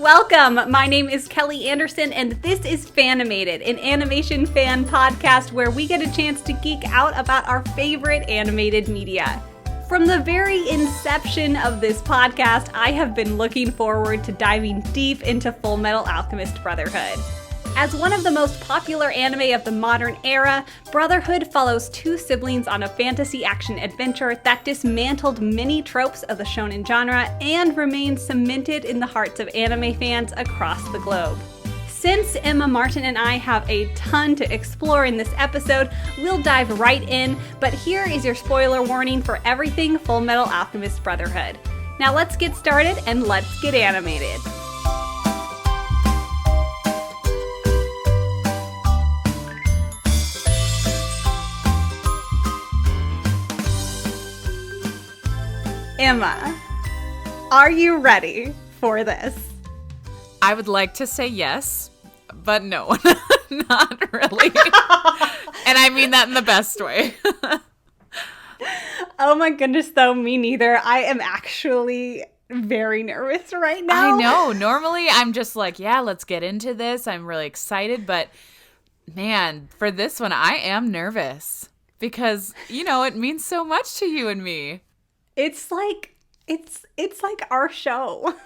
Welcome! My name is Kelly Anderson, and this is Fanimated, an animation fan podcast where we get a chance to geek out about our favorite animated media. From the very inception of this podcast, I have been looking forward to diving deep into Fullmetal Alchemist Brotherhood. As one of the most popular anime of the modern era, Brotherhood follows two siblings on a fantasy action adventure that dismantled many tropes of the shonen genre and remains cemented in the hearts of anime fans across the globe. Since Emma Martin and I have a ton to explore in this episode, we'll dive right in, but here is your spoiler warning for everything Fullmetal Alchemist Brotherhood. Now let's get started and let's get animated. Emma, are you ready for this? I would like to say yes, but no, not really. And I mean that in the best way. Oh my goodness, though, me neither. I am actually very nervous right now. I know. Normally, I'm just like, yeah, let's get into this. I'm really excited. But man, for this one, I am nervous because, you know, it means so much to you and me. It's like our show.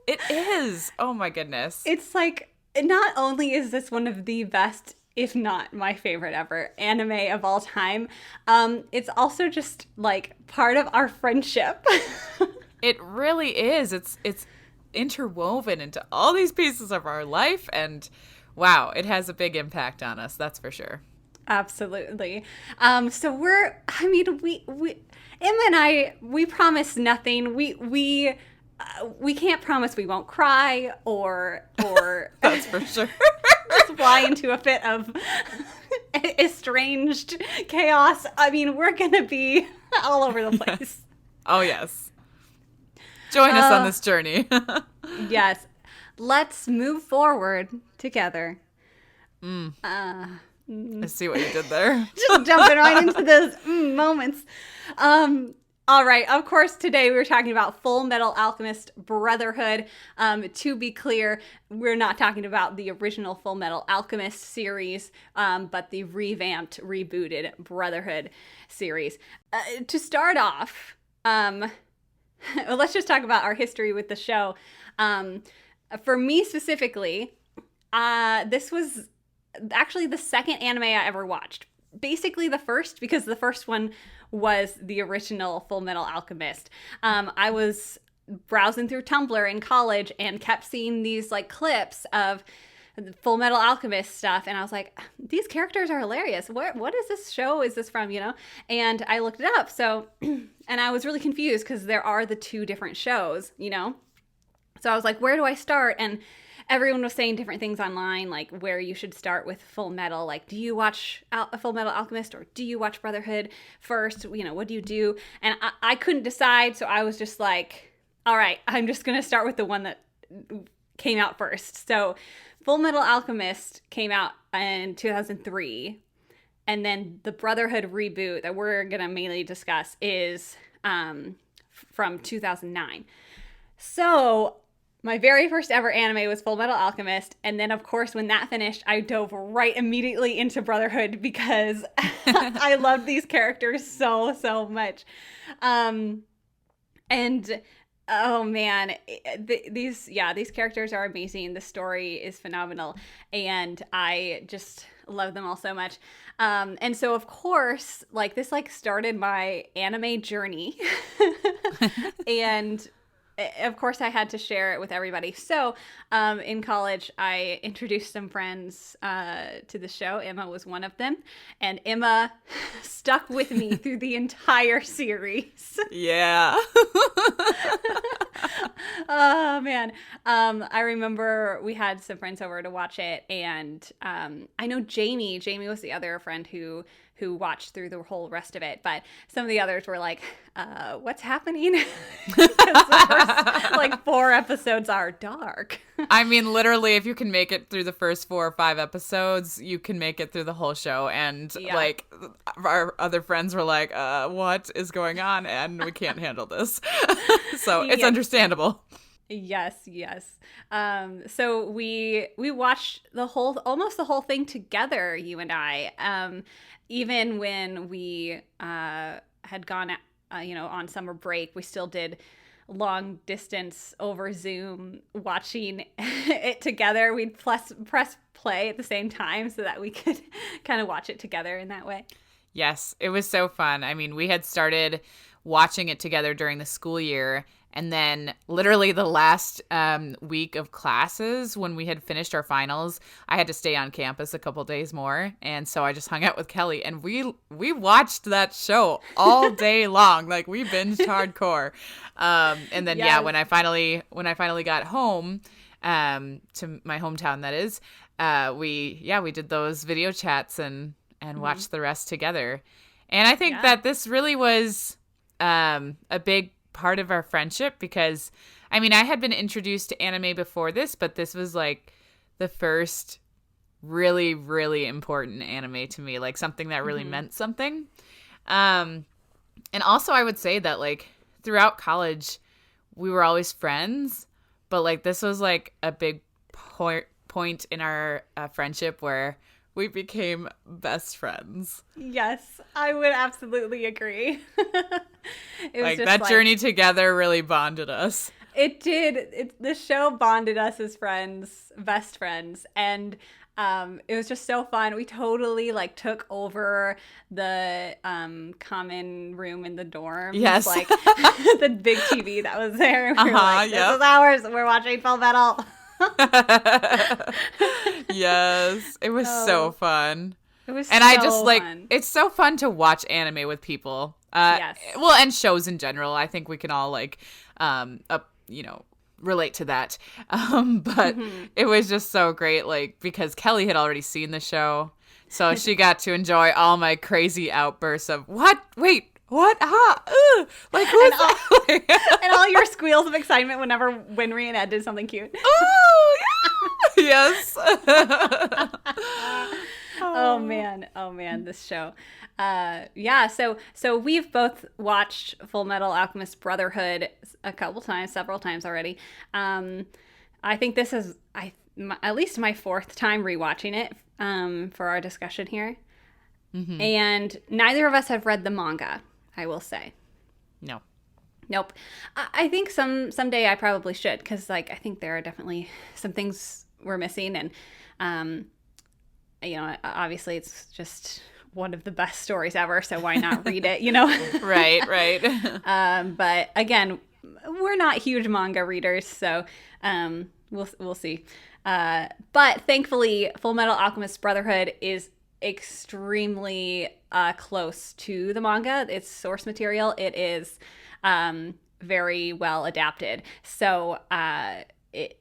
It is. Oh my goodness. It's like, not only is this one of the best, if not my favorite ever, anime of all time, it's also just like part of our friendship. It really is. It's interwoven into all these pieces of our life, and wow, it has a big impact on us. That's for sure. Absolutely. So we Emma and I, we promise nothing. We can't promise we won't cry or That's for sure. just fly into a fit of estranged chaos. I mean, we're going to be all over the place. Oh, yes. Join us on this journey. Yes. Let's move forward together. I see what you did there. Just jumping right into those moments. All right. Of course, today we're talking about Fullmetal Alchemist Brotherhood. To be clear, we're not talking about the original Fullmetal Alchemist series, but the revamped, rebooted Brotherhood series. To start off, let's just talk about our history with the show. For me specifically, this was actually the second anime I ever watched. Basically the first, because the first one was the original Fullmetal Alchemist. I was browsing through Tumblr in college and kept seeing these like clips of Fullmetal Alchemist stuff, and I was like, these characters are hilarious. What is this show is this from, you know? And I looked it up, so and I was really confused because there are the two different shows, you know? So I was like, where do I start? And everyone was saying different things online, like where you should start with Fullmetal. Like, do you watch Fullmetal Alchemist or do you watch Brotherhood first? You know, what do you do? And I couldn't decide, so I was just like, all right, I'm just going to start with the one that came out first. So Fullmetal Alchemist came out in 2003, and then the Brotherhood reboot that we're going to mainly discuss is from 2009. So my very first ever anime was Fullmetal Alchemist, and then, of course, when that finished, I dove right immediately into Brotherhood because I loved these characters so much. And oh man, these characters are amazing. The story is phenomenal, and I just love them all so much. And so, of course, like this, like started my anime journey, and of course, I had to share it with everybody. So in college, I introduced some friends to the show. Emma was one of them. And Emma stuck with me through the entire series. Yeah. Oh, man. I remember we had some friends over to watch it. And I know Jamie was the other friend who watched through the whole rest of it. But some of the others were like, what's happening? Because the first, like, 4 episodes are dark. I mean, literally, if you can make it through the first 4 or 5 episodes, you can make it through the whole show. And, like, our other friends were like, what is going on? And we can't handle this. So it's understandable. Yes, yes. So we watched almost the whole thing together, you and I. Even when we had gone, on summer break, we still did long distance over Zoom watching it together. We'd press play at the same time so that we could kind of watch it together in that way. Yes, it was so fun. I mean, we had started watching it together during the school year. And then literally the last week of classes, when we had finished our finals, I had to stay on campus a couple days more. And so I just hung out with Kelly, and we watched that show all day long. Like, we binged hardcore. And then, Yes. when I finally got home, to my hometown, that is, we did those video chats and watched the rest together. And I think that this really was a big part of our friendship, because I mean, I had been introduced to anime before this, but this was like the first really, really important anime to me, like something that really meant something. And also I would say that like throughout college we were always friends, but like this was like a big point in our friendship where we became best friends. Yes, I would absolutely agree. It was like just that journey together really bonded us. It did. The show bonded us as friends, best friends, and it was just so fun. We totally like took over the common room in the dorm. Yes, like the big TV that was there. We were like, "This is ours. We're watching Fullmetal." Yes, it was so fun. It was and so I just like fun. It's so fun to watch anime with people. Yes. Well, and shows in general. I think we can all like relate to that. But it was just so great, like, because Kelly had already seen the show, so she got to enjoy all my crazy outbursts of what? Wait. What? Like, who's that? And all your squeals of excitement whenever Winry and Ed did something cute. Oh, yeah! Yes. Oh man, this show. So we've both watched Fullmetal Alchemist Brotherhood several times already. I think this is at least my fourth time rewatching it for our discussion here. And neither of us have read the manga, I will say. No. Nope. I think someday I probably should, because like I think there are definitely some things we're missing, and obviously it's just one of the best stories ever, so why not read it, Right. But again, we're not huge manga readers, so we'll see. But thankfully, Fullmetal Alchemist Brotherhood is extremely close to the manga. Its source material, it is very well adapted. So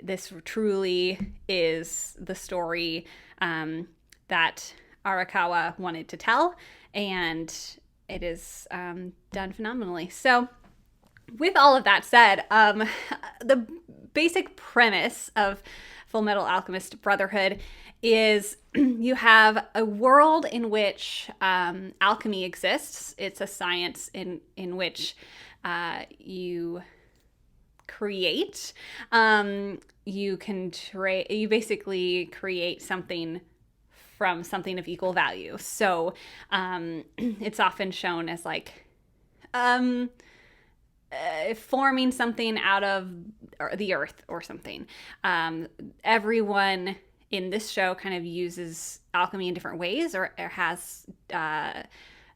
this truly is the story that Arakawa wanted to tell, and it is done phenomenally. So with all of that said, the basic premise of Fullmetal Alchemist Brotherhood is you have a world in which alchemy exists. It's a science in which you create. You basically create something from something of equal value. So it's often shown as like forming something out of the earth or something. Everyone in this show kind of uses alchemy in different ways, or has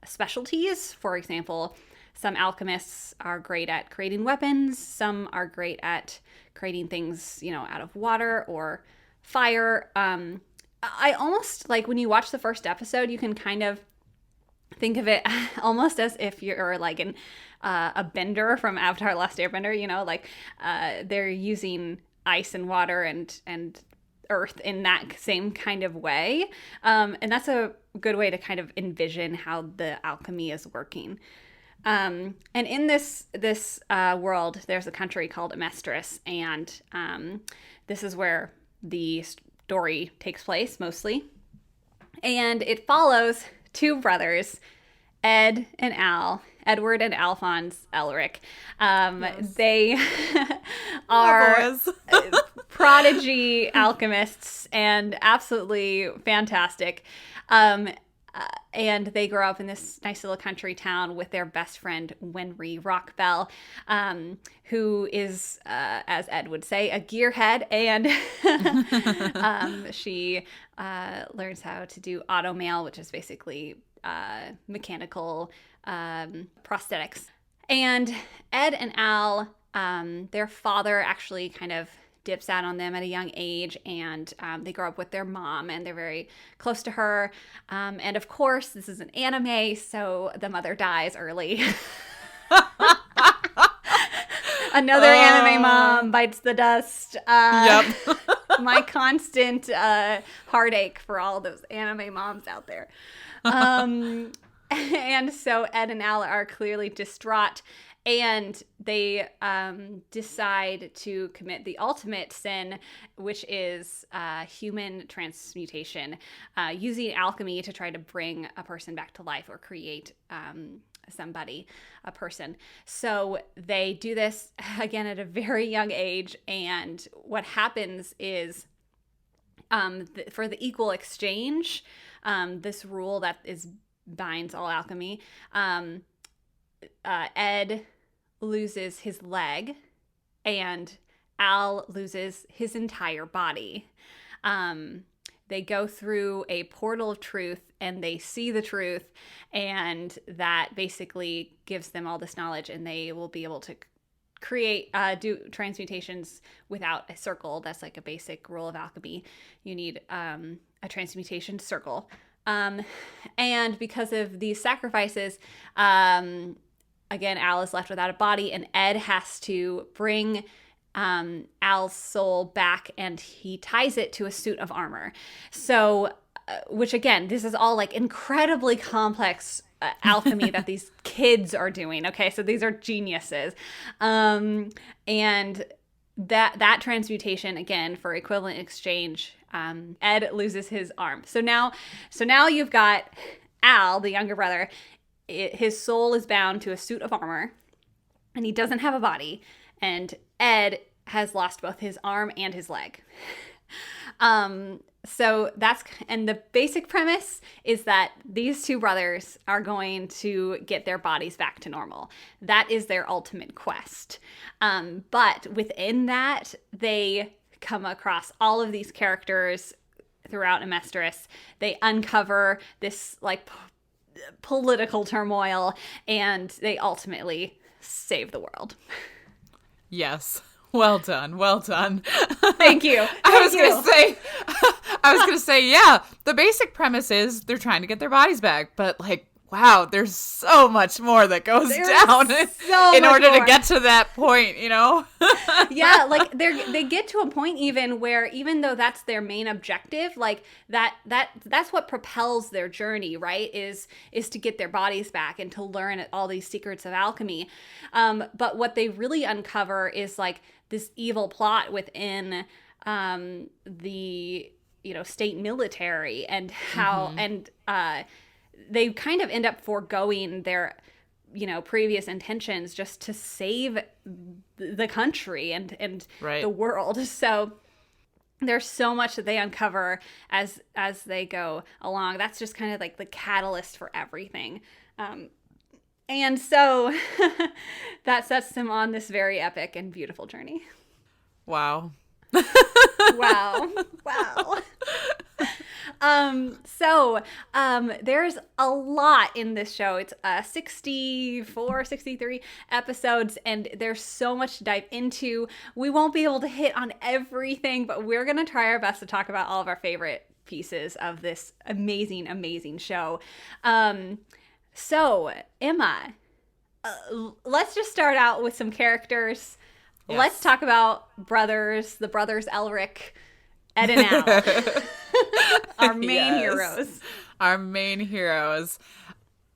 specialties. For example, some alchemists are great at creating weapons. Some are great at creating things, out of water or fire. I almost, like, when you watch the first episode, you can kind of think of it almost as if you're like a bender from Avatar: Last Airbender, like they're using ice and water and earth in that same kind of way. And that's a good way to kind of envision how the alchemy is working. And in this world, there's a country called Amestris, and this is where the story takes place mostly. And it follows two brothers, Ed and Al, Edward and Alphonse Elric. Yes. They are boys. prodigy alchemists and absolutely fantastic. And they grow up in this nice little country town with their best friend, Wenry Rockbell, who is, as Ed would say, a gearhead. And she learns how to do automail, which is basically mechanical prosthetics. And Ed and Al, their father actually kind of dips out on them at a young age, and they grow up with their mom, and they're very close to her. And of course, this is an anime, so the mother dies early. Another anime mom bites the dust. Yep. My constant heartache for all those anime moms out there. And so Ed and Al are clearly distraught, and they decide to commit the ultimate sin, which is human transmutation, using alchemy to try to bring a person back to life or create a person. So they do this again at a very young age, and what happens is for the equal exchange, this rule that binds all alchemy, Ed loses his leg and Al loses his entire body. They go through a portal of truth and they see the truth, and that basically gives them all this knowledge, and they will be able to do transmutations without a circle. That's like a basic rule of alchemy. You need a transmutation circle. And because of these sacrifices, again, Al is left without a body, and Ed has to bring Al's soul back, and he ties it to a suit of armor. So, which again, this is all like incredibly complex alchemy that these kids are doing. Okay, so these are geniuses. And that transmutation, again, for equivalent exchange, Ed loses his arm. So now you've got Al, the younger brother. His soul is bound to a suit of armor, and he doesn't have a body. And Ed has lost both his arm and his leg. So and the basic premise is that these two brothers are going to get their bodies back to normal. That is their ultimate quest. But within that, they come across all of these characters throughout Amestris. They uncover this like political turmoil, and they ultimately save the world. Yes. Well done. Well done. Thank you. I was going to say, yeah, the basic premise is they're trying to get their bodies back, but like, wow, there's so much more that goes down in order to get to that point, you know? Yeah, like they get to a point even where, even though that's their main objective, like that's what propels their journey, right? Is to get their bodies back and to learn all these secrets of alchemy. But what they really uncover is like this evil plot within the state military, and how they kind of end up foregoing their previous intentions just to save the country and the world. So there's so much that they uncover as they go along. That's just kind of like the catalyst for everything. And so that sets them on this very epic and beautiful journey. Wow. Wow. So there's a lot in this show. It's 63 episodes, and there's so much to dive into. We won't be able to hit on everything, but we're going to try our best to talk about all of our favorite pieces of this amazing, amazing show. So, Emma, let's just start out with some characters. Yes. Let's talk about the brothers Elric, Ed and Al. Our main heroes. Our main heroes.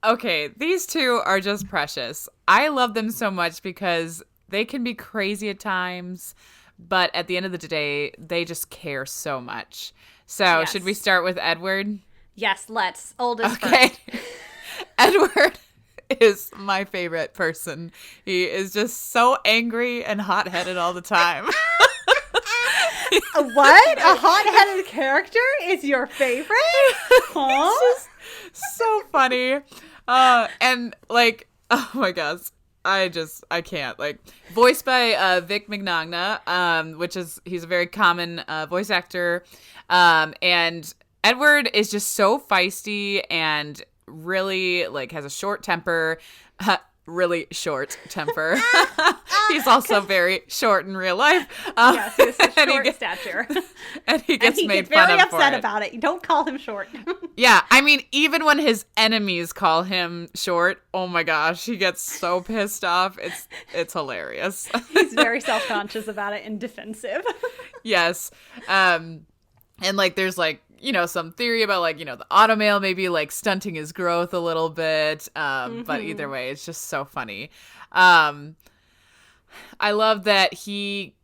Okay, these two are just precious. I love them so much because they can be crazy at times, but at the end of the day, they just care so much. So, Should we start with Edward? Yes, let's. Oldest first. Edward is my favorite person. He is just so angry and hot-headed all the time. What? A hot-headed character is your favorite? Huh? It's just so funny. And like, oh my gosh. I can't. Like, voiced by Vic Mignogna, he's a very common voice actor. And Edward is just so feisty and really, like, has a short temper. Really short temper. He's also very short in real life. Yes, he has a short stature. And he gets made fun of for it. Very upset about it. Don't call him short. Yeah, I mean, even when his enemies call him short, oh my gosh, he gets so pissed off. It's hilarious. He's very self-conscious about it and defensive. Yes. And like, there's like, some theory about like, the automail maybe like stunting his growth a little bit. But either way, it's just so funny. I love that he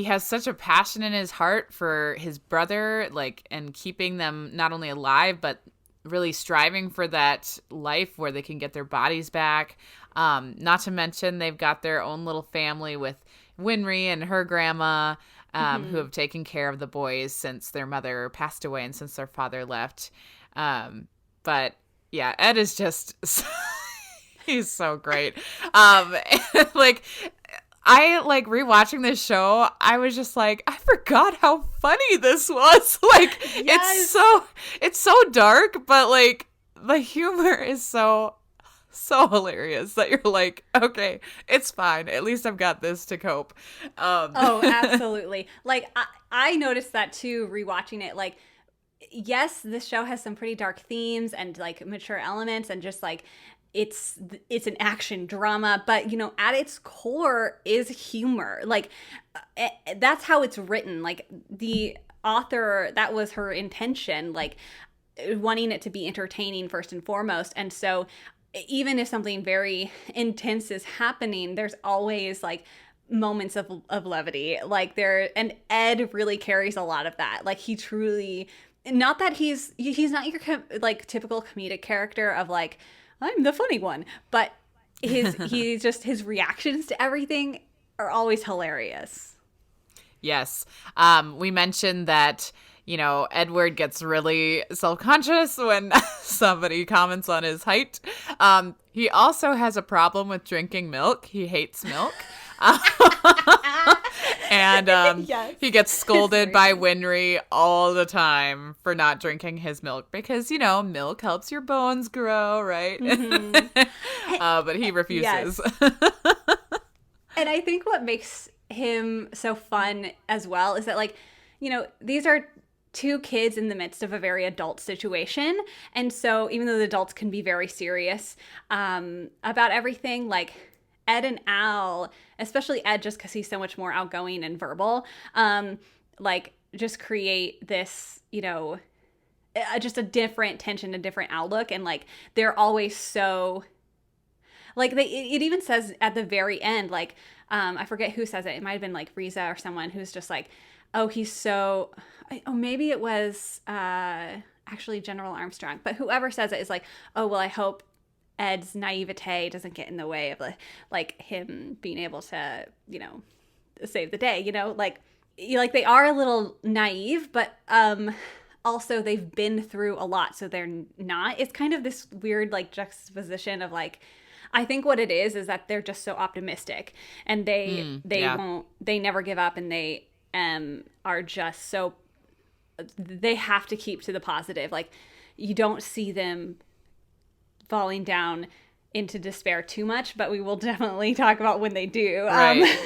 has such a passion in his heart for his brother, like, and keeping them not only alive, but really striving for that life where they can get their bodies back. Not to mention they've got their own little family with Winry and her grandma, who have taken care of the boys since their mother passed away and since their father left. But yeah, Ed is just, he's so great. Like, I like rewatching this show, I was just like, I forgot how funny this was. Like, yes. It's so dark, but like the humor is so hilarious that you're like, okay, it's fine. At least I've got this to cope. Oh, absolutely. Like, I noticed that too, rewatching it. Like, yes, this show has some pretty dark themes and like mature elements and just like, it's an action drama, but at its core is humor. Like, that's how it's written. Like, the author, that was her intention, like wanting it to be entertaining first and foremost. And so even if something very intense is happening, there's always like moments of levity, like and Ed really carries a lot of that. Like, he truly, not that he's not your like typical comedic character of like, I'm the funny one, but his reactions to everything are always hilarious. Yes. We mentioned that, Edward gets really self-conscious when somebody comments on his height. He also has a problem with drinking milk. He hates milk. And yes. He gets scolded by Winry all the time for not drinking his milk because, milk helps your bones grow, right? Mm-hmm. But he refuses. Yes. And I think what makes him so fun as well is that, like, these are two kids in the midst of a very adult situation. And so even though the adults can be very serious about everything, like, Ed and Al, especially Ed, just because he's so much more outgoing and verbal, like, just create this, just a different tension, a different outlook. And like, they're always so, like, it even says at the very end, like, I forget who says it. It might have been like Riza or someone who's just like, oh, he's so, maybe it was actually General Armstrong, but whoever says it is like, oh, well, I hope Ed's naivete doesn't get in the way of like him being able to, save the day, like they are a little naive, but also they've been through a lot, so they're not. It's kind of this weird like juxtaposition of like, I think what it is that they're just so optimistic and they never give up, and they are just so, they have to keep to the positive. Like, you don't see them falling down into despair too much, but we will definitely talk about when they do. Right.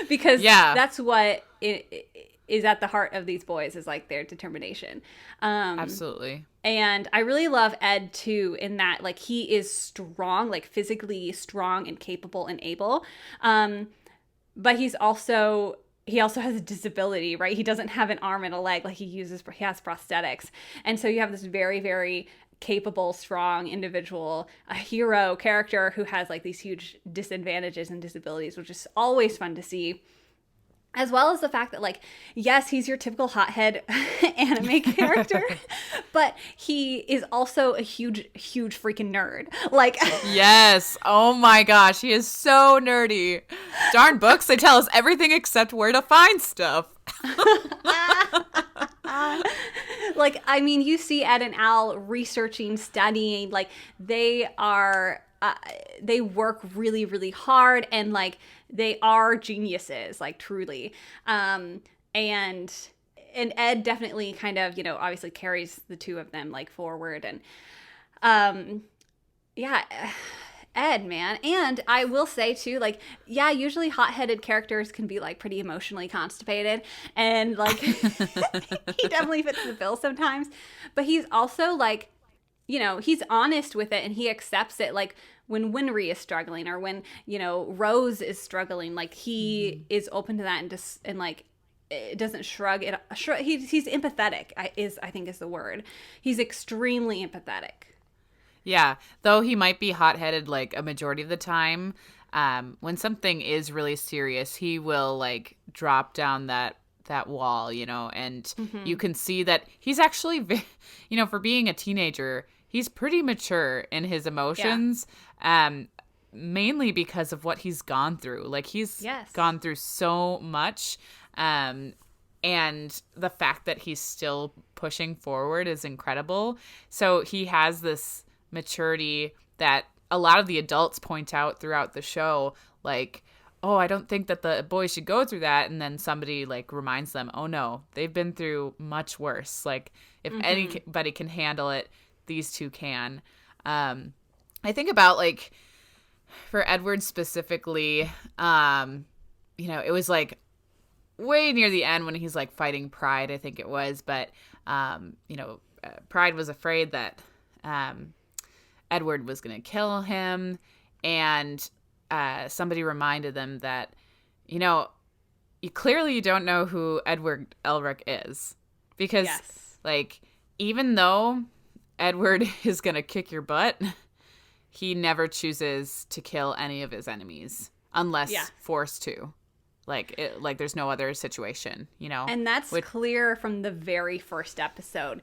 Because that's what is at the heart of these boys, is like their determination. Absolutely. And I really love Ed too, in that like he is strong, like physically strong and capable and able. But he also has a disability, right? He doesn't have an arm and a leg, like he has prosthetics. And so you have this very, very capable, strong individual, a hero character who has like these huge disadvantages and disabilities, which is always fun to see. As well as the fact that, like, yes, he's your typical hothead anime character, but he is also a huge, huge freaking nerd. Like, yes. Oh my gosh. He is so nerdy. Darn books. They tell us everything except where to find stuff. like, I mean, you see Ed and Al researching, studying, like, they are, they work really, really hard, and, like, they are geniuses, like, truly. And Ed definitely kind of, you know, obviously carries the two of them, like, forward. And yeah, Ed, man. And I will say too, like, yeah, usually hot-headed characters can be, like, pretty emotionally constipated, and, like, he definitely fits the bill sometimes. But he's also, like, you know, he's honest with it, and he accepts it. Like, when Winry is struggling, or when, you know, Rose is struggling, like, he is open to that, and just, and, like, it doesn't shrug it. He's empathetic. I think is the word. He's extremely empathetic. Yeah, though he might be hot-headed, like, a majority of the time. When something is really serious, he will, like, drop down that wall, you know, and you can see that he's actually, you know, for being a teenager, he's pretty mature in his emotions, mainly because of what he's gone through. Like, he's gone through so much, and the fact that he's still pushing forward is incredible. So he has this maturity that a lot of the adults point out throughout the show, like, oh, I don't think that the boys should go through that. And then somebody, like, reminds them, oh no, they've been through much worse. Like, if anybody can handle it, these two can. I think about, like, for Edward specifically, you know, it was, like, way near the end when he's, like, fighting Pride, I think it was. But, you know, Pride was afraid that Edward was going to kill him. And somebody reminded them that, you know, you don't know who Edward Elric is. Because, like, even though Edward is going to kick your butt, he never chooses to kill any of his enemies unless forced to. Like, there's no other situation, you know? And that's clear from the very first episode.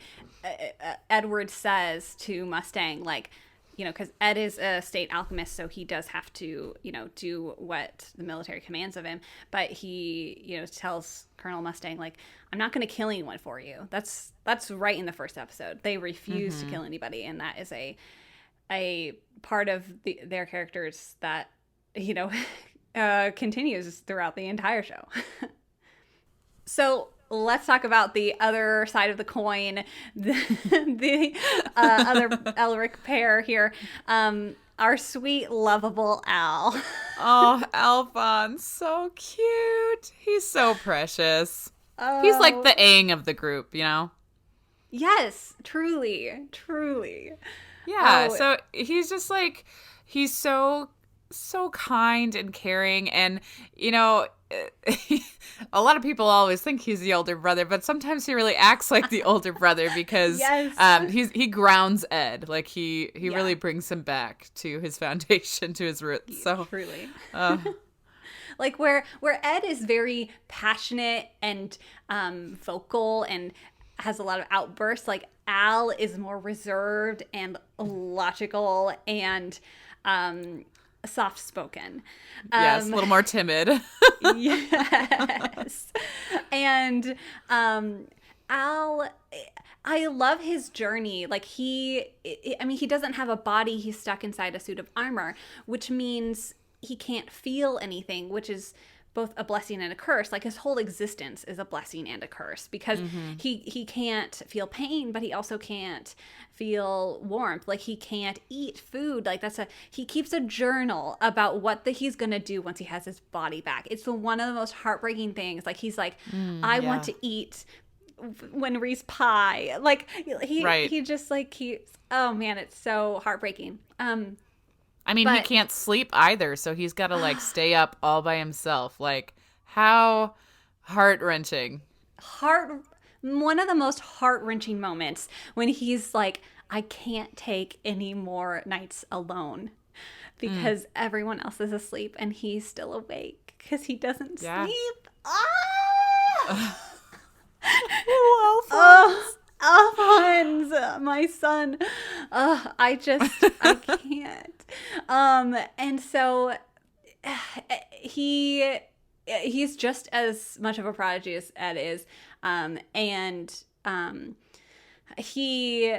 Edward says to Mustang, like, you know, because Ed is a state alchemist, so he does have to, you know, do what the military commands of him. But he, you know, tells Colonel Mustang, like, I'm not going to kill anyone for you. That's right in the first episode. They refuse to kill anybody, and that is a part of their characters that, you know, continues throughout the entire show. So let's talk about the other side of the coin, the other Elric pair here. Our sweet, lovable Al. Oh, Alphonse, so cute. He's so precious. He's like the Aang of the group, you know? Yes, truly, truly. Yeah, so he's just like, he's so kind and caring, and, you know, a lot of people always think he's the older brother, but sometimes he really acts like the older brother because he grounds Ed. Like, he really brings him back to his foundation, to his roots. So truly. Like, where Ed is very passionate and vocal and has a lot of outbursts, like, Al is more reserved and logical and soft-spoken. Yes, a little more timid. Yes. And Al, I love his journey. Like, he doesn't have a body. He's stuck inside a suit of armor, which means he can't feel anything, which is both a blessing and a curse. Like, his whole existence is a blessing and a curse, because he can't feel pain, but he also can't feel warmth. Like, he can't eat food. Like, he keeps a journal about what he's gonna do once he has his body back. It's one of the most heartbreaking things. Like, he's like, I want to eat Winry's pie. Like, he just, like, keeps, oh man, it's so heartbreaking. I mean, he can't sleep either, so he's got to, like, stay up all by himself. Like, how heart-wrenching. One of the most heart-wrenching moments when he's like, I can't take any more nights alone because everyone else is asleep and he's still awake because he doesn't sleep. Well, Oh, Alphonse, my son. I can't. And so he he's just as much of a prodigy as Ed is. And he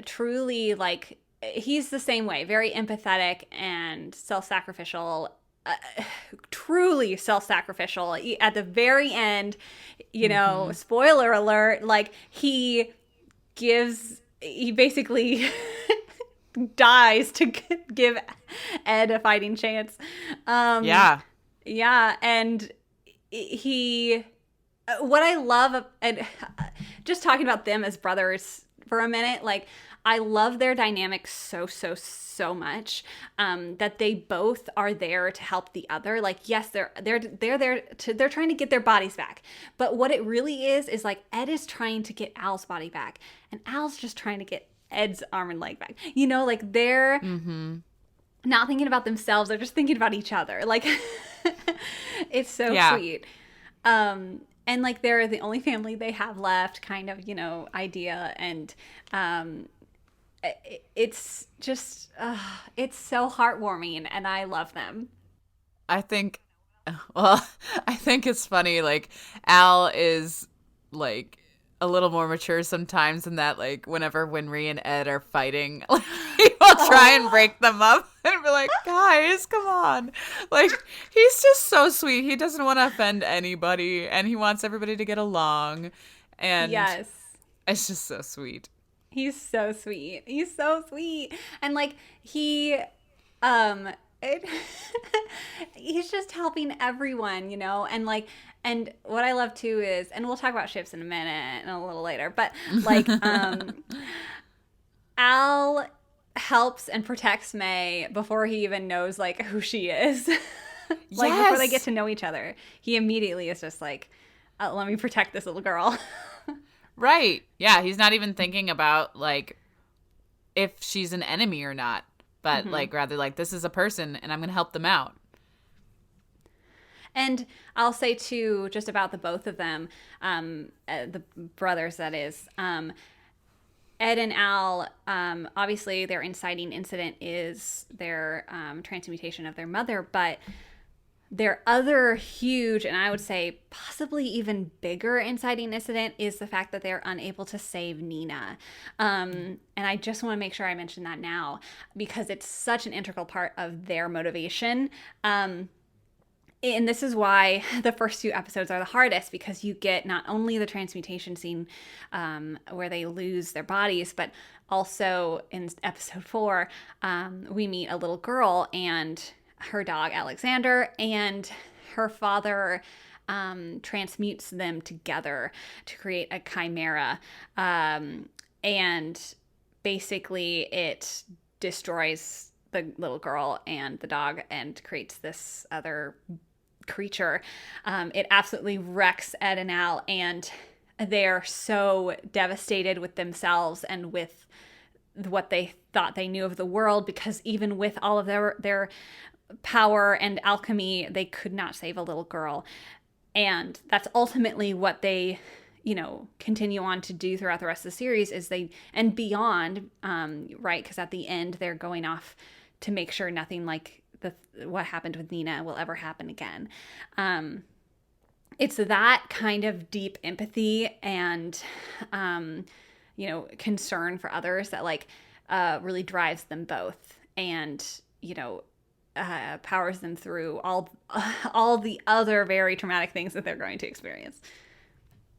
truly, like, he's the same way, very empathetic and self-sacrificial, truly self-sacrificial. At the very end, spoiler alert, like, he basically dies to give Ed a fighting chance. Yeah, and he what I love, and just talking about them as brothers for a minute, like, I love their dynamic so much, that they both are there to help the other. Like, yes, they're there they're trying to get their bodies back, but what it really is like, Ed is trying to get Al's body back, and Al's just trying to get Ed's arm and leg back. Like, they're not thinking about themselves; they're just thinking about each other. Like, it's so sweet. And like, they're the only family they have left, kind of, idea. And it's just, it's so heartwarming, and I love them. I think it's funny. Like, Al is like a little more mature sometimes in that, like, whenever Winry and Ed are fighting, like, he will try and break them up and be like, guys, come on. Like, he's just so sweet. He doesn't want to offend anybody, and he wants everybody to get along. And yes, it's just so sweet. He's so sweet. He's so sweet. And like, he's just helping everyone, and like, and what I love too is, and we'll talk about ships in a minute and a little later, but like, Al helps and protects May before he even knows, like, who she is. Like, before they get to know each other, he immediately is just like, let me protect this little girl. Right. Yeah, he's not even thinking about, like, if she's an enemy or not, but like, rather like, this is a person and I'm going to help them out. And I'll say too, just about the both of them, the brothers, that is, Ed and Al, obviously their inciting incident is their transmutation of their mother, but their other huge, and I would say possibly even bigger inciting incident is the fact that they're unable to save Nina. And I just want to make sure I mention that now, because it's such an integral part of their motivation. And this is why the first two episodes are the hardest, because you get not only the transmutation scene where they lose their bodies, but also in episode 4, we meet a little girl and her dog Alexander, and her father transmutes them together to create a chimera. And basically it destroys the little girl and the dog and creates this other creature. It absolutely wrecks Ed and Al, and they're so devastated with themselves and with what they thought they knew of the world, because even with all of their power and alchemy, they could not save a little girl. And that's ultimately what they continue on to do throughout the rest of the series, is and beyond, right? Because at the end they're going off to make sure nothing like what happened with Nina will ever happen again. It's that kind of deep empathy and concern for others that really drives them both, and powers them through all the other very traumatic things that they're going to experience.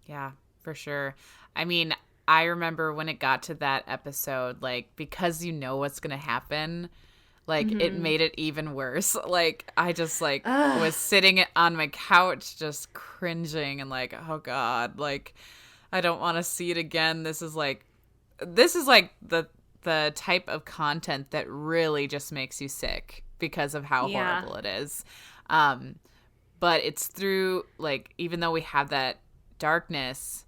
Yeah, for sure. I mean, I remember when it got to that episode, like, because you know what's gonna happen, like, it made it even worse. Like, I just was sitting on my couch just cringing and like, oh god, like, I don't want to see it again. This is like the type of content that really just makes you sick because of how horrible it is. But it's through, like, even though we have that darkness,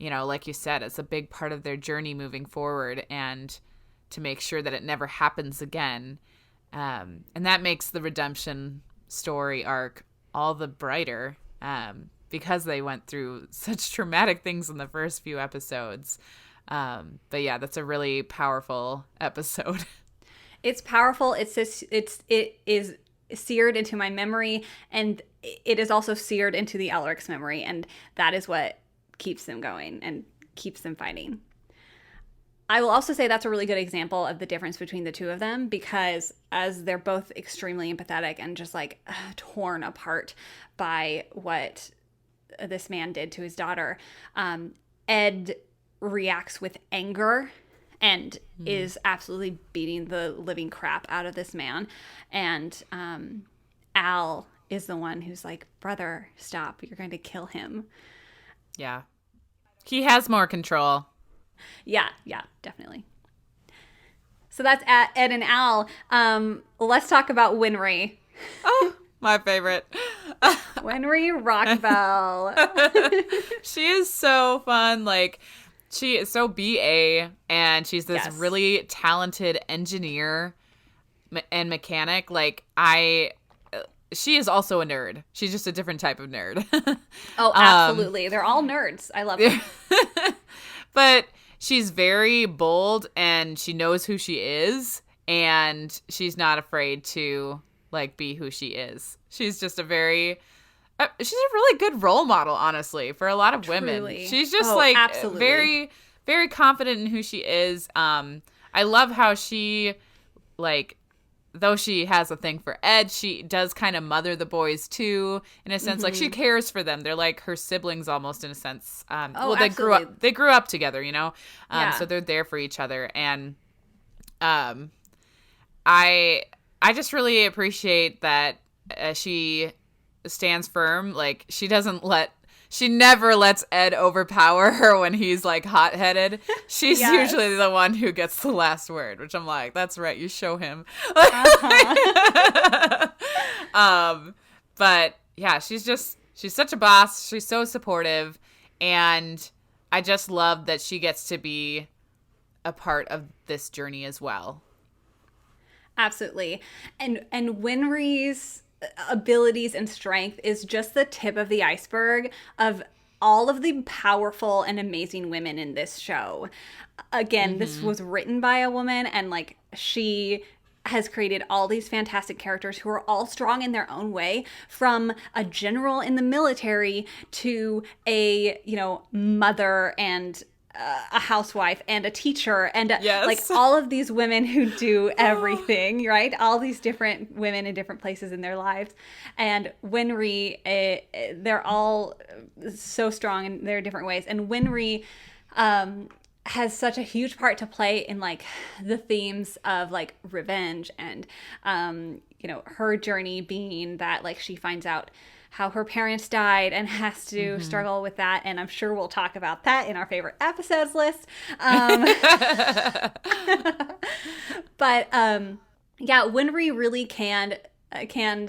like you said, it's a big part of their journey moving forward, and to make sure that it never happens again. And that makes the redemption story arc all the brighter. because they went through such traumatic things in the first few episodes. But yeah, that's a really powerful episode. It's powerful. It is seared into my memory, and it is also seared into the Elric's memory, and that is what keeps them going and keeps them fighting. I will also say that's a really good example of the difference between the two of them, because as they're both extremely empathetic and just like torn apart by what this man did to his daughter, Ed reacts with anger and is absolutely beating the living crap out of this man. And Al is the one who's like, brother, stop. You're going to kill him. Yeah. He has more control. Yeah, definitely. So that's Ed and Al. Let's talk about Winry. Oh, my favorite. Winry Rockbell. She is so fun. Like, she is so BA, and she's this really talented engineer and mechanic. Like, she is also a nerd. She's just a different type of nerd. Oh, absolutely. They're all nerds. I love it. But she's very bold, and she knows who she is, and she's not afraid to like be who she is. She's just she's a really good role model, honestly, for a lot of women. She's just absolutely. Very, very confident in who she is. I love how she, like, though she has a thing for Ed, she does kind of mother the boys too, in a sense. Like, she cares for them. They're like her siblings almost, in a sense. They grew up together, you know? So they're there for each other. And I just really appreciate that she stands firm. Like, she never lets Ed overpower her when he's like hot-headed. She's usually the one who gets the last word, which I'm like, that's right, you show him. But yeah, she's such a boss. She's so supportive, and I just love that she gets to be a part of this journey as well. Absolutely. And Winry's abilities and strength is just the tip of the iceberg of all of the powerful and amazing women in this show. Again, this was written by a woman, and like, she has created all these fantastic characters who are all strong in their own way, from a general in the military to a, mother and a housewife and a teacher and like all of these women who do everything, right? All these different women in different places in their lives. And Winry, they're all so strong in their different ways. And Winry has such a huge part to play in like the themes of like revenge and, her journey being that like she finds out how her parents died and has to struggle with that. And I'm sure we'll talk about that in our favorite episodes list. But Winry really can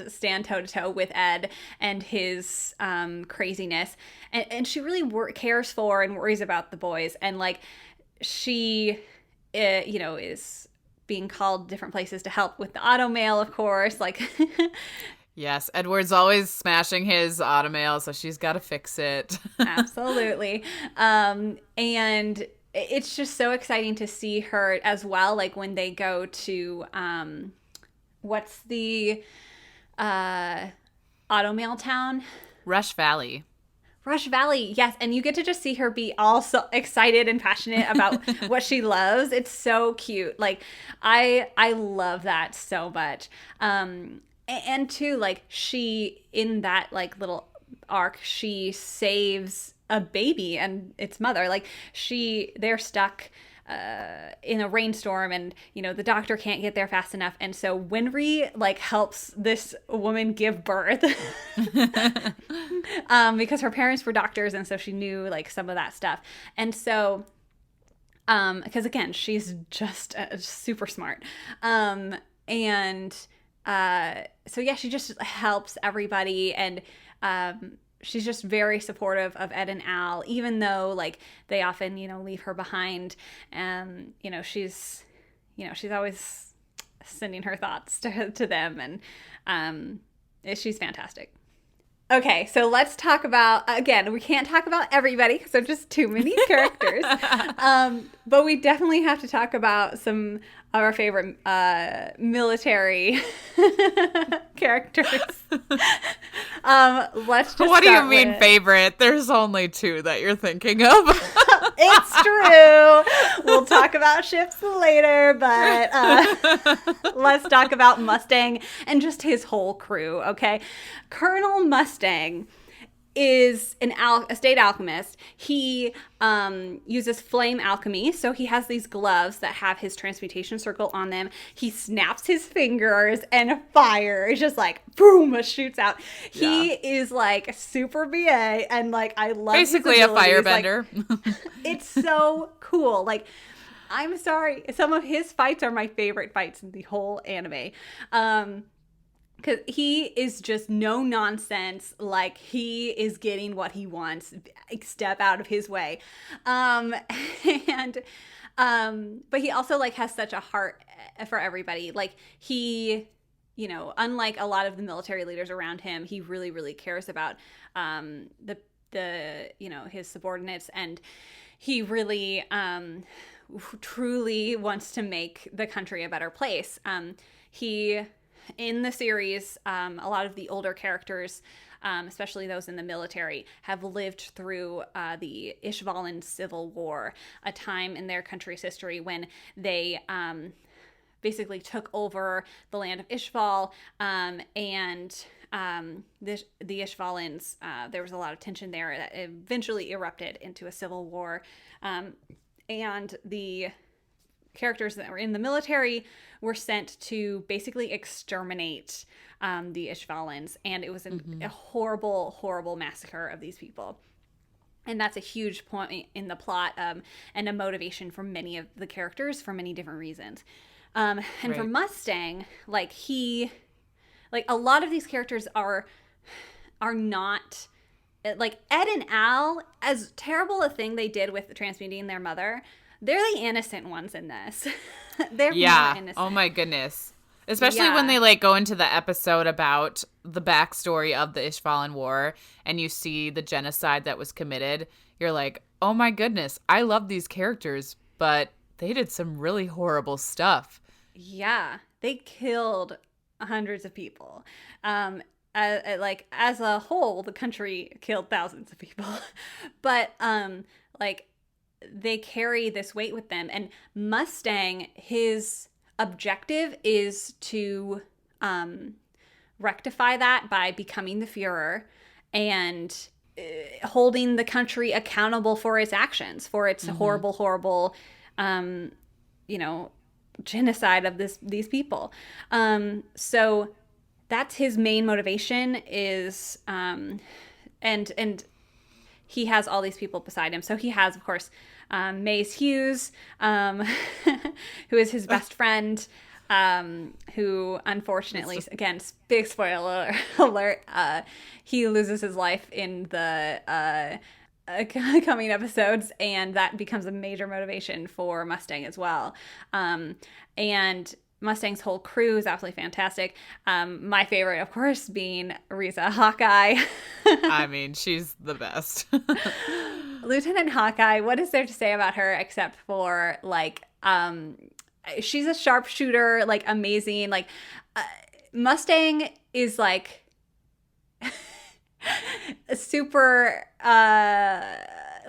stand toe to toe with Ed and his craziness. And she really cares for and worries about the boys. And like, she, is being called different places to help with the automail, of course. Like, yes, Edward's always smashing his automail, so she's got to fix it. Absolutely. And it's just so exciting to see her as well, like when they go to, what's the automail town? Rush Valley. Rush Valley, yes. And you get to just see her be all so excited and passionate about what she loves. It's so cute. Like, I love that so much. And too, like, she, in that, like, little arc, she saves a baby and its mother. Like, they're stuck in a rainstorm, and, the doctor can't get there fast enough. And so Winry, like, helps this woman give birth because her parents were doctors, and so she knew, like, some of that stuff. And so, because, again, she's just super smart. So yeah, she just helps everybody, and she's just very supportive of Ed and Al, even though like they often, leave her behind. She's always sending her thoughts to them, and she's fantastic. Okay, so let's talk about, again, we can't talk about everybody because there's just too many characters. But we definitely have to talk about some of our favorite military characters. Let's just What do you mean with... favorite? There's only 2 that you're thinking of. It's true. We'll talk about ships later, but let's talk about Mustang and just his whole crew, okay? Colonel Mustang is a state alchemist. He uses flame alchemy, so he has these gloves that have his transmutation circle on them. He snaps his fingers and fire is just like boom, shoots out. Yeah. He is like super BA, and like I love basically a firebender. Like, it's so cool. Like, I'm sorry, some of his fights are my favorite fights in the whole anime. Because he is just no nonsense. Like, he is getting what he wants. Step out of his way. But he also, like, has such a heart for everybody. Like, he, you know, unlike a lot of the military leaders around him, he really, really cares about the you know, his subordinates. And he really truly wants to make the country a better place. In the series, a lot of the older characters, especially those in the military, have lived through the Ishvalan Civil War, a time in their country's history when they basically took over the land of Ishval, and the Ishvalans, there was a lot of tension there that eventually erupted into a civil war, and the characters that were in the military were sent to basically exterminate the Ishvalans, and it was a horrible, horrible massacre of these people. And that's a huge point in the plot, and a motivation for many of the characters for many different reasons. And right. For Mustang, like a lot of these characters are not, like Ed and Al, as terrible a thing they did with transmuting their mother, they're the innocent ones in this. They're more innocent. Oh my goodness. Especially when they like go into the episode about the backstory of the Ishvalan War and you see the genocide that was committed. You're like, oh my goodness, I love these characters, but they did some really horrible stuff. Yeah, they killed hundreds of people. As a whole, the country killed thousands of people. But they carry this weight with them. And Mustang, his objective is to rectify that by becoming the Führer and holding the country accountable for its actions, for its horrible, horrible, genocide of these people. So that's his main motivation is, and he has all these people beside him. So he has, of course, Mace Hughes, who is his best friend, who unfortunately, again, big spoiler alert, he loses his life in the coming episodes, and that becomes a major motivation for Mustang as well. And Mustang's whole crew is absolutely fantastic. My favorite, of course, being Riza Hawkeye. I mean, she's the best. Lieutenant Hawkeye, what is there to say about her except for, like, she's a sharpshooter, like, amazing. Like, Mustang is, like, super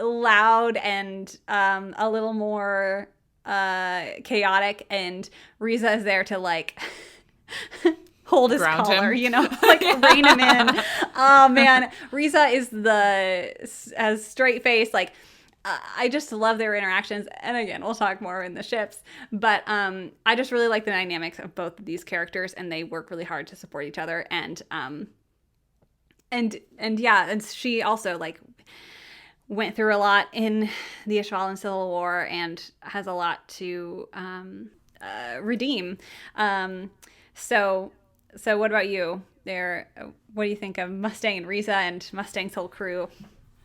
loud and a little more chaotic, and Riza is there to like hold his ground collar, him. Like rein him in. Oh man, Riza is as straight face, like I just love their interactions. And again, we'll talk more in the ships, but I just really like the dynamics of both of these characters, and they work really hard to support each other. And she also like went through a lot in the Ishvalan Civil War and has a lot to redeem. So what about you? What do you think of Mustang and Riza and Mustang's whole crew?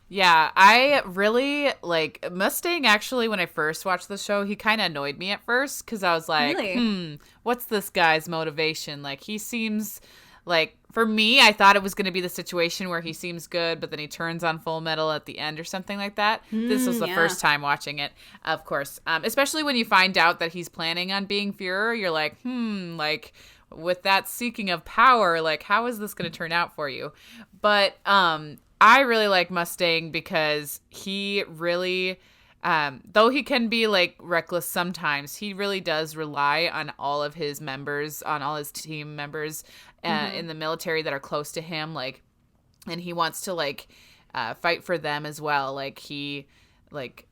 Yeah, I really like Mustang. Actually, when I first watched the show, he kind of annoyed me at first because I was like, really? What's this guy's motivation? Like, he seems like, for me, I thought it was going to be the situation where he seems good, but then he turns on Full Metal at the end or something like that. This was the first time watching it, of course. Especially when you find out that he's planning on being Führer, you're like, like, with that seeking of power, like, how is this going to turn out for you? But I really like Mustang because he really... though he can be like reckless sometimes, he really does rely on all of his members, on all his team members in the military that are close to him. Like, and he wants to like fight for them as well. Like he like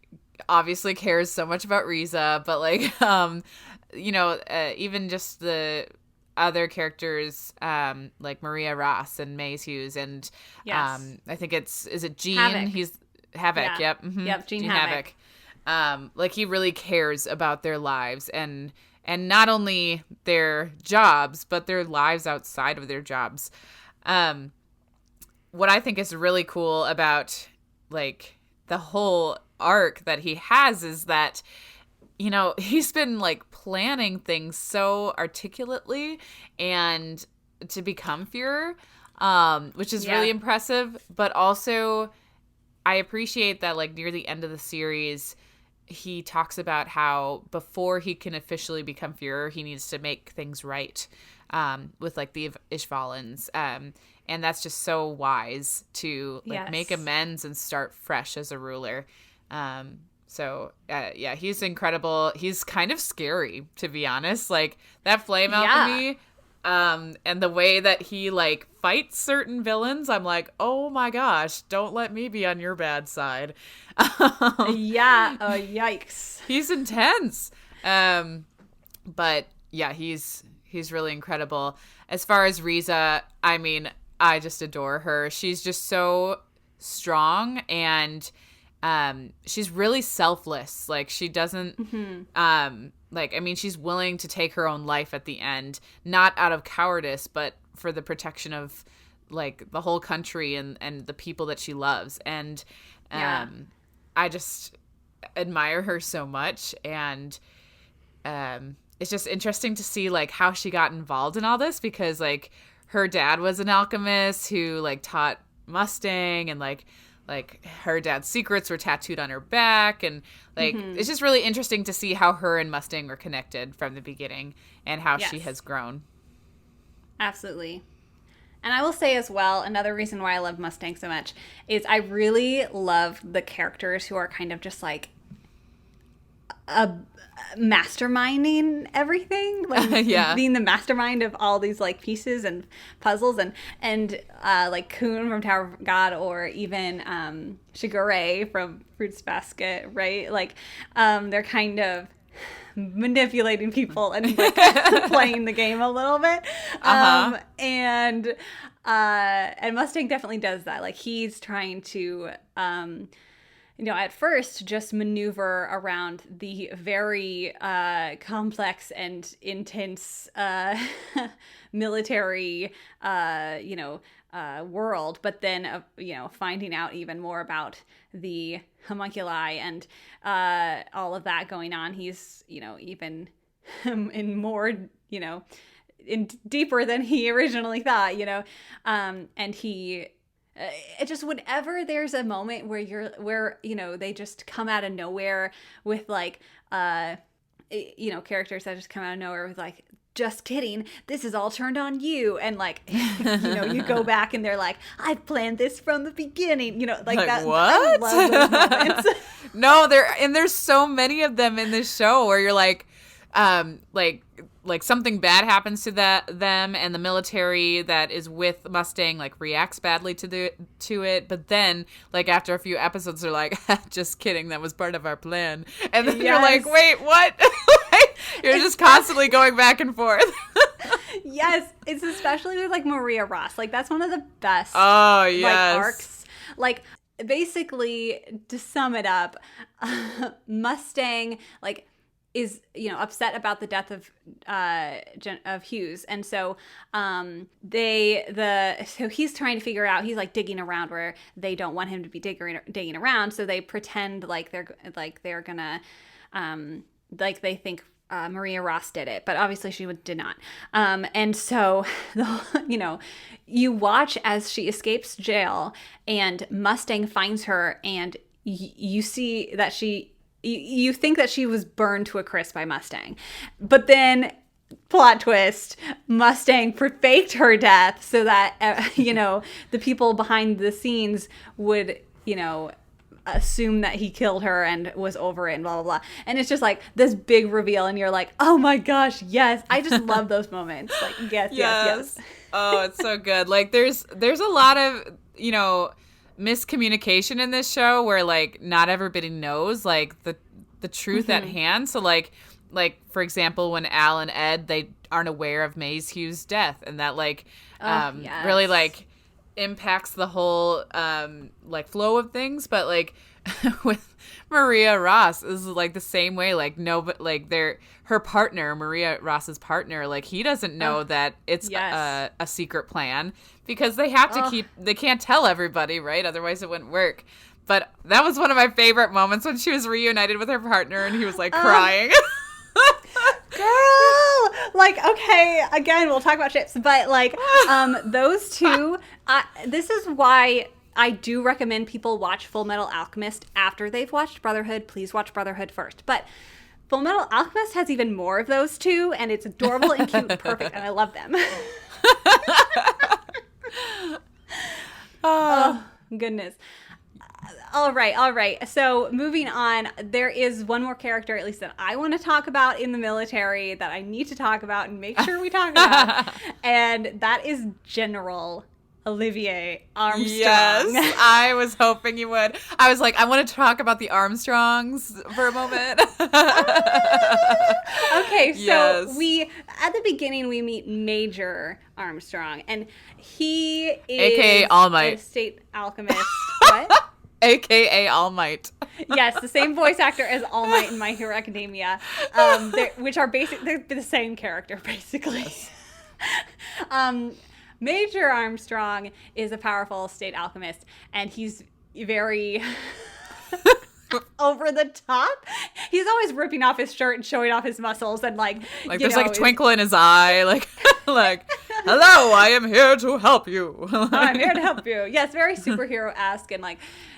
obviously cares so much about Riza, but like, even just the other characters like Maria Ross and Maze Hughes and I think is it Gene? Havoc. He's Havoc. Yeah. Yep. Mm-hmm. Yep. Gene Havoc. Like he really cares about their lives and not only their jobs, but their lives outside of their jobs. What I think is really cool about like the whole arc that he has is that, he's been like planning things so articulately and to become Führer, which is really impressive, but also I appreciate that like near the end of the series, he talks about how before he can officially become Führer, he needs to make things right with like the Ishvalans. And that's just so wise to like make amends and start fresh as a ruler. He's incredible. He's kind of scary, to be honest. Like that flame alchemy, and the way that he like fights certain villains, I'm like, oh my gosh, don't let me be on your bad side. Yikes. He's intense. But yeah, he's really incredible. As far as Riza, I mean, I just adore her. She's just so strong and she's really selfless. Like she doesn't she's willing to take her own life at the end, not out of cowardice, but for the protection of like the whole country and the people that she loves. And I just admire her so much. And it's just interesting to see like how she got involved in all this, because like her dad was an alchemist who like taught Mustang, and like her dad's secrets were tattooed on her back, and like it's just really interesting to see how her and Mustang were connected from the beginning and how she has grown. Absolutely. And I will say as well, another reason why I love Mustang so much is I really love the characters who are kind of just like masterminding everything, like being the mastermind of all these like pieces and puzzles, and like Kun from Tower of God, or even Shigure from Fruits Basket, right? Like they're kind of manipulating people and like playing the game a little bit. And Mustang definitely does that. Like he's trying to at first just maneuver around the very complex and intense military world, but then finding out even more about the homunculi and all of that going on. He's even in more in deeper than he originally thought, and he it just, whenever there's a moment where they just come out of nowhere with like characters that just come out of nowhere with like, just kidding, this is all turned on you, and like you go back and they're like, I've planned this from the beginning, like that. What? I love those moments. No, there's so many of them in this show where you're like something bad happens to them, and the military that is with Mustang like reacts badly to it, but then like after a few episodes they're like, just kidding, that was part of our plan, and then you're like, wait, what? You're just constantly going back and forth. Yes, it's especially with like Maria Ross, like that's one of the best like arcs. Like basically, to sum it up, Mustang like is upset about the death of Hughes, and so so he's trying to figure out, he's like digging around where they don't want him to be digging around, so they pretend like they're gonna like they think Maria Ross did it, but obviously she did not. And so, you watch as she escapes jail and Mustang finds her, and you see that you think that she was burned to a crisp by Mustang. But then, plot twist, Mustang faked her death so that, the people behind the scenes would, assume that he killed her and was over it and blah, blah, blah. And it's just like this big reveal and you're like, oh my gosh, yes. I just love those moments. Like, yes. Oh, it's so good. Like there's a lot of, miscommunication in this show where like not everybody knows like the truth at hand. So like for example, when Al and Ed, they aren't aware of Mayhew's death, and that like really like impacts the whole like flow of things. But like with Maria Ross is like the same way. Like no, but like her partner, Maria Ross's partner, like he doesn't know that it's a secret plan, because they have to they can't tell everybody, right? Otherwise it wouldn't work. But that was one of my favorite moments when she was reunited with her partner and he was like crying. Girl, like, okay, again, we'll talk about ships, but like, those two, this is why I do recommend people watch Fullmetal Alchemist after they've watched Brotherhood. Please watch Brotherhood first. But Fullmetal Alchemist has even more of those two, and it's adorable and cute and perfect, and I love them. Oh, goodness. All right. So moving on, there is one more character, at least that I want to talk about in the military, that I need to talk about and make sure we talk about. And that is General Olivier Armstrong. Yes, I was hoping you would. I was like, I want to talk about the Armstrongs for a moment. Okay, so at the beginning, we meet Major Armstrong, and he is AKA All Might. A state alchemist. What? AKA All Might. Yes, the same voice actor as All Might in My Hero Academia, which are they're the same character, basically. Yes. Major Armstrong is a powerful state alchemist, and he's very over the top. He's always ripping off his shirt and showing off his muscles, and like there's like a twinkle in his eye, like hello, I am here to help you. I'm here to help you. Yes, very superhero-esque, and like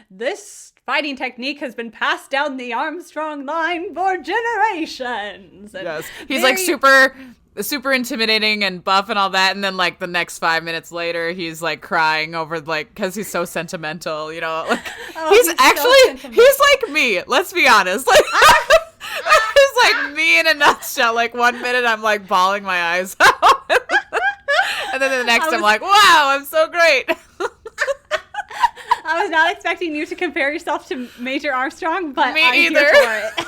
this fighting technique has been passed down the Armstrong line for generations. And yes, he's like super intimidating and buff and all that, and then like the next 5 minutes later he's like crying over like because he's so sentimental, like he's like me, let's be honest, like he's like me in a nutshell. Like 1 minute I'm like bawling my eyes out and then the next I'm like, wow, I'm so great. I was not expecting you to compare yourself to Major Armstrong, but me I'm either. Here for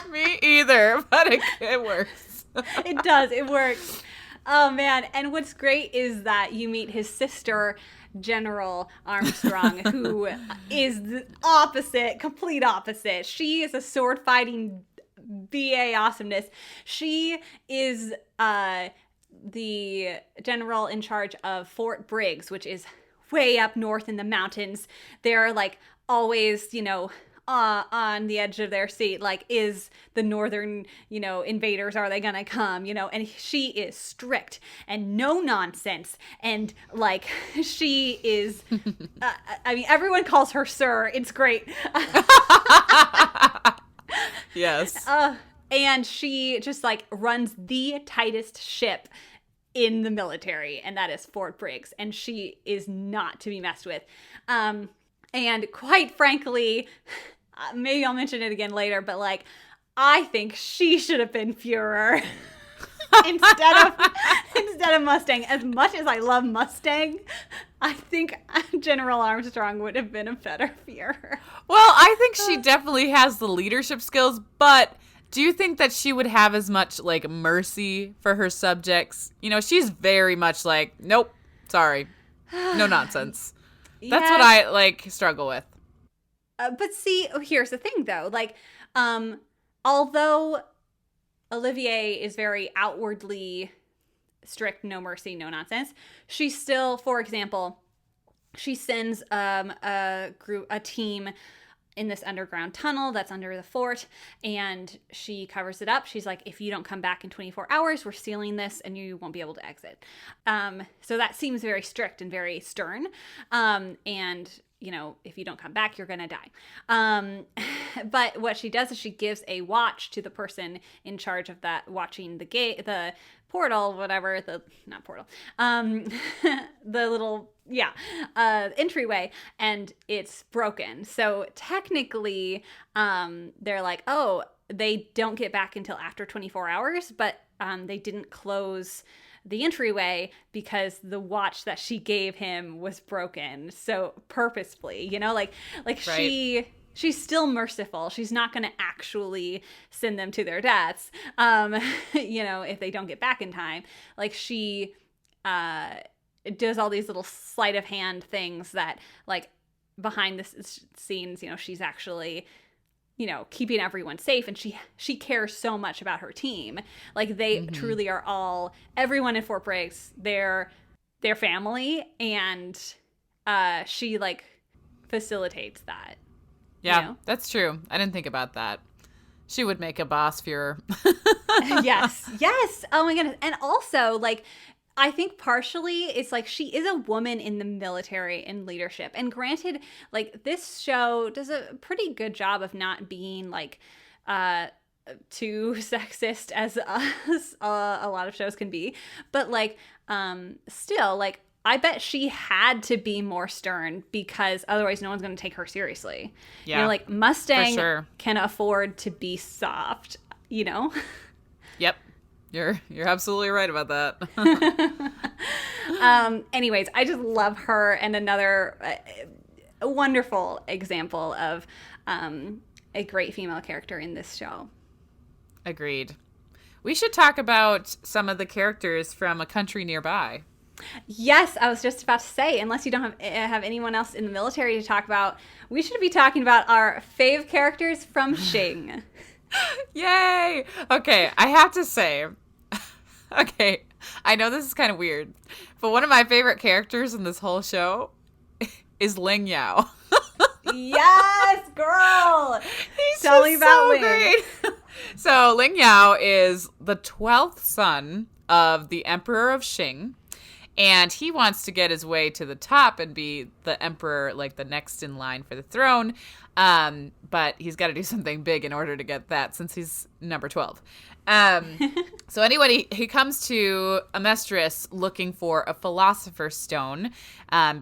it. Me either, but it works. It does. It works. Oh, man. And what's great is that you meet his sister, General Armstrong, who is the complete opposite. She is a sword-fighting BA awesomeness. She is the general in charge of Fort Briggs, which is way up north in the mountains. They're like always, on the edge of their seat, like, is the northern, invaders, are they gonna come, and she is strict and no nonsense, and like she is I mean, everyone calls her sir. It's great. Yes. And she just like runs the tightest ship in the military, and that is Fort Briggs, and she is not to be messed with. And quite frankly, maybe I'll mention it again later, but like, I think she should have been Führer instead of Mustang. As much as I love Mustang, I think General Armstrong would have been a better Führer. Well, I think she definitely has the leadership skills, but do you think that she would have as much like mercy for her subjects? She's very much like, nope, sorry, no nonsense. That's what I like struggle with. But see, here's the thing though, like, although Olivier is very outwardly strict, no mercy, no nonsense, she still, for example, she sends a team in this underground tunnel that's under the fort, and she covers it up. She's like, if you don't come back in 24 hours, we're sealing this and you won't be able to exit. So that seems very strict and very stern. And if you don't come back, you're going to die. But what she does is she gives a watch to the person in charge of that, watching the gate, the portal, whatever, not portal, the little, entryway, and it's broken. So technically, they're like, oh, they don't get back until after 24 hours, but they didn't close the entryway because the watch that she gave him was broken. So purposefully, like right. She's still merciful. She's not going to actually send them to their deaths, if they don't get back in time. Like, she does all these little sleight of hand things that, like, behind the scenes, she's actually, keeping everyone safe. And she cares so much about her team. Like, they truly are all, everyone in Fort Briggs, their family. And she, like, facilitates that. Yeah, that's true. I didn't think about that. She would make a boss Fuhrer. Yes. Oh my goodness. And also, like, I think partially it's like she is a woman in the military and leadership. And granted, like, this show does a pretty good job of not being, like, too sexist as a lot of shows can be. But, like, still, like, I bet she had to be more stern because otherwise no one's going to take her seriously. Yeah, like, Mustang sure. can afford to be soft, Yep. You're absolutely right about that. Anyways, I just love her, and another wonderful example of a great female character in this show. Agreed. We should talk about some of the characters from A Country Nearby. Yes, I was just about to say, unless you don't have anyone else in the military to talk about, we should be talking about our fave characters from Shing. Yay! Okay, I have to say, I know this is kind of weird, but one of my favorite characters in this whole show is Ling Yao. Yes, girl! Tell me about Ling. Great. So Ling Yao is the 12th son of the Emperor of Shing. And he wants to get his way to the top and be the emperor, like the next in line for the throne. But he's got to do something big in order to get that, since he's number 12. So anyway, he comes to Amestris looking for a philosopher's stone,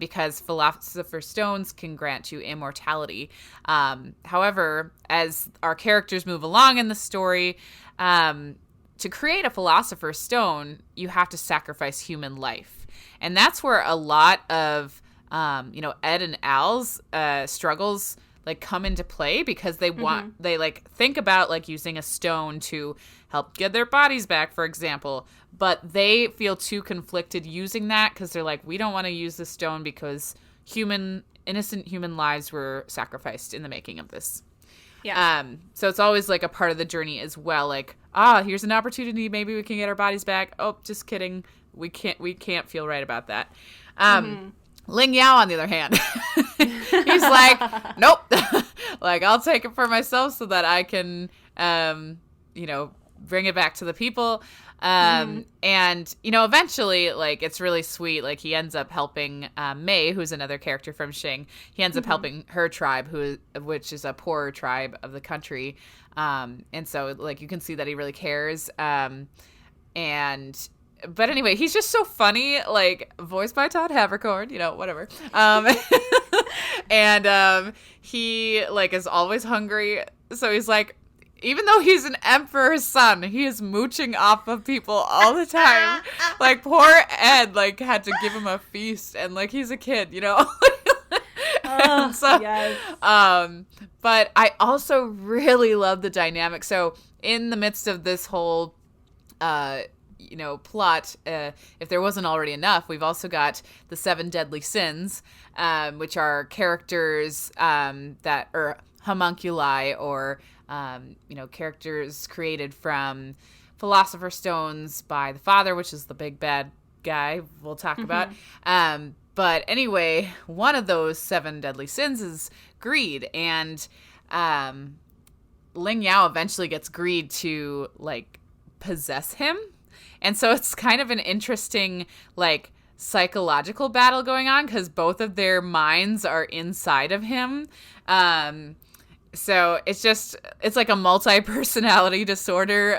because philosopher's stones can grant you immortality. However, as our characters move along in the story, to create a philosopher's stone, you have to sacrifice human life. And that's where a lot of, Ed and Al's struggles, like, come into play, because they they, like, think about, like, using a stone to help get their bodies back, for example. But they feel too conflicted using that, because they're like, we don't want to use the stone because innocent human lives were sacrificed in the making of this. Yeah. So it's always, like, a part of the journey as well. Like, here's an opportunity. Maybe we can get our bodies back. Oh, just kidding. We can't feel right about that. Ling Yao, on the other hand, he's like, nope. Like, I'll take it for myself so that I can, bring it back to the people. And, eventually, like, it's really sweet. Like, he ends up helping Mei, who's another character from Shing. He ends up helping her tribe, which is a poorer tribe of the country. And so, like, you can see that he really cares. But anyway, he's just so funny, like, voiced by Todd Havercorn, whatever. And he, like, is always hungry. So he's like, even though he's an emperor's son, he is mooching off of people all the time. Like, poor Ed, like, had to give him a feast, and, like, he's a kid, Oh, so, yes. But I also really love the dynamic. So in the midst of this whole plot, if there wasn't already enough, we've also got the 7 deadly sins, which are characters that are homunculi, or characters created from philosopher's stones by the father, which is the big bad guy we'll talk about. But anyway, one of those 7 deadly sins is greed. And Ling Yao eventually gets greed to, like, possess him. And so it's kind of an interesting, like, psychological battle going on because both of their minds are inside of him. So it's like a multi-personality disorder.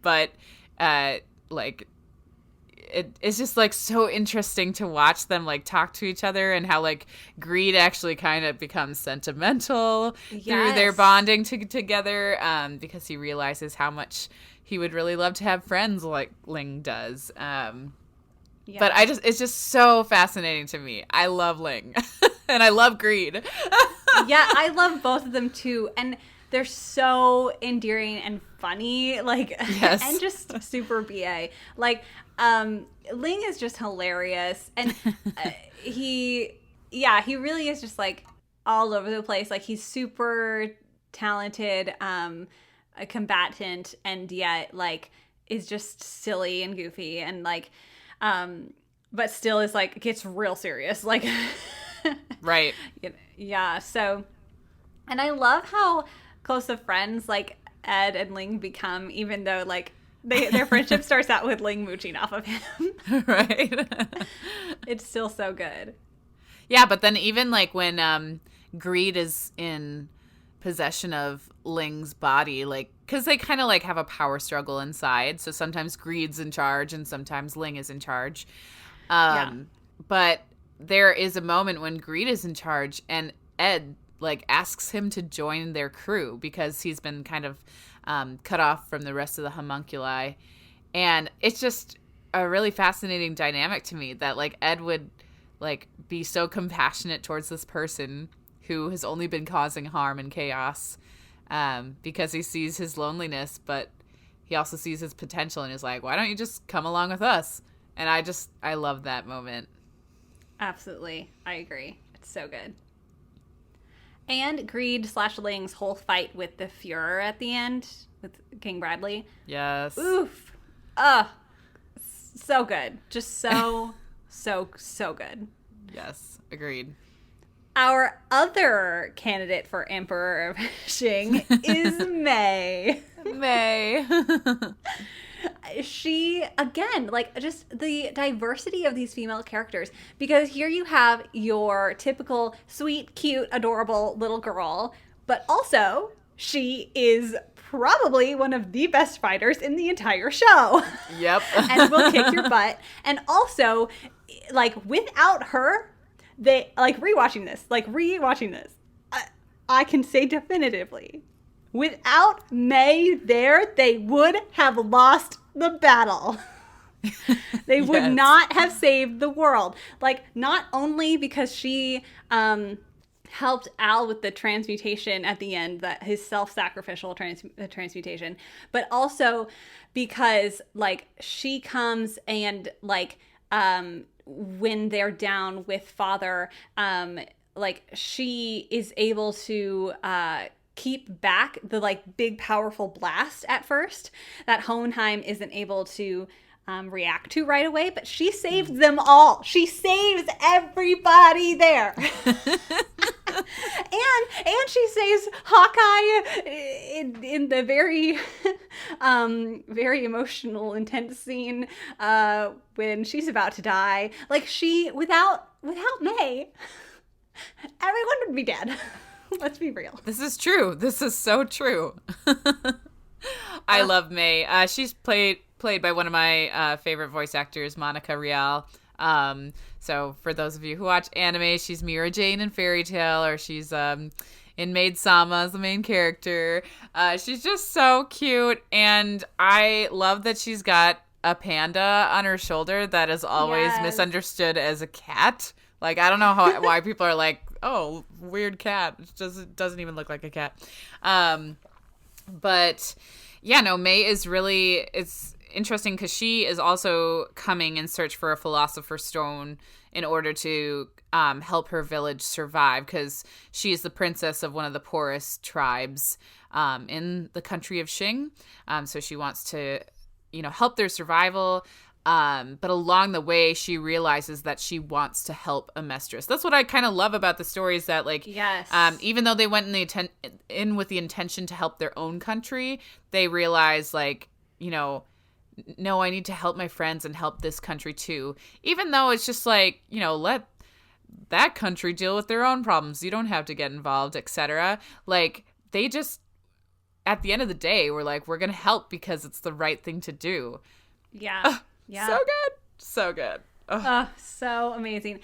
But like, it's just, like, so interesting to watch them, like, talk to each other and how, like, greed actually kind of becomes sentimental through their bonding together, because he realizes how much he would really love to have friends like Ling does. But it's just so fascinating to me. I love Ling and I love greed. Yeah, I love both of them too. And they're so endearing and funny, like, yes. and just super BA. Like, Ling is just hilarious, and he really is just, like, all over the place. Like, he's super talented, a combatant, and yet, like, is just silly and goofy, and, like, but still is, like, gets real serious, like, right. Yeah. So, and I love how close of friends, like, Ed and Ling become, even though, like, their friendship starts out with Ling mooching off of him. Right. It's still so good. Yeah, but then even, like, when greed is in possession of Ling's body, like, because they kind of, like, have a power struggle inside. So sometimes greed's in charge and sometimes Ling is in charge. But there is a moment when greed is in charge and Ed, like, asks him to join their crew because he's been kind of cut off from the rest of the homunculi. And it's just a really fascinating dynamic to me that, like, Ed would, like, be so compassionate towards this person who has only been causing harm and chaos, because he sees his loneliness, but he also sees his potential and is like, why don't you just come along with us? And I love that moment. Absolutely. I agree. It's so good. And Greed/Ling's whole fight with the Fuhrer at the end with King Bradley. Yes. Oof. So good. Just so, so good. Yes. Agreed. Our other candidate for Emperor of Xing is Mei. Mei. She, again, like, just the diversity of these female characters, because here you have your typical sweet, cute, adorable little girl, but also she is probably one of the best fighters in the entire show. Yep. And will kick your butt. And also, like, without her, rewatching this, I can say definitively, without Mei there, they would have lost the battle. They would not have saved the world. Like, not only because she helped Al with the transmutation at the end, that his self-sacrificial transmutation, but also because, like, she comes and, like, when they're down with Father, like, she is able to keep back the, like, big powerful blast at first that Hohenheim isn't able to react to right away, but she saves them all. She saves everybody there. and she saves Hawkeye in the very very emotional, intense scene when she's about to die. Like, she, without Mei, everyone would be dead. Let's be real. This is true. This is so true. I love Mei. She's played by one of my favorite voice actors, Monica Rial. So for those of you who watch anime, she's Mira Jane in Fairy Tail, or she's in Maid Sama as the main character. She's just so cute, and I love that she's got a panda on her shoulder that is always misunderstood as a cat. Like, I don't know why people are like, oh, weird cat. It doesn't even look like a cat. But yeah, no, Mei is really, it's interesting because she is also coming in search for a philosopher's stone in order to help her village survive, because she is the princess of one of the poorest tribes in the country of Xing. So she wants to, help their survival. But along the way, she realizes that she wants to help Amestris. That's what I kind of love about the story, is that, like, yes, even though they went in with the intention to help their own country, they realize, like, you know, no, I need to help my friends and help this country too. Even though it's just like, you know, let that country deal with their own problems. You don't have to get involved, etc. Like, they just, at the end of the day, were like, we're going to help because it's the right thing to do. Yeah. Yeah. So good. So good. Oh, so amazing.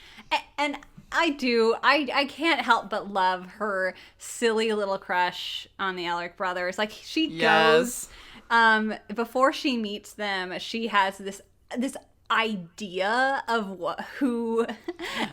And I can't help but love her silly little crush on the Elric brothers. Like, she goes, before she meets them, she has this idea of who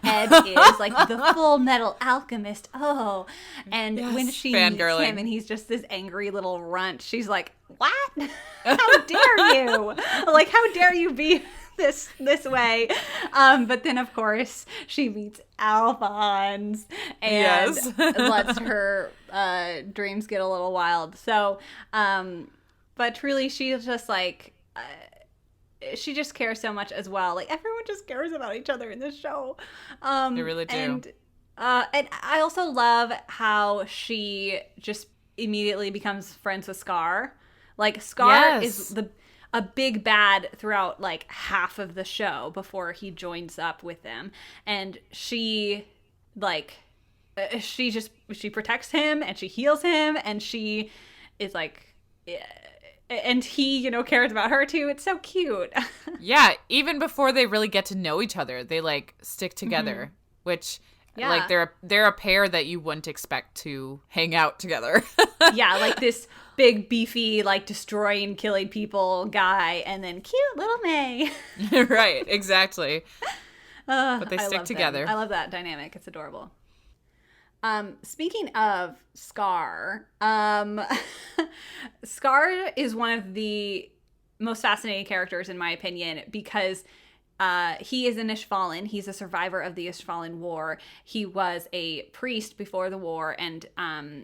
Ed is, like the Fullmetal Alchemist. Oh, and when she meets him and he's just this angry little runt, she's like, what? How dare you? Like, how dare you be this way? But then, of course, she meets Alphonse and lets her dreams get a little wild. So, but truly, she's just like, she just cares so much as well. Like, everyone just cares about each other in this show. They really do. And I also love how she just immediately becomes friends with Scar. Like, Scar is a big bad throughout, like, half of the show before he joins up with them. And she, like, she protects him and she heals him, and she is like, and he, you know, cares about her too. It's so cute. Yeah, even before they really get to know each other, they, like, stick together, which, like, they're a pair that you wouldn't expect to hang out together. Yeah, like this big, beefy, like, destroying, killing people guy, and then cute little May. Right, exactly. But they stick together. I love that dynamic. It's adorable. Speaking of Scar, Scar is one of the most fascinating characters, in my opinion, because he is an Ishvalan. He's a survivor of the Ishvalan War. He was a priest before the war and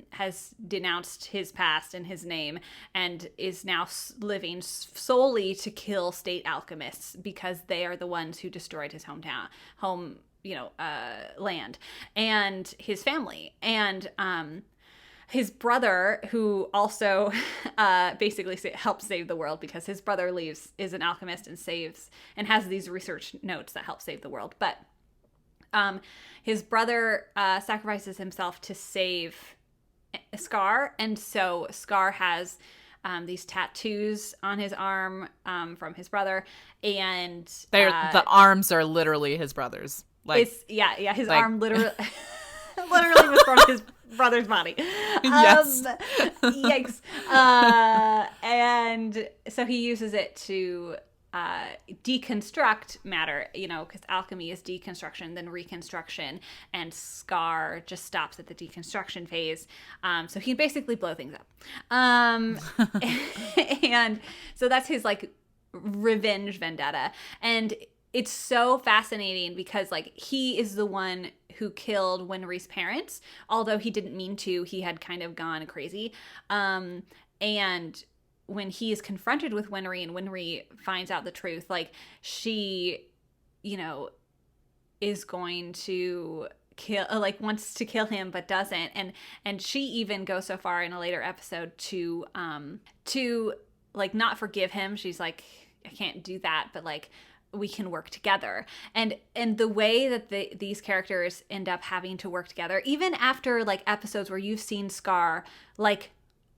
has denounced his past and his name, and is now living solely to kill state alchemists because they are the ones who destroyed his land and his family. And his brother, who also basically helps save the world, because his brother is an alchemist and has these research notes that help save the world. But his brother sacrifices himself to save Scar, and so Scar has these tattoos on his arm from his brother, and the arms are literally his brother's. Like, his arm literally was from his brother's body. Yes. Yikes. And so he uses it to deconstruct matter, you know, because alchemy is deconstruction, then reconstruction, and Scar just stops at the deconstruction phase. So he can basically blow things up. And so that's his, like, revenge vendetta. And it's so fascinating because, like, he is the one who killed Winry's parents, although he didn't mean to. He had kind of gone crazy. And when he is confronted with Winry and Winry finds out the truth, like, she, you know, is going to wants to kill him but doesn't. And she even goes so far in a later episode to like, not forgive him. She's like, I can't do that, but, like, we can work together. And the way that these characters end up having to work together, even after, like, episodes where you've seen Scar, like,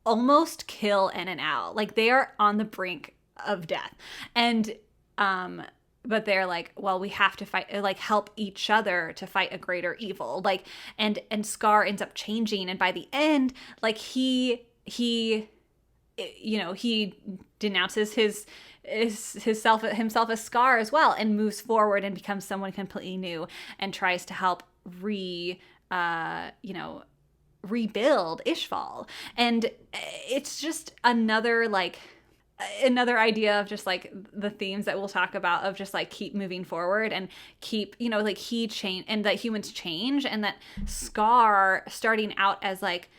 almost kill N and Al, like, they are on the brink of death, and but they're like, well, we have to fight, like, help each other to fight a greater evil, like, and Scar ends up changing, and by the end, like, he you know, he denounces himself as Scar as well, and moves forward and becomes someone completely new, and tries to help rebuild Ishval. And it's just another idea of just, like, the themes that we'll talk about, of just, like, keep moving forward and keep, you know, like, he change, and that humans change, and that Scar, starting out as, like,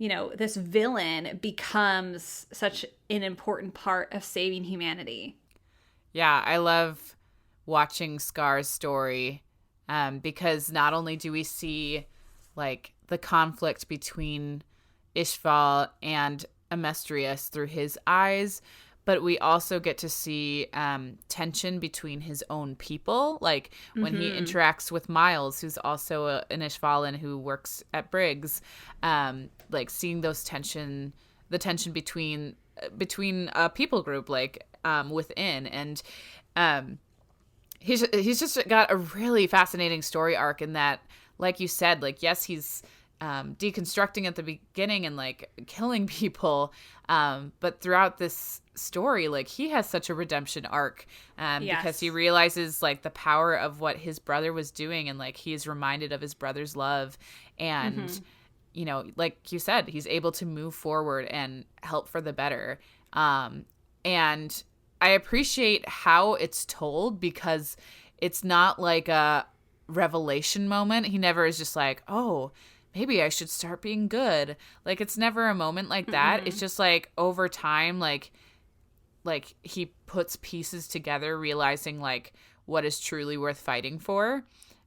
you know, this villain, becomes such an important part of saving humanity. Yeah, I love watching Scar's story because not only do we see like the conflict between Ishval and Amestrius through his eyes, but we also get to see tension between his own people. Like when he interacts with Miles, who's also an Ishvalan who works at Briggs, like seeing the tension between a people group, like within, and he's just got a really fascinating story arc in that, like you said, like, yes, he's deconstructing at the beginning and like killing people, but throughout this story, like, he has such a redemption arc because he realizes like the power of what his brother was doing, and like he is reminded of his brother's love, and you know, like you said, he's able to move forward and help for the better. And I appreciate how it's told, because it's not like a revelation moment. He never is just like, oh, maybe I should start being good. Like, it's never a moment like that. It's just like over time, like he puts pieces together, realizing like what is truly worth fighting for.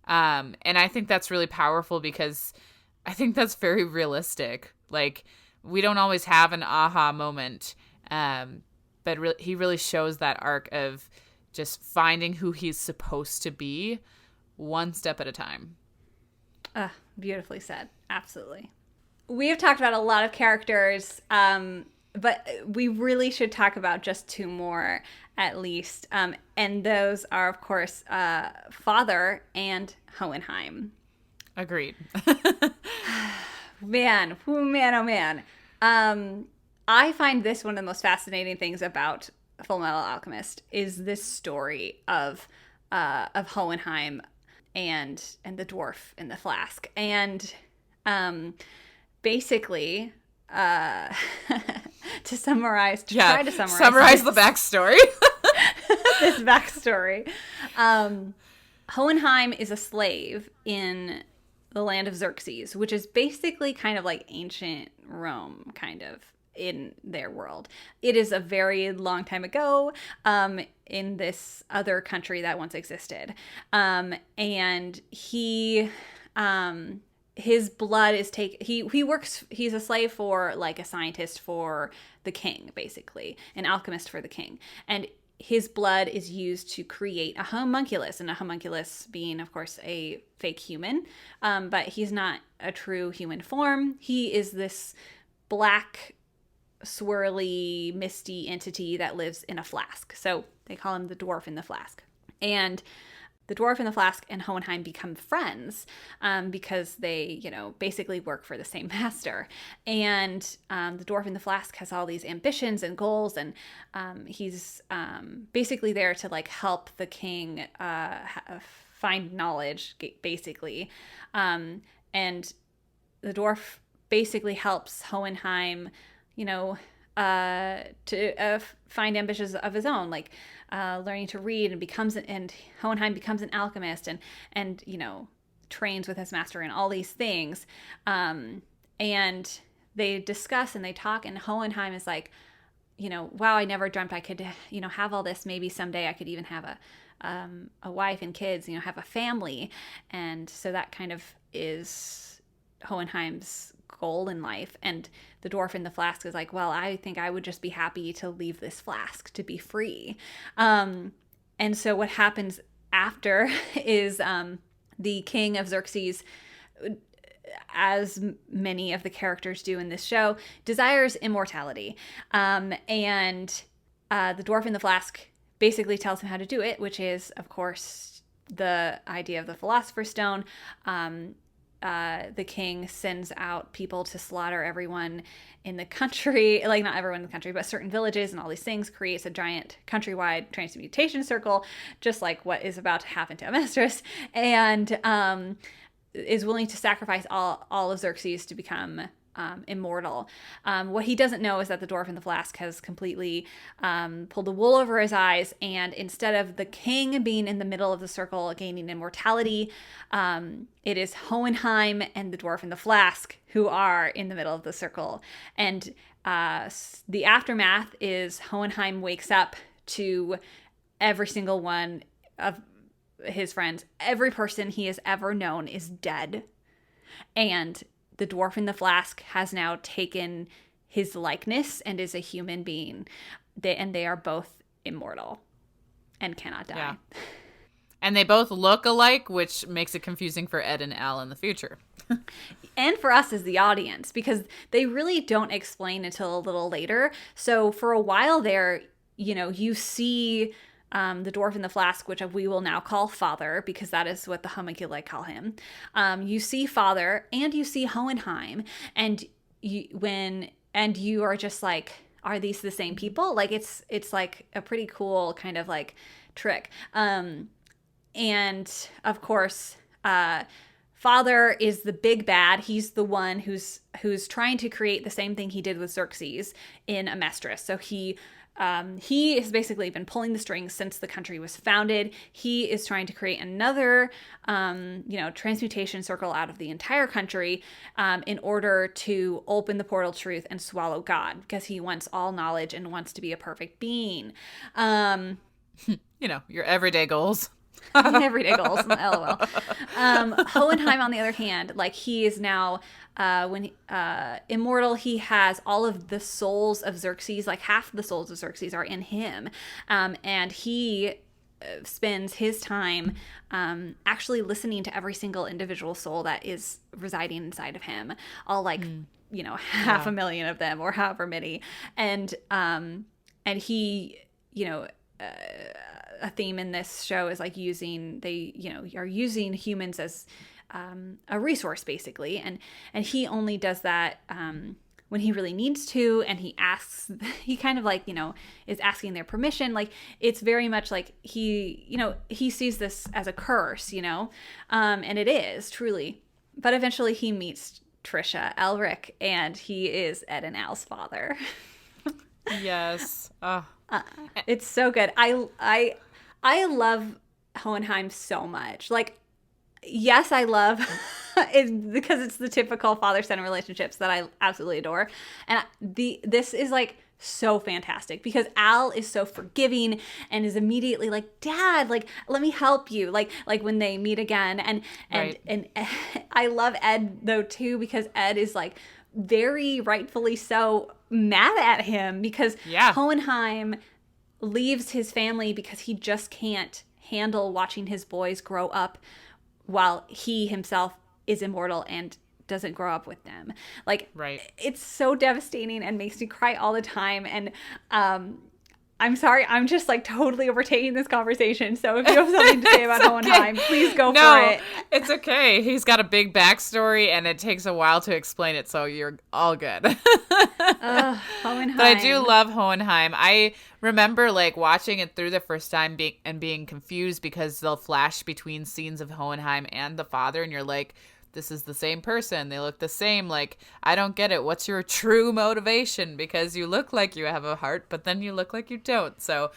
And I think that's really powerful, because I think that's very realistic. Like, we don't always have an aha moment. But he really shows that arc of just finding who he's supposed to be one step at a time. Beautifully said. Absolutely. We have talked about a lot of characters, but we really should talk about just two more at least. And those are, of course, Father and Hohenheim. Agreed. Man, oh man. I find this one of the most fascinating things about Fullmetal Alchemist is this story of Hohenheim and the dwarf in the flask. And basically, to try to summarize the backstory. This backstory. Hohenheim is a slave in the land of Xerxes, which is basically kind of like ancient Rome, kind of, in their world. It is a very long time ago in this other country that once existed. And his blood is he's a slave for, like, a scientist for the king, basically, an alchemist for the king. And his blood is used to create a homunculus, and a homunculus being, of course, a fake human. But he's not a true human form. He is this black, swirly, misty entity that lives in a flask. So they call him the dwarf in the flask. And the dwarf in the flask and Hohenheim become friends because they, basically work for the same master. And the dwarf in the flask has all these ambitions and goals, and he's basically there to, like, help the king find knowledge, basically. And the dwarf basically helps Hohenheim, to find ambitions of his own, like learning to read, and Hohenheim becomes an alchemist, and trains with his master and all these things. And they discuss and they talk, and Hohenheim is like, wow, I never dreamt I could, have all this. Maybe someday I could even have a wife and kids, have a family. And so that kind of is Hohenheim's goal in life. And the dwarf in the flask is like, well, I think I would just be happy to leave this flask to be free. And so what happens after is the king of Xerxes, as many of the characters do in this show, desires immortality. And the dwarf in the flask basically tells him how to do it, which is, of course, the idea of the Philosopher's Stone. The king sends out people to slaughter everyone in the country, like, not everyone in the country, but certain villages and all these things, creates a giant countrywide transmutation circle, just like what is about to happen to Amestris, and is willing to sacrifice all of Xerxes to become immortal. What he doesn't know is that the dwarf in the flask has completely pulled the wool over his eyes, and instead of the king being in the middle of the circle gaining immortality, it is Hohenheim and the dwarf in the flask who are in the middle of the circle. And the aftermath is Hohenheim wakes up to every single one of his friends, every person he has ever known is dead. And the dwarf in the flask has now taken his likeness and is a human being. They are both immortal and cannot die. Yeah. And they both look alike, which makes it confusing for Ed and Al in the future. And for us as the audience, because they really don't explain until a little later. So for a while there, you see the dwarf in the flask, which we will now call Father, because that is what the homunculi call him. You see Father, and you see Hohenheim, and you are just like, are these the same people? Like it's like a pretty cool kind of like trick. And of course, Father is the big bad. He's the one who's trying to create the same thing he did with Xerxes in Amestris. So he has basically been pulling the strings since the country was founded. He is trying to create another, transmutation circle out of the entire country in order to open the portal to truth and swallow God, because he wants all knowledge and wants to be a perfect being. Your everyday goals. Everyday goals, lol. Hohenheim, on the other hand, like he is now immortal. He has all of the souls of Xerxes, like half the souls of Xerxes are in him, and he spends his time actually listening to every single individual soul that is residing inside of him, all like half a million of them or however many, and he a theme in this show is like are using humans as a resource, basically, and he only does that when he really needs to, and he kind of like is asking their permission. Like it's very much like he sees this as a curse, and it is truly. But eventually he meets Trisha Elric, and he is Ed and Al's father. Yes. It's so good. I love Hohenheim so much. Like, yes, I love it because it's the typical father-son relationships that I absolutely adore. And this is like so fantastic because Al is so forgiving and is immediately like, Dad, like, let me help you. Like when they meet again. And I love Ed though too, because Ed is like very rightfully so mad at him because Hohenheim leaves his family because he just can't handle watching his boys grow up while he himself is immortal and doesn't grow up with them. Like, it's so devastating and makes me cry all the time. And I'm sorry, I'm just like totally overtaking this conversation. So if you have something to say about Hohenheim, please go for it. It's okay. He's got a big backstory and it takes a while to explain it, so you're all good. Hohenheim. But I do love Hohenheim. I remember like watching it through the first time being confused because they'll flash between scenes of Hohenheim and the father, and you're like, this is the same person. They look the same. Like, I don't get it. What's your true motivation? Because you look like you have a heart, but then you look like you don't. So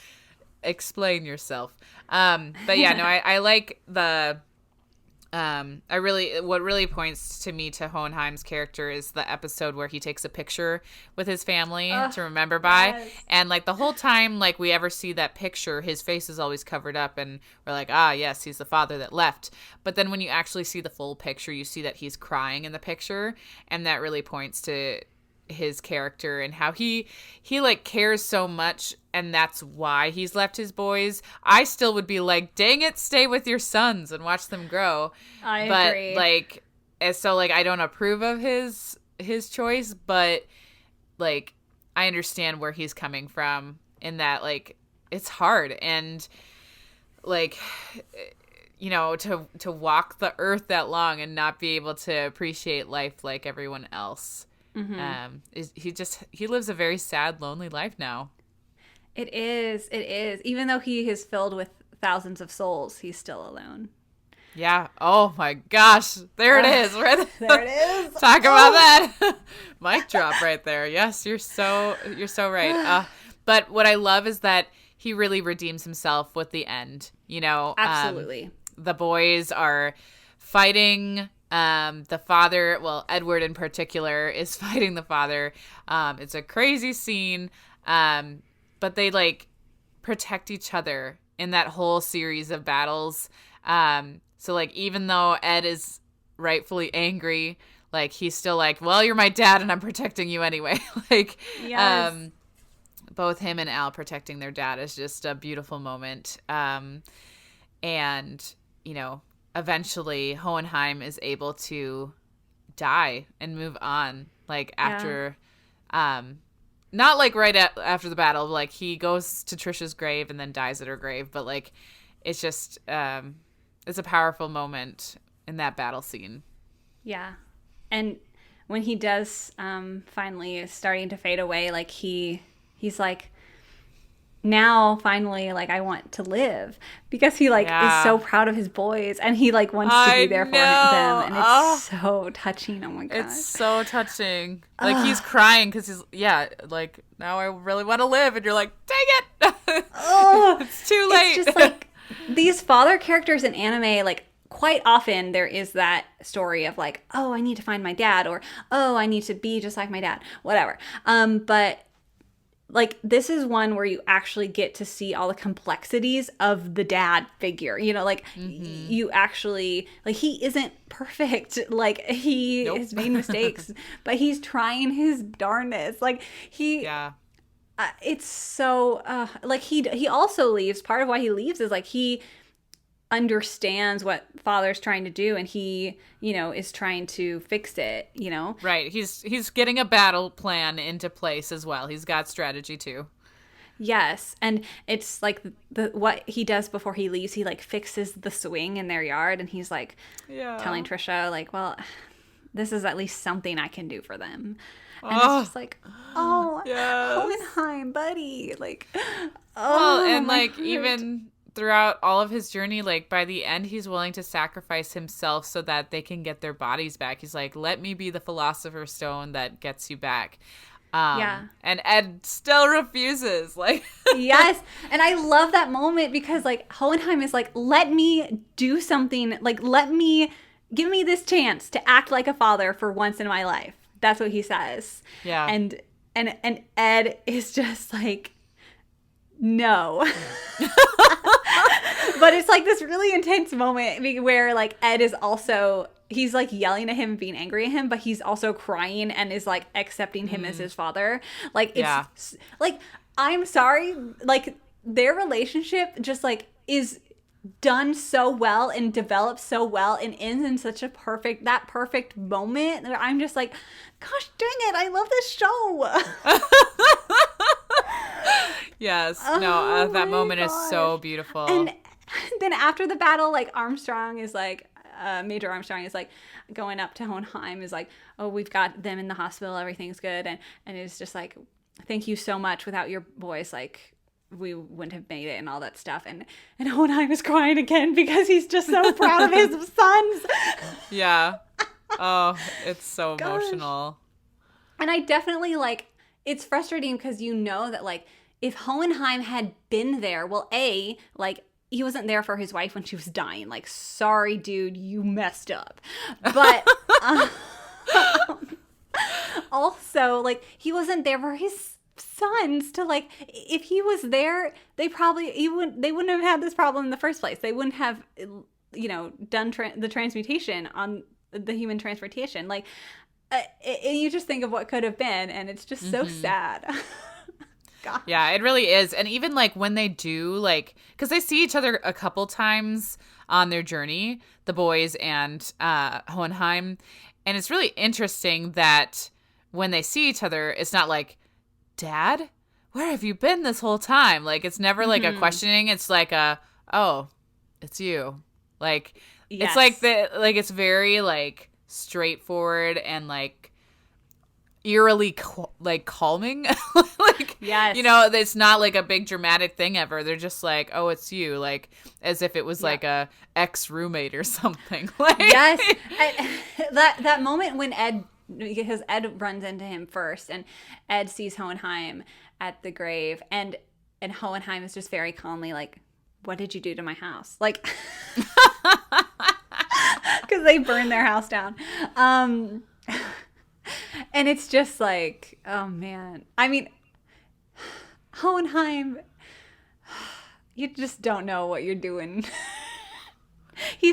explain yourself. But yeah, no, I like the, what really points to me to Hohenheim's character is the episode where he takes a picture with his family to remember by. Yes. And like the whole time, like we ever see that picture, his face is always covered up and we're like, yes, he's the father that left. But then when you actually see the full picture, you see that he's crying in the picture. And that really points to his character and how he like cares so much, and that's why he's left his boys. I still would be like, dang it, stay with your sons and watch them grow. I agree. Like, so like I don't approve of his choice, but like I understand where he's coming from in that like it's hard, and like to walk the earth that long and not be able to appreciate life like everyone else. Mm-hmm. He lives a very sad, lonely life now. It is. Even though he is filled with thousands of souls, he's still alone. Yeah. Oh my gosh. There it is. Right there it is. Talk about that. Mic drop right there. Yes, you're so right. But what I love is that he really redeems himself with the end. Absolutely. The boys are fighting. The father, well, Edward in particular, is fighting the father. It's a crazy scene, but they like protect each other in that whole series of battles. So like even though Ed is rightfully angry, like he's still like, well, you're my dad and I'm protecting you anyway. Like Yes. both him and Al protecting their dad is just a beautiful moment. And eventually Hohenheim is able to die and move on, like after not like after the battle, like he goes to Trisha's grave and then dies at her grave, but like it's just it's a powerful moment in that battle scene. Yeah. And when he does finally is starting to fade away, like he's like, now finally, like I want to live, because he like is so proud of his boys and he like wants to be there for them, and it's so touching. Oh my gosh, it's so touching. Like he's crying because he's like, now I really want to live, and you're like, dang it. It's too late. It's just like these father characters in anime, like quite often there is that story of like, oh, I need to find my dad, or oh, I need to be just like my dad, whatever. But like this is one where you actually get to see all the complexities of the dad figure, like you actually, like, he isn't perfect, like he has made mistakes, but he's trying his darndest, like it's so like he also leaves. Part of why he leaves is like he understands what father's trying to do, and he is trying to fix it, right. He's getting a battle plan into place as well. He's got strategy too. Yes. And it's like what he does before he leaves, he like fixes the swing in their yard, and he's like telling Trisha like, well, this is at least something I can do for them. And it's just like, oh yes. Hohenheim, buddy, like, well, and like heart. Even throughout all of his journey, like by the end, he's willing to sacrifice himself so that they can get their bodies back. He's like, let me be the philosopher's stone that gets you back. And Ed still refuses, like. Yes. And I love that moment because like Hohenheim is like, let me do something, like give me this chance to act like a father for once in my life. That's what he says. Yeah. And Ed is just like, no. But it's like this really intense moment where like Ed is also, he's like yelling at him and being angry at him, but he's also crying and is like accepting him as his father. Like it's like, I'm sorry, like their relationship just like is done so well and developed so well and ends in such a perfect moment that I'm just like, gosh dang it, I love this show. Yes. No, that moment is so beautiful. And then after the battle, like Armstrong is like, Major Armstrong is like going up to Hohenheim, is like, oh, we've got them in the hospital, everything's good, and it's just like, thank you so much, without your boys, like we wouldn't have made it and all that stuff. And Hohenheim is crying again because he's just so proud of his sons. Yeah. Oh, it's so emotional. And I definitely like, it's frustrating because that like if Hohenheim had been there, well, like he wasn't there for his wife when she was dying. Like, sorry, dude, you messed up. But also, like, he wasn't there for his sons to, like, if he was there, they wouldn't have had this problem in the first place. They wouldn't have, done the transmutation on the human transportation. Like, you just think of what could have been, and it's just so sad. God. Yeah, it really is. And even like when they do, like, because they see each other a couple times on their journey, the boys and Hohenheim, and it's really interesting that when they see each other, it's not like, Dad, where have you been this whole time? Like, it's never like a questioning. It's like oh, it's you. Like, it's like it's very like straightforward and like eerily like calming. Like, yes, it's not like a big dramatic thing ever. They're just like, oh, it's you, like as if it was like a ex-roommate or something. Like, yes. that moment when Ed runs into him first, and Ed sees Hohenheim at the grave, and Hohenheim is just very calmly like, what did you do to my house? Like, because they burned their house down. And it's just like, oh man. I mean, Hohenheim, you just don't know what you're doing. Yeah.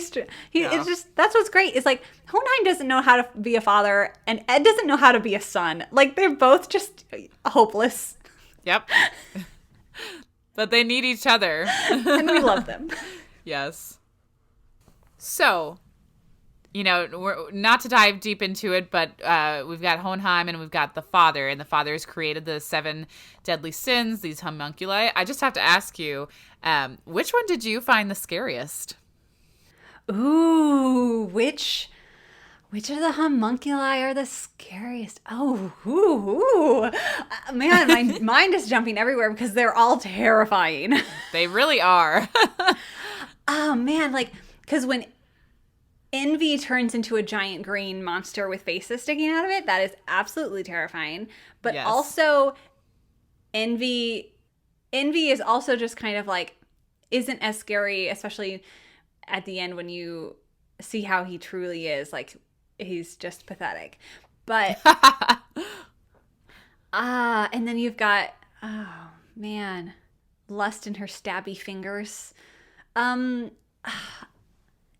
It's just, that's what's great. It's like Honheim doesn't know how to be a father, and Ed doesn't know how to be a son. Like, they're both just hopeless. Yep. But they need each other. And we love them. Yes. So, we're not to dive deep into it, but we've got Hohenheim and we've got the father, and the father has created the 7 deadly sins, these homunculi. I just have to ask you, which one did you find the scariest? Ooh, which of the homunculi are the scariest? Oh, man, my mind is jumping everywhere because they're all terrifying. They really are. Oh, man, like, because when Envy turns into a giant green monster with faces sticking out of it, that is absolutely terrifying. But Yes. also, Envy is also just kind of like, isn't as scary, especially at the end when you see how he truly is. Like, he's just pathetic. But and then you've got, oh man, lust in her stabby fingers.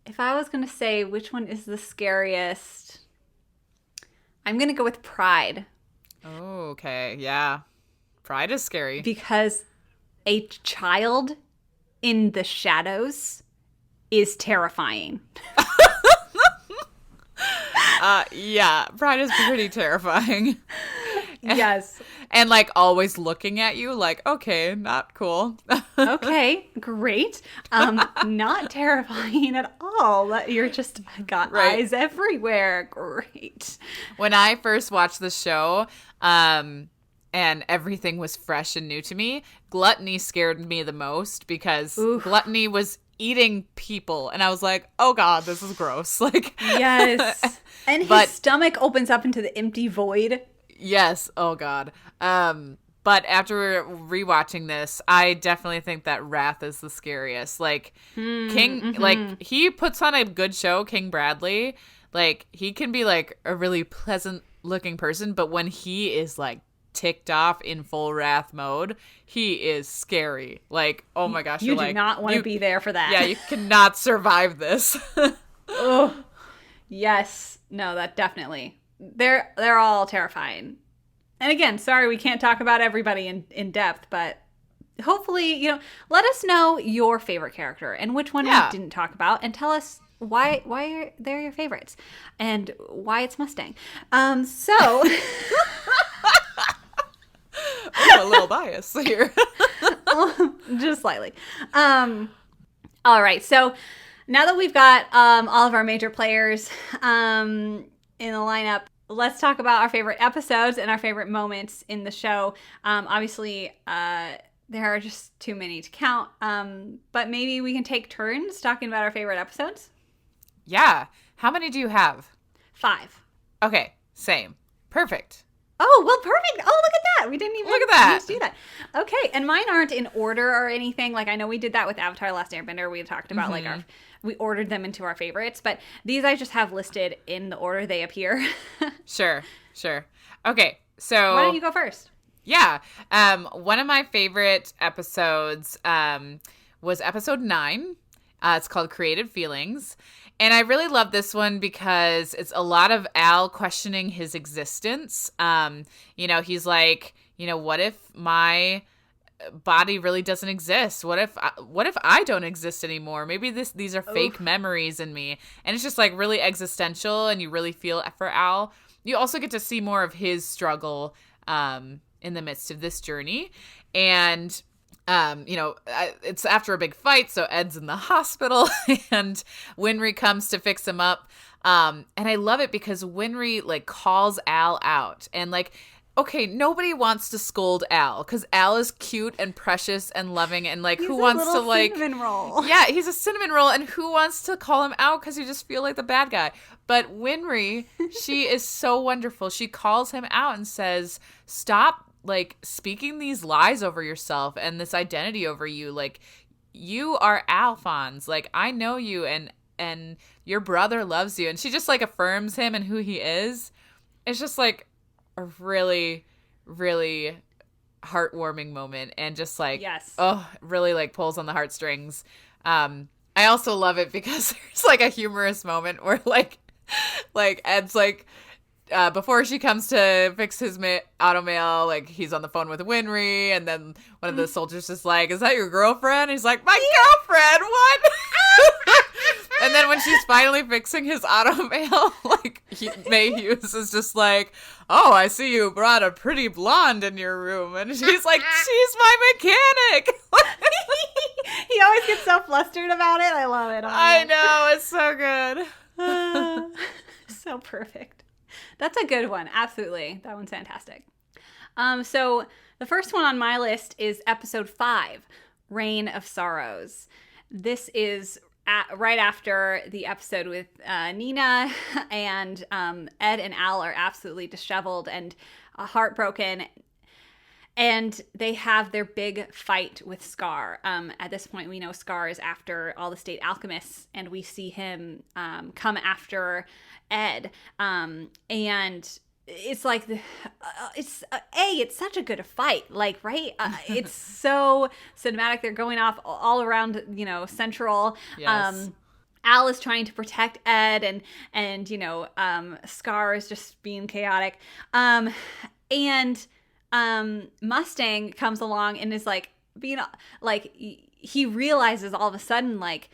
If I was gonna say which one is the scariest, I'm gonna go with Pride. Oh, okay. Yeah. Pride is scary. Because a child in the shadows is terrifying. Yeah, Pride is pretty terrifying. Yes. And like always looking at you like, okay, not cool. Okay, great. Not terrifying at all. You're just got Right. eyes everywhere. Great. When I first watched the show, and everything was fresh and new to me, Gluttony scared me the most because Oof. Gluttony was eating people, and I was like, oh god, this is gross. Like, Yes. And his stomach opens up into the empty void. yes, oh god. But after rewatching this, I definitely think that Wrath is the scariest. Like, King, like, he puts on a good show, King Bradley. Like, he can be, like, a really pleasant-looking person, but when he is, like, ticked off in full wrath mode, he is scary. Like, oh my gosh, You do not want to be there for that. Yeah, you cannot survive this. Oh, yes. No, that definitely. They're all terrifying. And again, sorry we can't talk about everybody in depth, but hopefully, let us know your favorite character and which one we didn't talk about, and tell us why they're your favorites and why it's Mustang. So I'm a little biased here. just slightly. All right. So now that we've got all of our major players in the lineup, let's talk about our favorite episodes and our favorite moments in the show. Obviously, there are just too many to count, but maybe we can take turns talking about our favorite episodes. Yeah. How many do you have? 5. Okay, same. Perfect. Oh, well, perfect. Oh, look at that. We didn't even Look at that. need to do that. Okay, and mine aren't in order or anything. Like, I know we did that with Avatar: Last Airbender. We talked about, like, we ordered them into our favorites, but these I just have listed in the order they appear. Sure. Okay, so Why don't you go first? yeah, one of my favorite episodes was episode 9. It's called Created Feelings. And I really love this one because it's a lot of Al questioning his existence. He's like, what if my body really doesn't exist? What if I don't exist anymore? Maybe these are fake memories in me. And it's just like really existential, and you really feel for Al. You also get to see more of his struggle in the midst of this journey. And it's after a big fight, so Ed's in the hospital, and Winry comes to fix him up. And I love it because Winry, like, calls Al out. And, like, okay, nobody wants to scold Al, because Al is cute and precious and loving, and, like, who wants to, like... cinnamon roll. Yeah, he's a cinnamon roll, and who wants to call him out because you just feel like the bad guy? But Winry, she is so wonderful. She calls him out and says, stop, like, speaking these lies over yourself and this identity over you. Like, you are Alphonse. Like, I know you, and your brother loves you. And she just, like, affirms him and who he is. It's just, like, a really, really heartwarming moment, and just like, yes, really like pulls on the heartstrings. I also love it because there's like a humorous moment where like Ed's like, before she comes to fix his auto mail, like he's on the phone with Winry, and then one of the soldiers is like, "Is that your girlfriend?" He's like, "My girlfriend, what?" And then when she's finally fixing his auto mail, like May Hughes is just like, "Oh, I see you brought a pretty blonde in your room," and she's like, "She's my mechanic." He always gets so flustered about it. I love it. I know, it's so good. So perfect. That's a good one. Absolutely. That one's fantastic. So the first one on my list is episode 5, Reign of Sorrows. This is right after the episode with Nina, and Ed and Al are absolutely disheveled and heartbroken. And they have their big fight with Scar. At this point, we know Scar is after all the state alchemists, and we see him come after Ed. And it's like, it's such a good fight. Like, right? It's so cinematic. They're going off all around, Central. Yes. Al is trying to protect Ed, and Scar is just being chaotic. And Mustang comes along and is like, he realizes all of a sudden, like,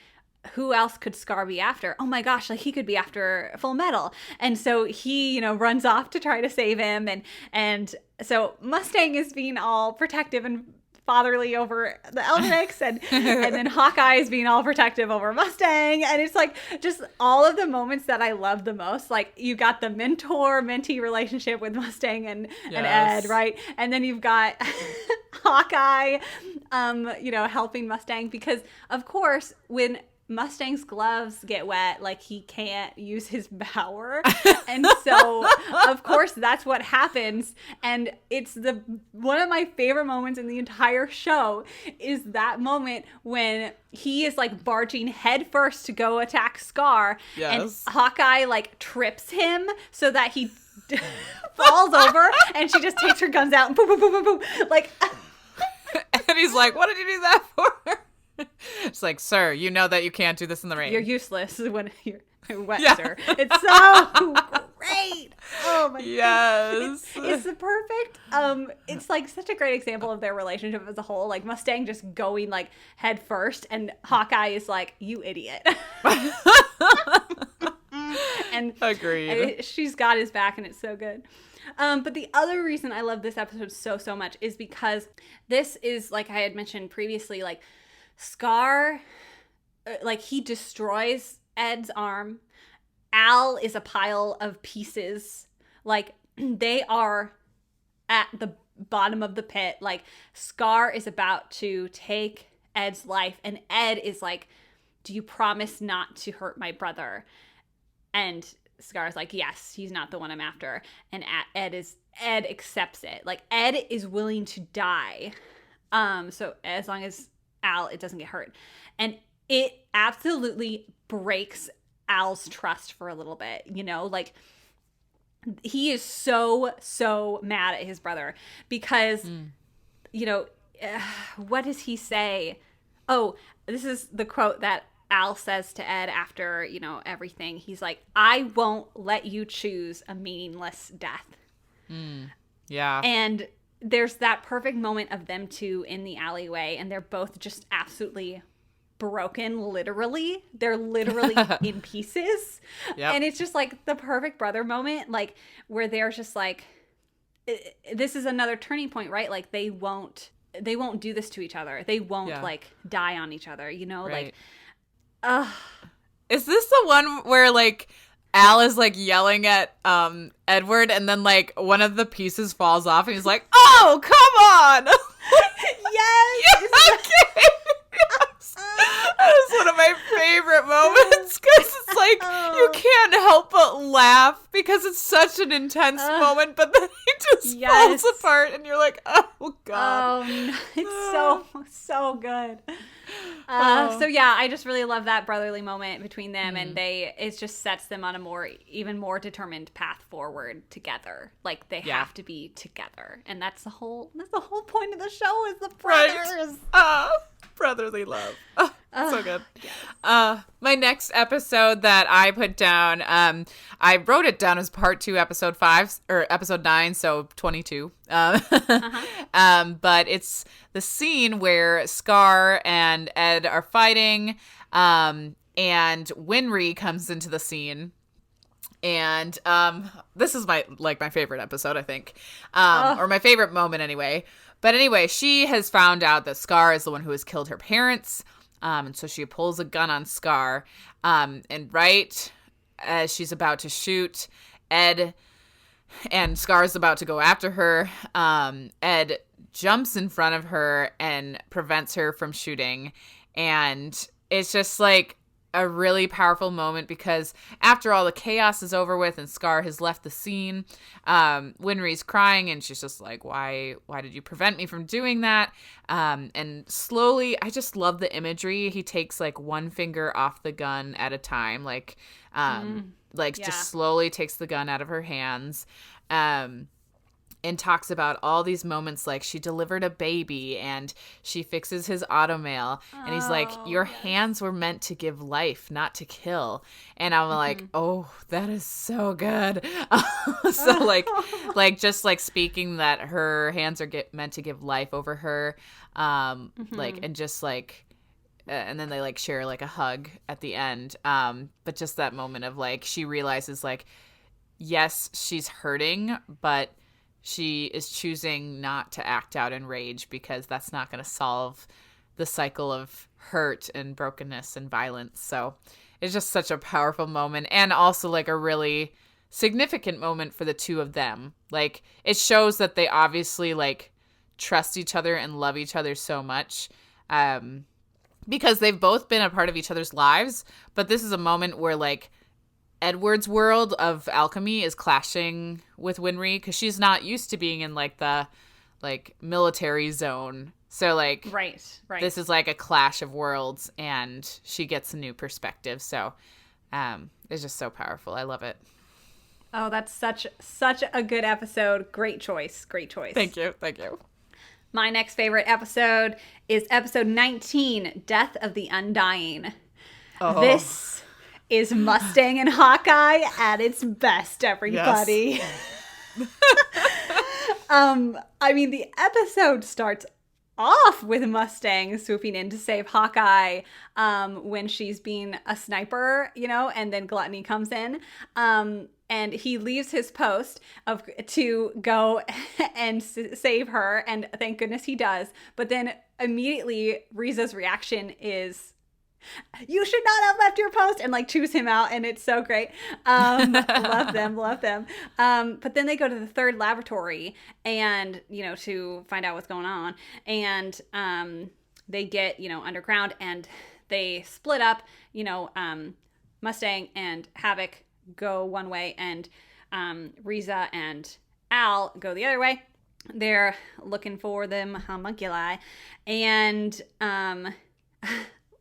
who else could Scar be after? Oh my gosh, like he could be after Fullmetal. And so he, runs off to try to save him. And so Mustang is being all protective and fatherly over the Elrics, and then Hawkeye is being all protective over Mustang. And it's like just all of the moments that I love the most. Like you got the mentor-mentee relationship with Mustang and Ed, right? And then you've got Hawkeye, helping Mustang, because of course when Mustang's gloves get wet, like he can't use his power, and so of course that's what happens. And it's one of my favorite moments in the entire show is that moment when he is like barging headfirst to go attack Scar, and Hawkeye like trips him so that he falls over, and she just takes her guns out and boom, boom, boom, boom, boom, like. And he's like, "What did you do that for?" It's like, "Sir, you know that you can't do this in the rain. You're useless when you're wet, sir." It's so great. Oh my God. It's the perfect. It's like such a great example of their relationship as a whole. Like Mustang just going like head first, and Hawkeye is like, "You idiot." And agreed. She's got his back, and it's so good. But the other reason I love this episode so much is because this is, like I had mentioned previously, like Scar, like he destroys Ed's arm. Al is a pile of pieces. Like they are at the bottom of the pit. Like Scar is about to take Ed's life, and Ed is like, "Do you promise not to hurt my brother?" And Scar's like, "Yes, he's not the one I'm after." And Ed accepts it. Like Ed is willing to die. So as long as Al, it doesn't get hurt. And it absolutely breaks Al's trust for a little bit, like he is so mad at his brother because, what does he say? Oh, this is the quote that Al says to Ed after, everything. He's like, "I won't let you choose a meaningless death." Yeah. And there's that perfect moment of them two in the alleyway, and they're both just absolutely broken, literally. They're literally in pieces. Yep. And it's just like the perfect brother moment, like where they're just like, this is another turning point, right? Like they won't do this to each other. They won't like die on each other, right. Like, is this the one where like Al is like yelling at Edward, and then like one of the pieces falls off, and he's like, "Oh, come on!" Yes. Yes. That is one of my favorite moments because it's like you can't help but laugh because it's such an intense moment, but then it just falls apart and you're like, oh God. Oh, it's so good. So yeah, I just really love that brotherly moment between them, and it just sets them on a even more determined path forward together. Like they have to be together, and that's the whole point of the show is the brothers. Right. Brotherly love. So good. Yes. My next episode that I put down, I wrote it down as part 2, episode 5 or episode 9, so 22. But it's the scene where Scar and Ed are fighting, and Winry comes into the scene. And this is my favorite episode, I think, or my favorite moment anyway. But anyway, she has found out that Scar is the one who has killed her parents. And so she pulls a gun on Scar. And right as she's about to shoot, Ed and Scar's about to go after her, Ed jumps in front of her and prevents her from shooting. And it's just like a really powerful moment because after all the chaos is over with and Scar has left the scene, Winry's crying and she's just like, why did you prevent me from doing that? And slowly, I just love the imagery. He takes like one finger off the gun at a time, just slowly takes the gun out of her hands. And talks about all these moments like she delivered a baby and she fixes his automail. And he's like, your hands were meant to give life, not to kill. And I'm like, oh, that is so good. So just speaking that her hands are meant to give life over her. And just and then they share a hug at the end. But just that moment of she realizes yes, she's hurting, but she is choosing not to act out in rage because that's not going to solve the cycle of hurt and brokenness and violence. So it's just such a powerful moment, and also a really significant moment for the two of them. It shows that they obviously trust each other and love each other so much, because they've both been a part of each other's lives. But this is a moment where Edward's world of alchemy is clashing with Winry because she's not used to being in the military zone. So right. This is a clash of worlds, and she gets a new perspective. So it's just so powerful. I love it. Oh, that's such a good episode. Great choice. Thank you. My next favorite episode is episode 19, Death of the Undying. Oh. This is Mustang and Hawkeye at its best, everybody. Yes. The episode starts off with Mustang swooping in to save Hawkeye when she's being a sniper, and then Gluttony comes in. And he leaves his post to go and save her, and thank goodness he does. But then immediately Riza's reaction is, you should not have left your post, and chews him out, and it's so great. Love them. But then they go to the third laboratory and to find out what's going on, and they get underground, and they split up. Mustang and Havoc go one way, and Riza and Al go the other way. They're looking for them homunculi, and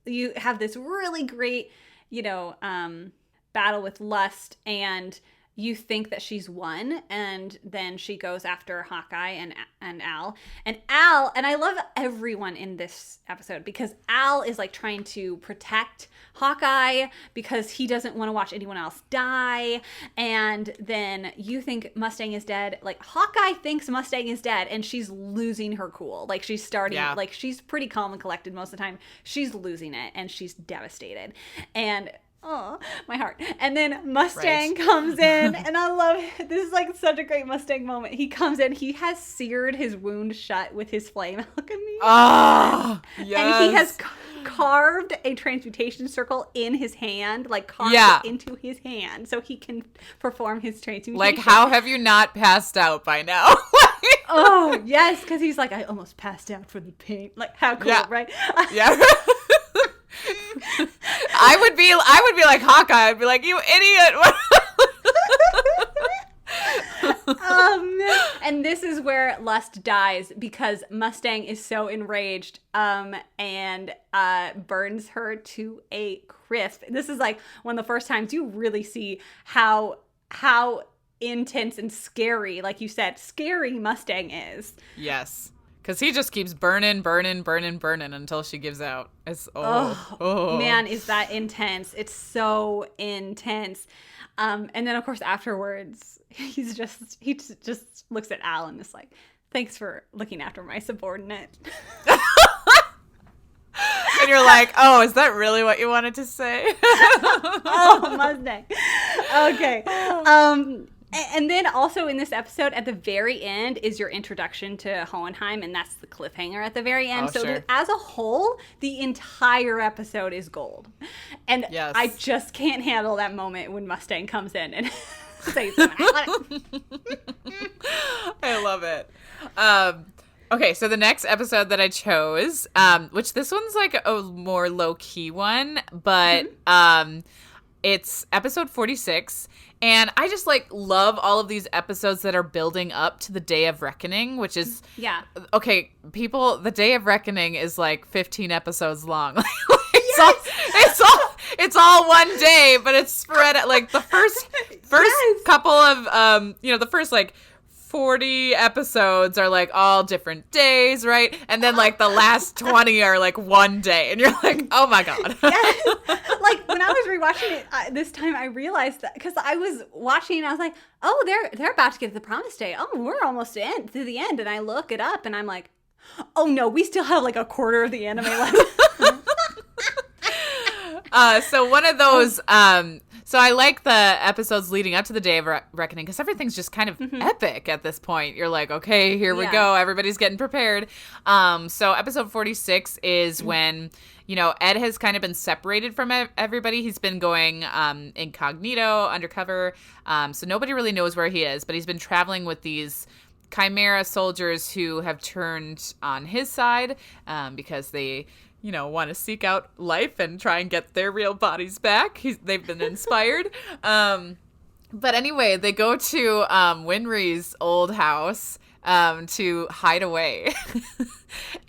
you have this really great, battle with Lust, and you think that she's won, and then she goes after Hawkeye and Al. And I love everyone in this episode because Al is trying to protect Hawkeye because he doesn't want to watch anyone else die. And then you think Mustang is dead. Hawkeye thinks Mustang is dead, and she's losing her cool. She's starting, she's pretty calm and collected most of the time. She's losing it, and she's devastated. And oh, my heart. And then Mustang comes in, and I love it. This is such a great Mustang moment. He comes in, he has seared his wound shut with his flame alchemy. Oh, yes. And he has carved a transmutation circle in his hand, carved it into his hand so he can perform his transmutation. How have you not passed out by now? Oh, yes, because he's I almost passed out for the pain. How cool, right? Yeah. I would be like Hawkeye. I'd be like, you idiot. And this is where Lust dies because Mustang is so enraged and burns her to a crisp. This is like one of the first times you really see how intense and scary, like you said, scary Mustang is. Yes. Because he just keeps burning until she gives out. It's man, is that intense. It's so intense. And then of course afterwards he just looks at Al and is like, thanks for looking after my subordinate. And you're like, oh, is that really what you wanted to say? Oh, Mustang. Okay. And then also in this episode, at the very end, is your introduction to Hohenheim, and that's the cliffhanger at the very end. So sure. as a whole, the entire episode is gold. And yes. I just can't handle that moment when Mustang comes in and says something. I love it. Okay, so the next episode that I chose, which this one's like a more low-key one, but it's episode 46. And I just, like, love all of these episodes that are building up to the Day of Reckoning, which is... Yeah. Okay, people, the Day of Reckoning is, like, 15 episodes long. It's all one day, but it's spread at, like, the first yes. couple of, the first, like, 40 episodes are, like, all different days, right? And then, like, the last 20 are, like, one day. And you're like, oh, my God. Yes. Like, when I was rewatching it this time, I realized that, because I was watching and I was like, oh, they're about to get to the promised day. Oh, we're almost to the end. And I look it up and I'm like, oh, no, we still have, like, a quarter of the anime left. So one of those... So I like the episodes leading up to the Day of Reckoning because everything's just kind of epic at this point. You're like, okay, here we go. Everybody's getting prepared. So episode 46 is when, Ed has kind of been separated from everybody. He's been going incognito, undercover. So nobody really knows where he is, but he's been traveling with these Chimera soldiers who have turned on his side because they... want to seek out life and try and get their real bodies back. They've been inspired. But anyway, they go to Winry's old house to hide away.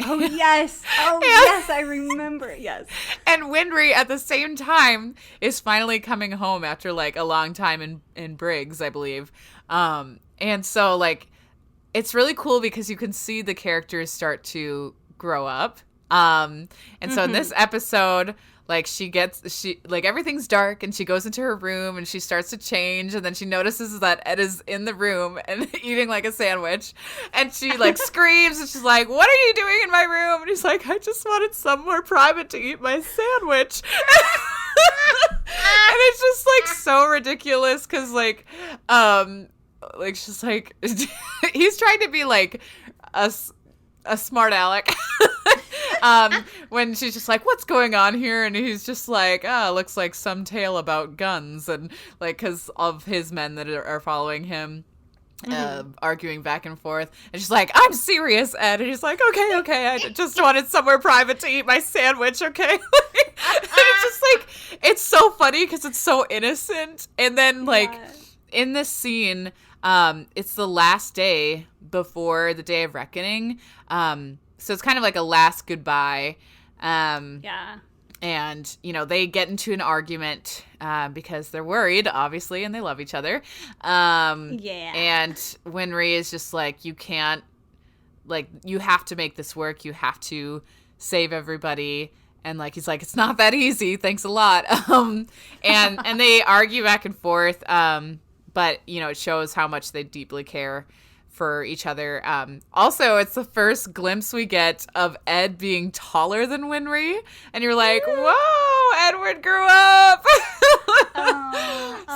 Oh, yes. Yes, I remember. Yes. And Winry, at the same time, is finally coming home after, like, a long time in Briggs, I believe. And so, like, it's really cool because you can see the characters start to grow up. And so in this episode, like, everything's dark and she goes into her room and she starts to change, and then she notices that Ed is in the room and eating like a sandwich, and she like screams and she's like, what are you doing in my room? And he's like, I just wanted somewhere private to eat my sandwich. And it's just like so ridiculous because like she's like he's trying to be like a smart aleck. When she's just like, what's going on here? And he's just like, looks like some tale about guns, and like, because of his men that are following him, arguing back and forth. And she's like, I'm serious, Ed. And he's like, okay, I just wanted somewhere private to eat my sandwich, okay? And it's just like, it's so funny because it's so innocent. And then like in this scene, it's the last day before the Day of Reckoning. So it's kind of like a last goodbye. And, they get into an argument because they're worried, obviously, and they love each other. And Winry is just like, you can't, like, you have to make this work. You have to save everybody. And, like, he's like, it's not that easy. Thanks a lot. And they argue back and forth. But, it shows how much they deeply care for each other. Also, it's the first glimpse we get of Ed being taller than Winry, and you're like, whoa, Edward grew up.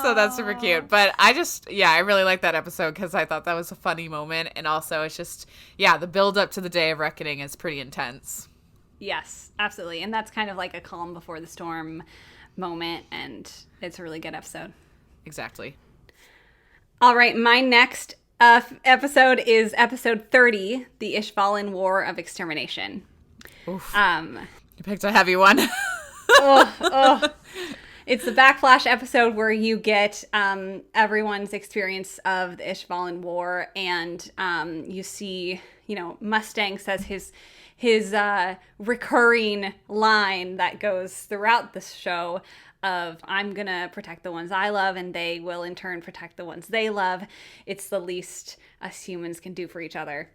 So that's super cute. But I really like that episode because I thought that was a funny moment, and also it's just, the build up to the Day of Reckoning is pretty intense. Yes, absolutely. And that's kind of like a calm before the storm moment, and it's a really good episode. Exactly. All right, my next episode is episode 30, The Ishvalan War of Extermination. Oof. You picked a heavy one. It's the Backflash episode where you get everyone's experience of the Ishvalan War, and you see, Mustang says his recurring line that goes throughout the show of, I'm gonna protect the ones I love, and they will in turn protect the ones they love. It's the least us humans can do for each other.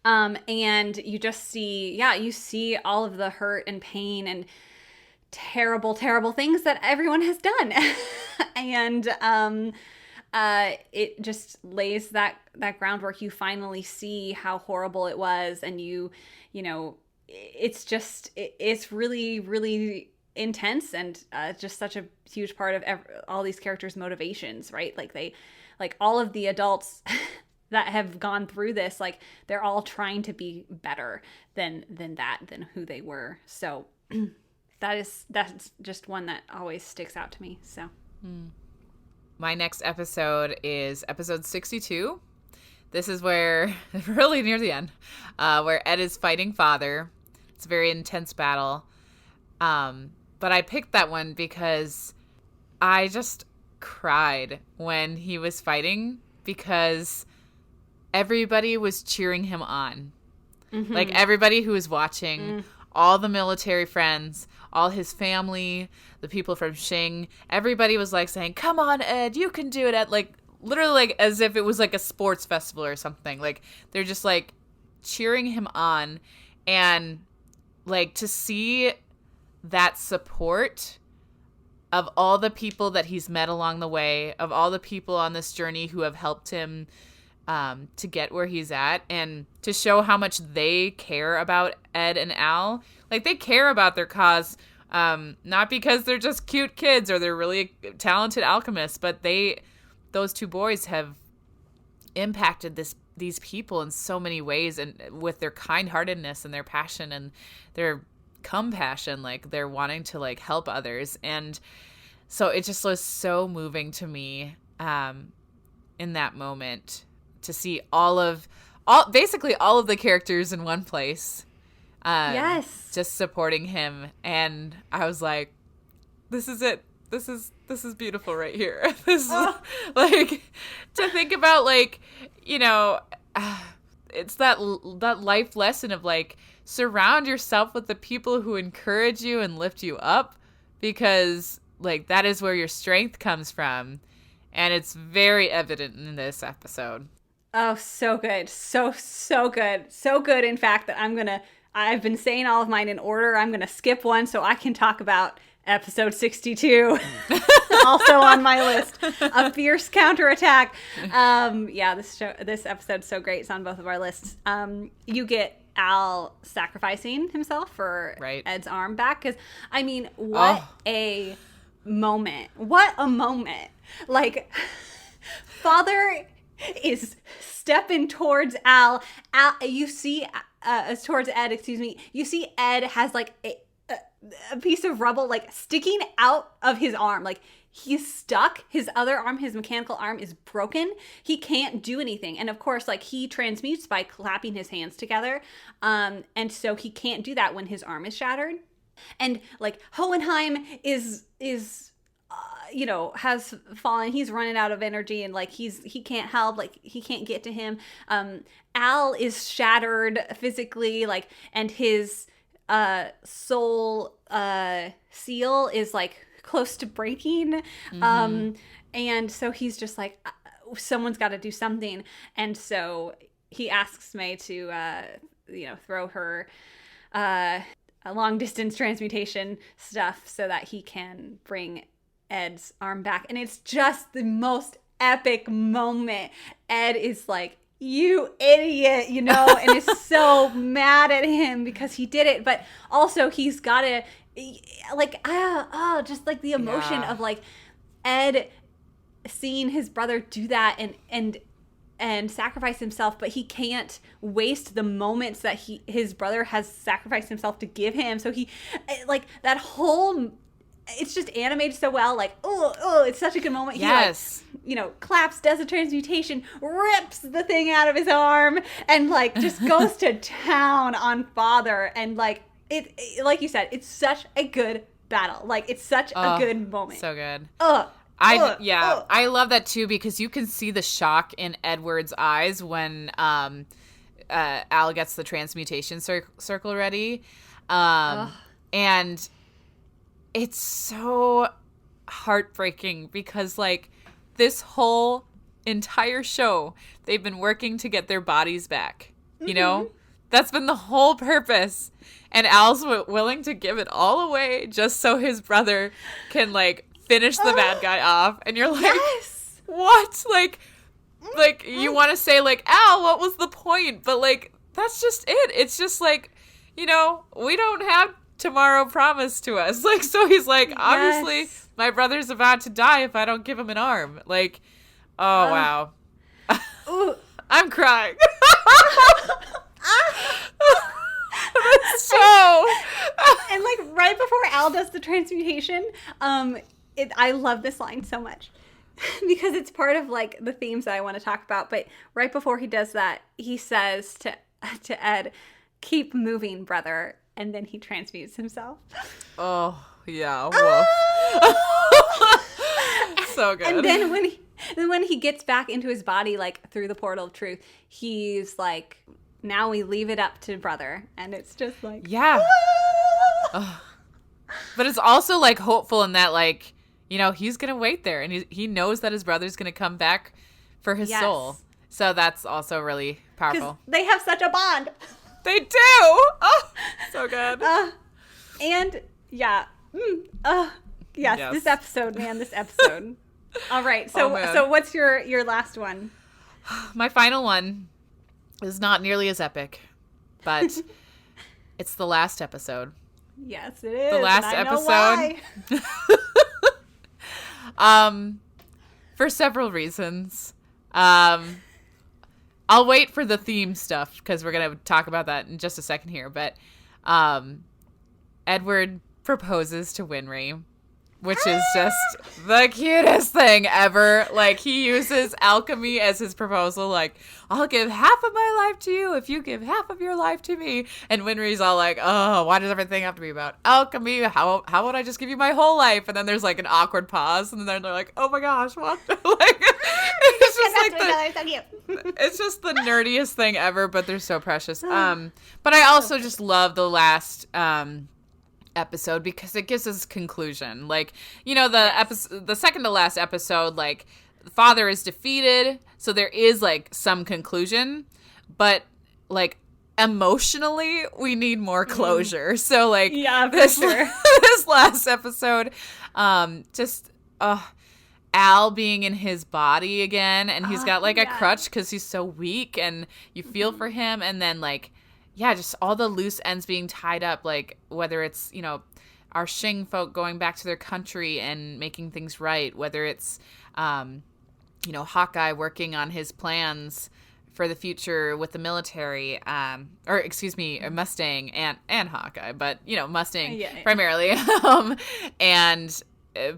And you just see, you see all of the hurt and pain and terrible, terrible things that everyone has done. And it just lays that groundwork. You finally see how horrible it was, and it's really, really intense, and just such a huge part of all these characters' motivations, right? Like all of the adults that have gone through this, like they're all trying to be better than who they were. So that's just one that always sticks out to me. So my next episode is episode 62. This is where, really near the end, where Ed is fighting Father. It's a very intense battle. But I picked that one because I just cried when he was fighting, because everybody was cheering him on. Mm-hmm. Like everybody who was watching, all the military friends, all his family, the people from Shing, everybody was like saying, "Come on, Ed, you can do it, Ed." Like literally like as if it was like a sports festival or something. Like they're just like cheering him on, and like to see that support of all the people that he's met along the way, of all the people on this journey who have helped him to get where he's at, and to show how much they care about Ed and Al. Like they care about their cause, not because they're just cute kids or they're really talented alchemists, but those two boys have impacted these people in so many ways, and with their kind-heartedness and their passion and their compassion, like they're wanting to like help others. And so it just was so moving to me in that moment to see basically all of the characters in one place, yes, just supporting him. And I was like, this is it, this is beautiful right here. This is like, to think about, like, it's that life lesson of like, surround yourself with the people who encourage you and lift you up, because like that is where your strength comes from. And it's very evident in this episode. Oh, so good. So good. So good, in fact, that I've been saying all of mine in order. I'm going to skip one so I can talk about episode 62, also on my list, A Fierce Counterattack. This episode's so great. It's on both of our lists. You get Al sacrificing himself for Ed's arm back, because I mean, what a moment. What a moment. Like, Father is stepping towards Al. You see towards Ed, excuse me. You see Ed has like a piece of rubble like sticking out of his arm. Like, he's stuck. His other arm, his mechanical arm, is broken. He can't do anything. And of course, like, he transmutes by clapping his hands together. And so he can't do that when his arm is shattered. And like, Hohenheim is has fallen. He's running out of energy, and like he can't help, like he can't get to him. Al is shattered physically, like, and his soul seal is like close to breaking. And so he's just like, someone's got to do something. And so he asks May to throw her a long distance transmutation stuff so that he can bring Ed's arm back. And it's just the most epic moment. Ed is like, "You idiot," and is so mad at him because he did it. But also he's got to like, just like the emotion of like Ed seeing his brother do that and sacrifice himself, but he can't waste the moments that his brother has sacrificed himself to give him. So he, like, that whole, it's just animated so well. Like, it's such a good moment. Yes. He, like, claps, does a transmutation, rips the thing out of his arm, and like just goes to town on Father. And like, it like you said, it's such a good battle. Like, it's such a good moment. So good. Ugh. I love that too, because you can see the shock in Edward's eyes when Al gets the transmutation circle ready. And it's so heartbreaking because, like, this whole entire show, they've been working to get their bodies back. You know? That's been the whole purpose. And Al's willing to give it all away just so his brother can, like, finish the bad guy off. And you're like, what? Like you want to say, like, Al, what was the point? But, like, that's just it. It's just like, you know, we don't have tomorrow promised to us. Like, so he's like, obviously my brother's about to die if I don't give him an arm. Like, oh, wow. I'm crying. And, like, right before Al does the transmutation, I love this line so much because it's part of, like, the themes that I want to talk about. But right before he does that, he says to Ed, "Keep moving, brother," and then he transmutes himself. Oh yeah, so good. And then when he gets back into his body, like, through the portal of truth, he's like, now we leave it up to brother, and it's just like, But it's also, like, hopeful in that, like, you know, he's gonna wait there, and he knows that his brother's gonna come back for his soul. So that's also really powerful. They have such a bond. They do. Oh, so good. And yes, this episode, man, this episode. All right, so what's your last one? My final one is not nearly as epic, but it's the last episode. Yes, it is. The last episode. For several reasons. I'll wait for the theme stuff because we're going to talk about that in just a second here. But Edward proposes to Winry, which is just the cutest thing ever. Like, he uses alchemy as his proposal. Like, I'll give half of my life to you if you give half of your life to me. And Winry's all like, oh, why does everything have to be about alchemy? How would I just give you my whole life? And then there's, like, an awkward pause. And then they're like, oh my gosh, what? Like, it's just like it's just the nerdiest thing ever, but they're so precious. But I also just love the last episode because it gives us conclusion. Like, you know, the second to last episode, like, the father is defeated, so there is, like, some conclusion, but, like, emotionally we need more closure. So, like, this last episode, just Al being in his body again, and he's got, like, a crutch because he's so weak, and you feel for him, and then, like, just all the loose ends being tied up, like, whether it's, you know, our Shing folk going back to their country and making things right, whether it's, you know, Hawkeye working on his plans for the future with the military, or excuse me, Mustang and Hawkeye, but, you know, Mustang primarily.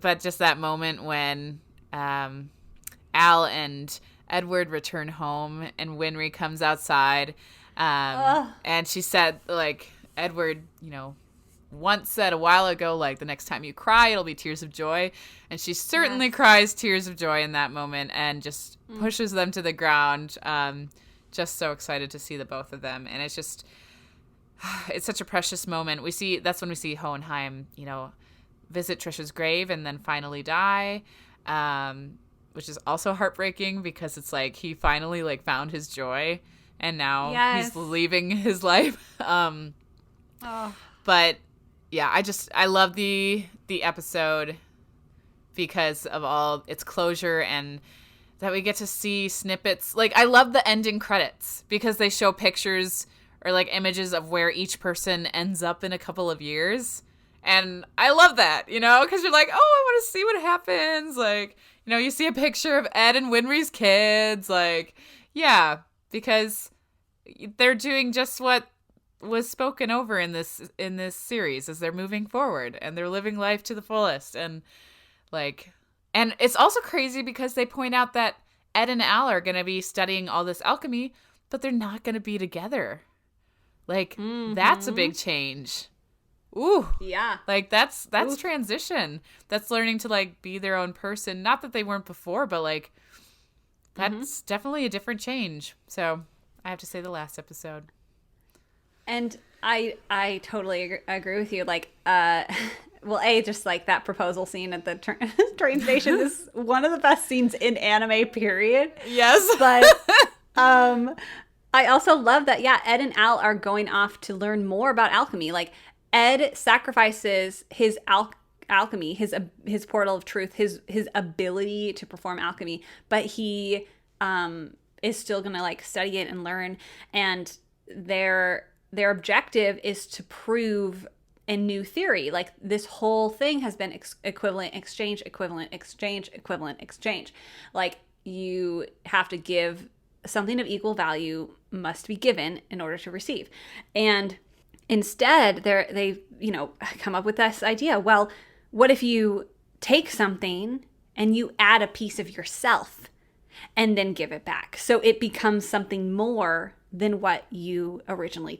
But just that moment when Al and Edward return home and Winry comes outside. And she said, like, Edward, you know, once said a while ago, like, the next time you cry, it'll be tears of joy. And she certainly cries tears of joy in that moment and just pushes them to the ground. Just so excited to see the both of them. And it's just, it's such a precious moment. That's when we see Hohenheim, you know, visit Trisha's grave and then finally die. Which is also heartbreaking because it's like he finally, like, found his joy. And now he's leaving his life. But yeah, I love the episode because of all its closure and that we get to see snippets. Like, I love the ending credits because they show pictures or, like, images of where each person ends up in a couple of years. And I love that, you know, because you're like, oh, I want to see what happens. Like, you know, you see a picture of Ed and Winry's kids. Like, yeah, because they're doing just what was spoken over in this series as they're moving forward and they're living life to the fullest. And, like, and it's also crazy because they point out that Ed and Al are going to be studying all this alchemy, but they're not going to be together. Like, that's a big change. Ooh. Yeah. Like that's transition. That's learning to like be their own person. Not that they weren't before, but like that's definitely a different change. So I have to say the last episode. And I totally agree with you. Like, well, just like that proposal scene at the train station is one of the best scenes in anime, period. Yes. But I also love that, yeah, Ed and Al are going off to learn more about alchemy. Like, Ed sacrifices his alchemy, his portal of truth, his ability to perform alchemy, but he is still going to like study it and learn. And their objective is to prove a new theory. Like, this whole thing has been equivalent exchange, equivalent exchange, equivalent exchange. Like, you have to give something of equal value must be given in order to receive. And instead, they come up with this idea. Well, what if you take something and you add a piece of yourself and then give it back? So it becomes something more than what you originally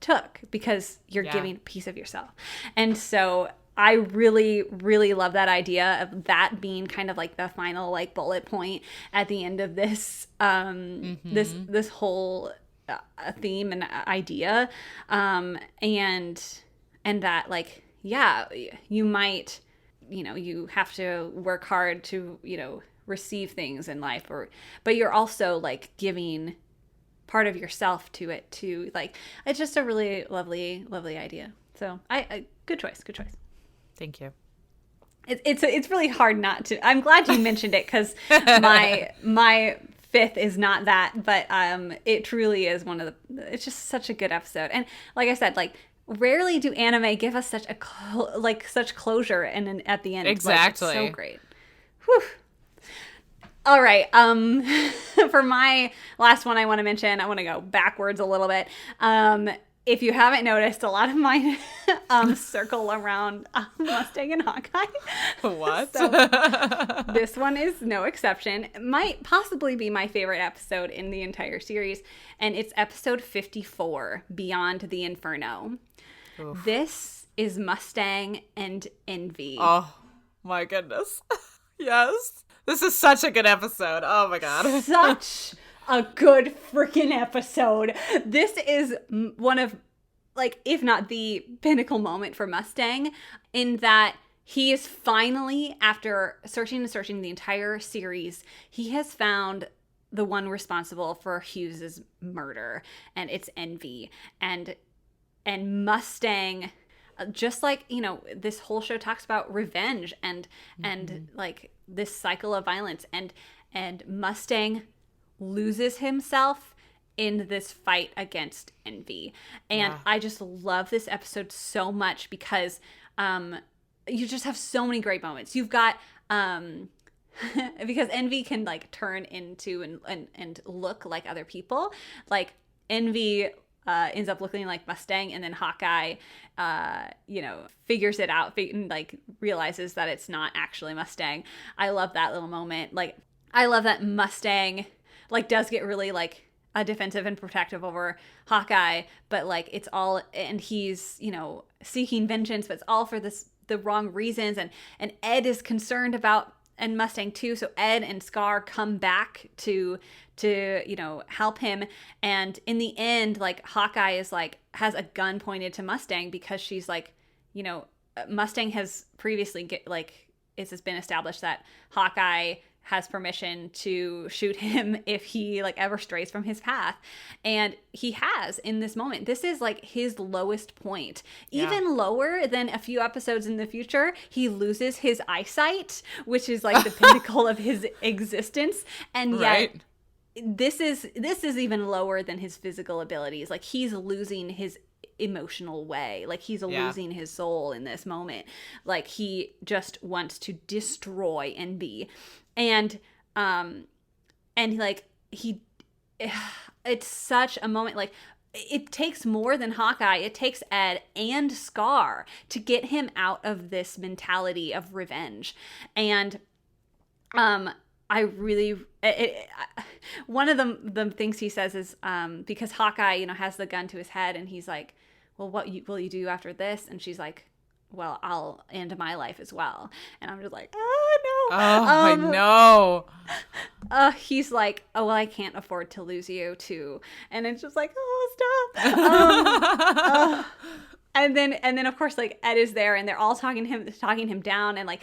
took, because you're giving a piece of yourself. And so I really, really love that idea of that being kind of like the final like bullet point at the end of this this whole theme and idea, and that like, yeah, you might, you have to work hard to receive things in life, but you're also like giving part of yourself to it too. Like, it's just a really lovely idea. So I good choice. Thank you. It's really hard not to. I'm glad you mentioned it, because my fifth is not that, but it truly is one of the. It's just such a good episode, and like I said, like rarely do anime give us such such closure and at the end. Exactly. Like, it's so great. Whew. All right. For my last one, I want to mention. I want to go backwards a little bit. If you haven't noticed, a lot of mine circle around Mustang and Hawkeye. What? So this one is no exception. It might possibly be my favorite episode in the entire series, and it's episode 54, Beyond the Inferno. Oof. This is Mustang and Envy. Oh, my goodness. Yes. This is such a good episode. Oh, my God. Such a good freaking episode. This is one of, like, if not the pinnacle moment for Mustang, in that he is finally, after searching the entire series, he has found the one responsible for Hughes's murder, and it's Envy. And Mustang, just like, this whole show talks about revenge and like this cycle of violence, and Mustang loses himself in this fight against Envy. And I just love this episode so much, because you just have so many great moments. You've got because Envy can like turn into and look like other people. Like, Envy ends up looking like Mustang, and then Hawkeye figures it out and like realizes that it's not actually Mustang. I love that little moment. Like, I love that Mustang like does get really like defensive and protective over Hawkeye, but like it's all, and he's seeking vengeance, but it's all for the wrong reasons, and Ed is concerned about, and Mustang too, so Ed and Scar come back to help him, and in the end, like, Hawkeye is like has a gun pointed to Mustang, because she's like, Mustang has previously it's been established that Hawkeye has permission to shoot him if he like ever strays from his path, and he has in this moment. This is like his lowest point, even lower than a few episodes in the future. He loses his eyesight, which is like the pinnacle of his existence, and yet this is even lower than his physical abilities. Like, he's losing his emotional way, like he's losing his soul in this moment. Like, he just wants to destroy Envy. And like it's such a moment. Like, it takes more than Hawkeye. It takes Ed and Scar to get him out of this mentality of revenge. And I really, one of the things he says is, because Hawkeye, has the gun to his head, and he's like, well, what will you do after this? And she's like, well, I'll end my life as well. And I'm just like, oh, no. I know. He's like, oh, well, I can't afford to lose you, too. And it's just like, oh, stop. And then, of course, like, Ed is there, and they're all talking him down. And, like,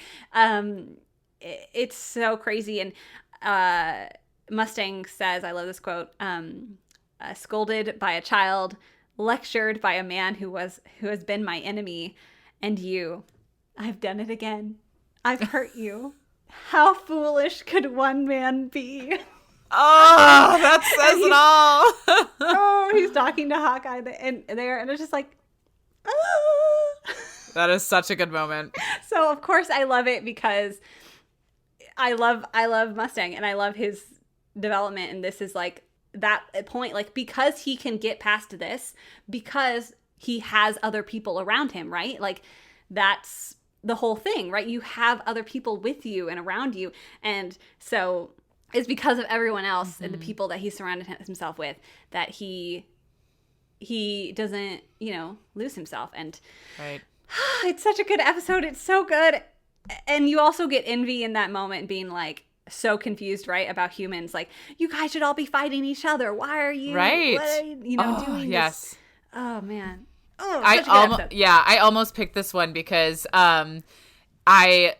it's so crazy. And Mustang says, I love this quote, scolded by a child, lectured by a man who has been my enemy, and you, I've done it again. I've hurt you. How foolish could one man be? Oh, that says it all. Oh, he's talking to Hawkeye and it's just like, oh. That is such a good moment. So of course I love it because I love Mustang and I love his development, and this is like that point, like, because he can get past this because he has other people around him, right? Like, that's the whole thing, right? You have other people with you and around you. And so it's because of everyone else and the people that he surrounded himself with that he doesn't, lose himself. And right. It's such a good episode. It's so good. And you also get Envy in that moment being like so confused, right? About humans. Like, you guys should all be fighting each other. Why are you, doing yes. this? Oh, man. Oh, I almost picked this one because I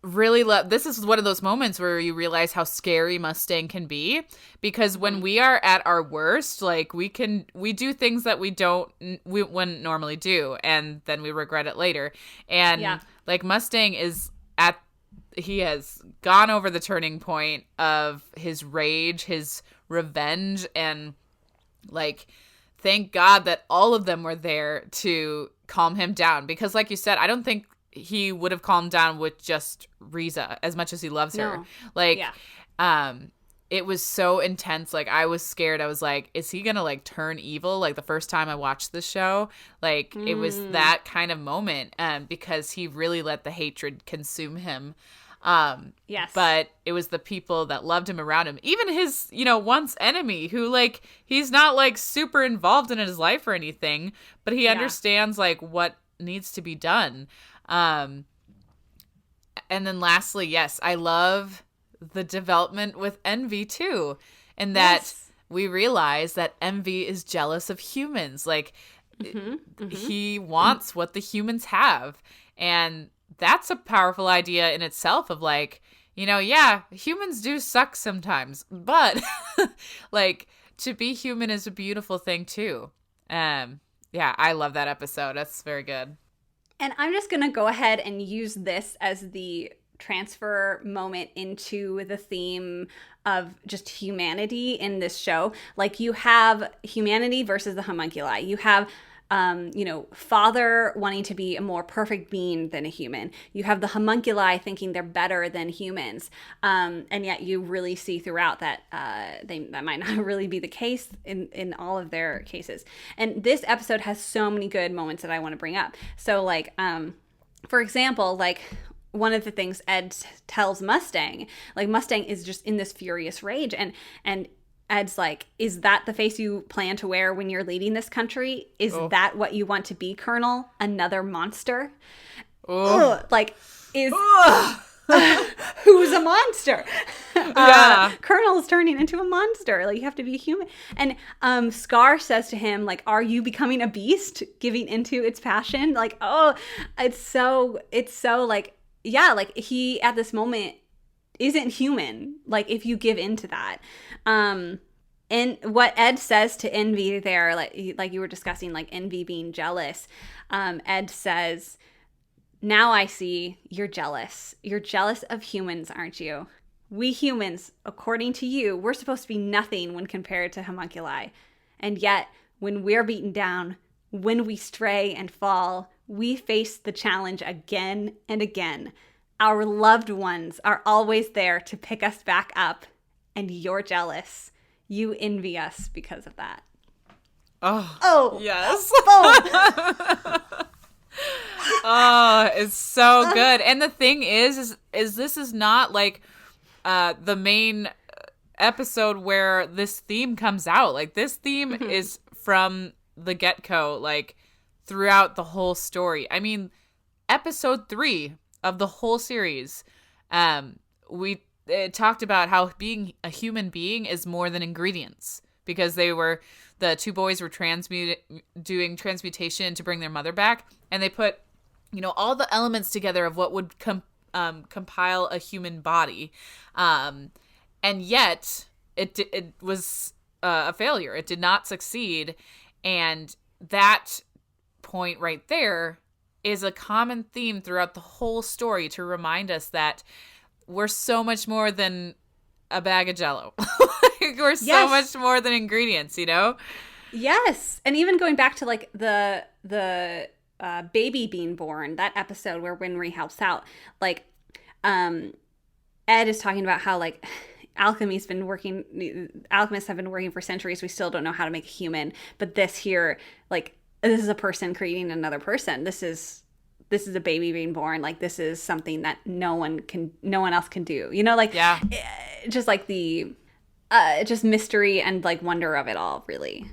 really love, this is one of those moments where you realize how scary Mustang can be, because when we are at our worst, like, we do things that we wouldn't normally do, and then we regret it later. And like, Mustang he has gone over the turning point of his rage, his revenge, and like, thank God that all of them were there to calm him down. Because like you said, I don't think he would have calmed down with just Riza as much as he loves her. Like, it was so intense. Like, I was scared. I was like, is he going to like turn evil? Like, the first time I watched the show, like, it was that kind of moment. Because he really let the hatred consume him. Yes. But it was the people that loved him around him. Even his, once enemy, who, like, he's not like super involved in his life or anything, but he understands like what needs to be done. And then lastly, yes, I love the development with Envy too. And that we realize that Envy is jealous of humans. Like, he wants what the humans have. And that's a powerful idea in itself of like, humans do suck sometimes, but like, to be human is a beautiful thing too. I love that episode. That's very good. And I'm just going to go ahead and use this as the transfer moment into the theme of just humanity in this show. Like, you have humanity versus the homunculi. You have Father wanting to be a more perfect being than a human. You have the homunculi thinking they're better than humans. And yet you really see throughout that that might not really be the case in all of their cases. And this episode has so many good moments that I want to bring up. So, like, for example, like, one of the things Ed tells Mustang, like, Mustang is just in this furious rage, and Ed's like, is that the face you plan to wear when you're leading this country? Is that what you want to be, Colonel? Another monster? Like, is... who's a monster? Colonel's turning into a monster. Like, you have to be human. And Scar says to him, like, are you becoming a beast, giving into its passion? Like, it's so like, like, he at this moment isn't human, like, if you give into that. And what Ed says to Envy there, like you were discussing, like, Envy being jealous, Ed says, now I see you're jealous. You're jealous of humans, aren't you? We humans, according to you, we're supposed to be nothing when compared to homunculi. And yet, when we're beaten down, when we stray and fall, we face the challenge again and again. Our loved ones are always there to pick us back up, and you're jealous. You envy us because of that. Oh yes. Oh, it's so good. And the thing is this is not like the main episode where this theme comes out. Like, this theme is from the get-go. Like, throughout the whole story. I mean, episode 3 of the whole series, we talked about how being a human being is more than ingredients, because the two boys were doing transmutation to bring their mother back, and they put, all the elements together of what would compile a human body, and yet it was a failure. It did not succeed, and that point right there is a common theme throughout the whole story, to remind us that we're so much more than a bag of Jell-O. We're so much more than ingredients, Yes. And even going back to like the baby being born, that episode where Winry helps out, like Ed is talking about how like alchemists have been working for centuries. We still don't know how to make a human, but this here, like, this is a person creating another person. This is a baby being born. Like, this is something that no one else can do. Just like the just mystery and like wonder of it all, really.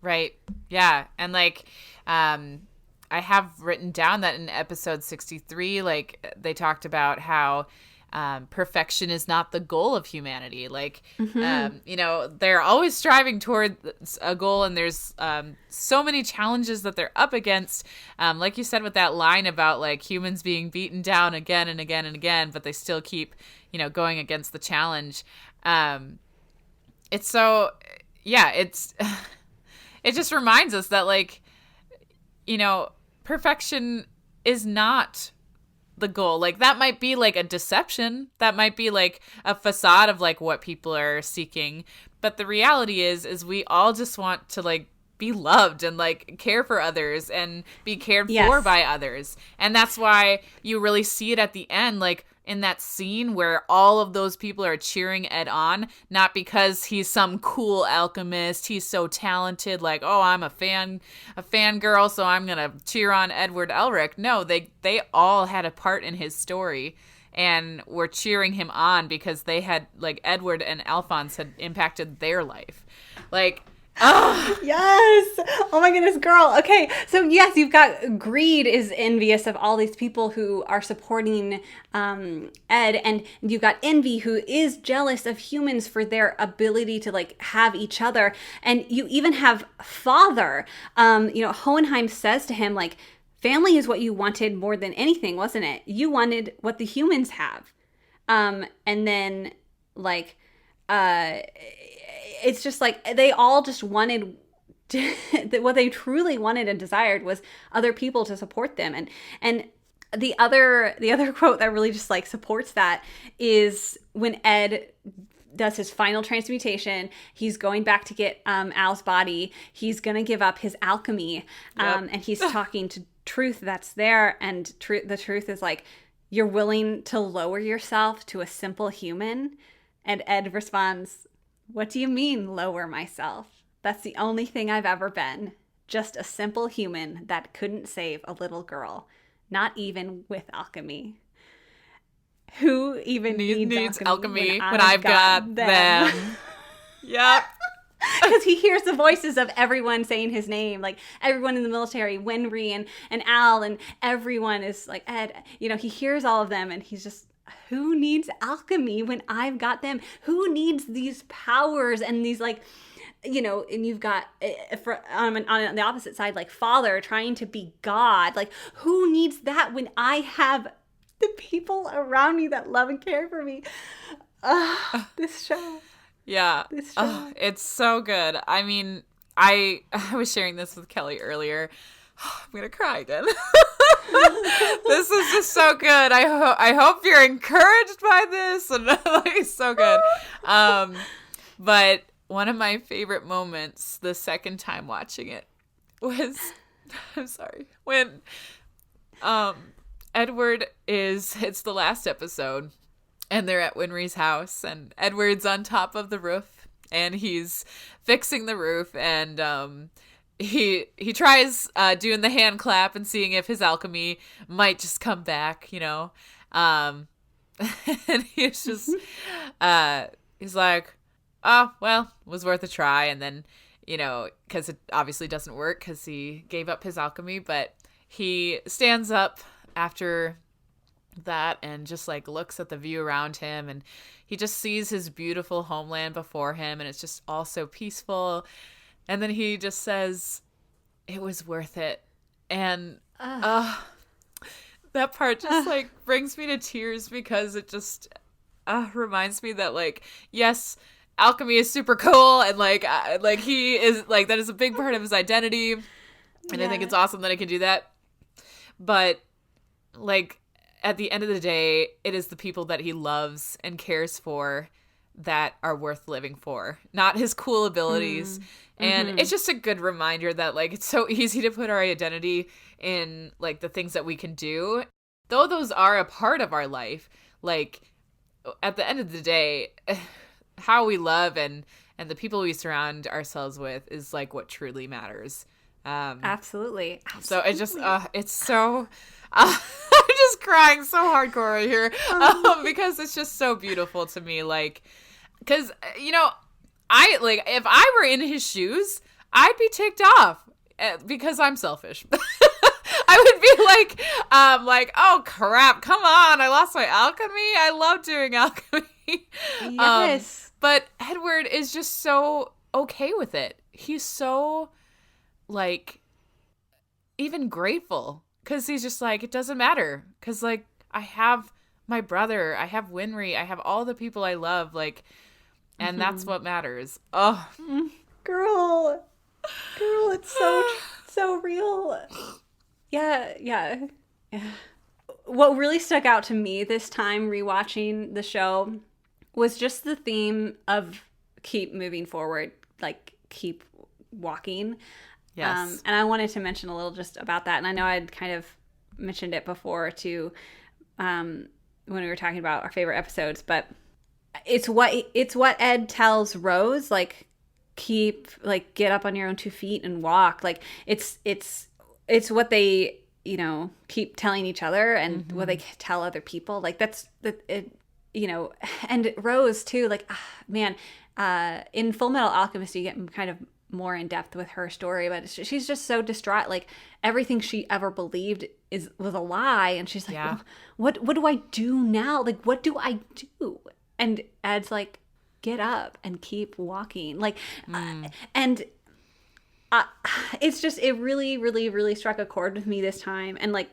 Right. Yeah. And like, I have written down that in episode 63, like, they talked about how perfection is not the goal of humanity. Like, they're always striving toward a goal, and there's so many challenges that they're up against. Like you said, with that line about like humans being beaten down again and again and again, but they still keep, going against the challenge. It's so, it just reminds us that, like, perfection is not the goal. Like, that might be like a deception, that might be like a facade of like what people are seeking, but the reality is we all just want to like be loved and like care for others and be cared for by others. And that's why you really see it at the end, like in that scene where all of those people are cheering Ed on, not because he's some cool alchemist, he's so talented, like, oh, I'm a fangirl, so I'm gonna cheer on Edward Elric. No, they all had a part in his story and were cheering him on because they had, like, Edward and Alphonse had impacted their life. Like, oh yes, oh my goodness, girl. Okay, so yes, you've got greed is envious of all these people who are supporting Ed, and you've got envy who is jealous of humans for their ability to like have each other, and you even have father. Hohenheim says to him, like, family is what you wanted more than anything, wasn't it? You wanted what the humans have, and then like it's just like they all just wanted what they truly wanted and desired was other people to support them. And the other quote that really just like supports that is when Ed does his final transmutation. He's going back to get Al's body. He's gonna give up his alchemy, and he's talking to Truth that's there, and the Truth is like, you're willing to lower yourself to a simple human? And Ed responds, what do you mean, lower myself? That's the only thing I've ever been. Just a simple human that couldn't save a little girl. Not even with alchemy. Who even needs alchemy when I've got them? Yep. Because he hears the voices of everyone saying his name. Like, everyone in the military, Winry and Al, and everyone is like, Ed. He hears all of them, and he's just, who needs alchemy when I've got them? Who needs these powers and these, like, and you've got on the opposite side, like, father trying to be God. Like, who needs that when I have the people around me that love and care for me? This show. Yeah. It's so good. I mean, I was sharing this with Kelly earlier. I'm going to cry again. This is just so good. I hope you're encouraged by this. And it's so good. But one of my favorite moments the second time watching it was, I'm sorry, when Edward it's the last episode, and they're at Winry's house, and Edward's on top of the roof, and he's fixing the roof, and he tries doing the hand clap and seeing if his alchemy might just come back, and he's just he's like, oh, well, it was worth a try. And then you know, because it obviously doesn't work because he gave up his alchemy, but he stands up after that and just like looks at the view around him, and he just sees his beautiful homeland before him, and it's just all so peaceful. And then he just says, "It was worth it." And that part just like brings me to tears, because it just reminds me that, like, yes, alchemy is super cool, and like he is like, that is a big part of his identity, and I think it's awesome that he can do that. But like, at the end of the day, it is the people that he loves and cares for that are worth living for, not his cool abilities. And it's just a good reminder that, like, it's so easy to put our identity in, like, the things that we can do. Though those are a part of our life, like, at the end of the day, how we love and the people we surround ourselves with is, like, what truly matters. Absolutely. So it just, it's so... I'm just crying so hardcore right here, because it's just so beautiful to me. Like, because, you know, if I were in his shoes, I'd be ticked off because I'm selfish. I would be like, oh crap, come on, I lost my alchemy. I love doing alchemy. Yes. But Edward is just so okay with it. He's so, like, even grateful. Because he's just like, it doesn't matter. Because, like, I have my brother. I have Winry. I have all the people I love. Like, and that's what matters. Oh. Girl, it's so real. Yeah. What really stuck out to me this time rewatching the show was just the theme of keep moving forward. Like, keep walking. Yes. And I wanted to mention a little just about that. And I know I'd kind of mentioned it before too, when we were talking about our favorite episodes, but it's what Ed tells Rose, like, get up on your own 2 feet and walk. Like, it's what they, you know, keep telling each other, and what they tell other people. Like, you know, and Rose too, like, man, in Fullmetal Alchemist, you get kind of more in depth with her story, but she's just so distraught. Like, everything she ever believed was a lie, and she's like, well, what do I do now? Like, what do I do? And Ed's like, get up and keep walking. Like, and it's just, it really, really, really struck a chord with me this time. And like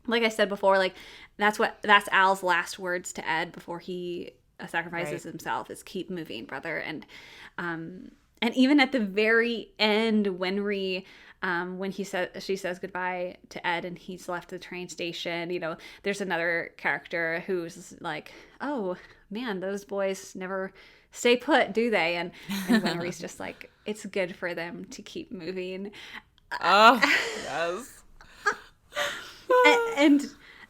I said before, like, that's Al's last words to Ed before he sacrifices himself, is keep moving, brother. And even at the very end, when she says goodbye to Ed and he's left the train station, you know, there's another character who's like, oh man, those boys never stay put, do they? And Winry's just like, it's good for them to keep moving. Oh, yes.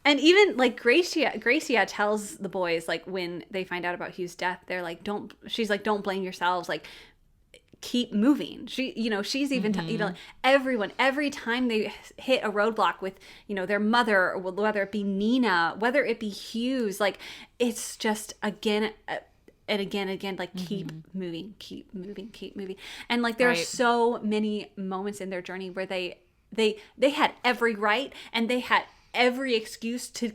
And even like Gracia tells the boys, like, when they find out about Hugh's death, they're like, she's like, don't blame yourselves. Like, keep moving. She's even everyone, every time they hit a roadblock with, you know, their mother, or whether it be Nina, whether it be Hughes, like, it's just again and again, like, keep moving. And like, there are so many moments in their journey where they had every right and they had every excuse to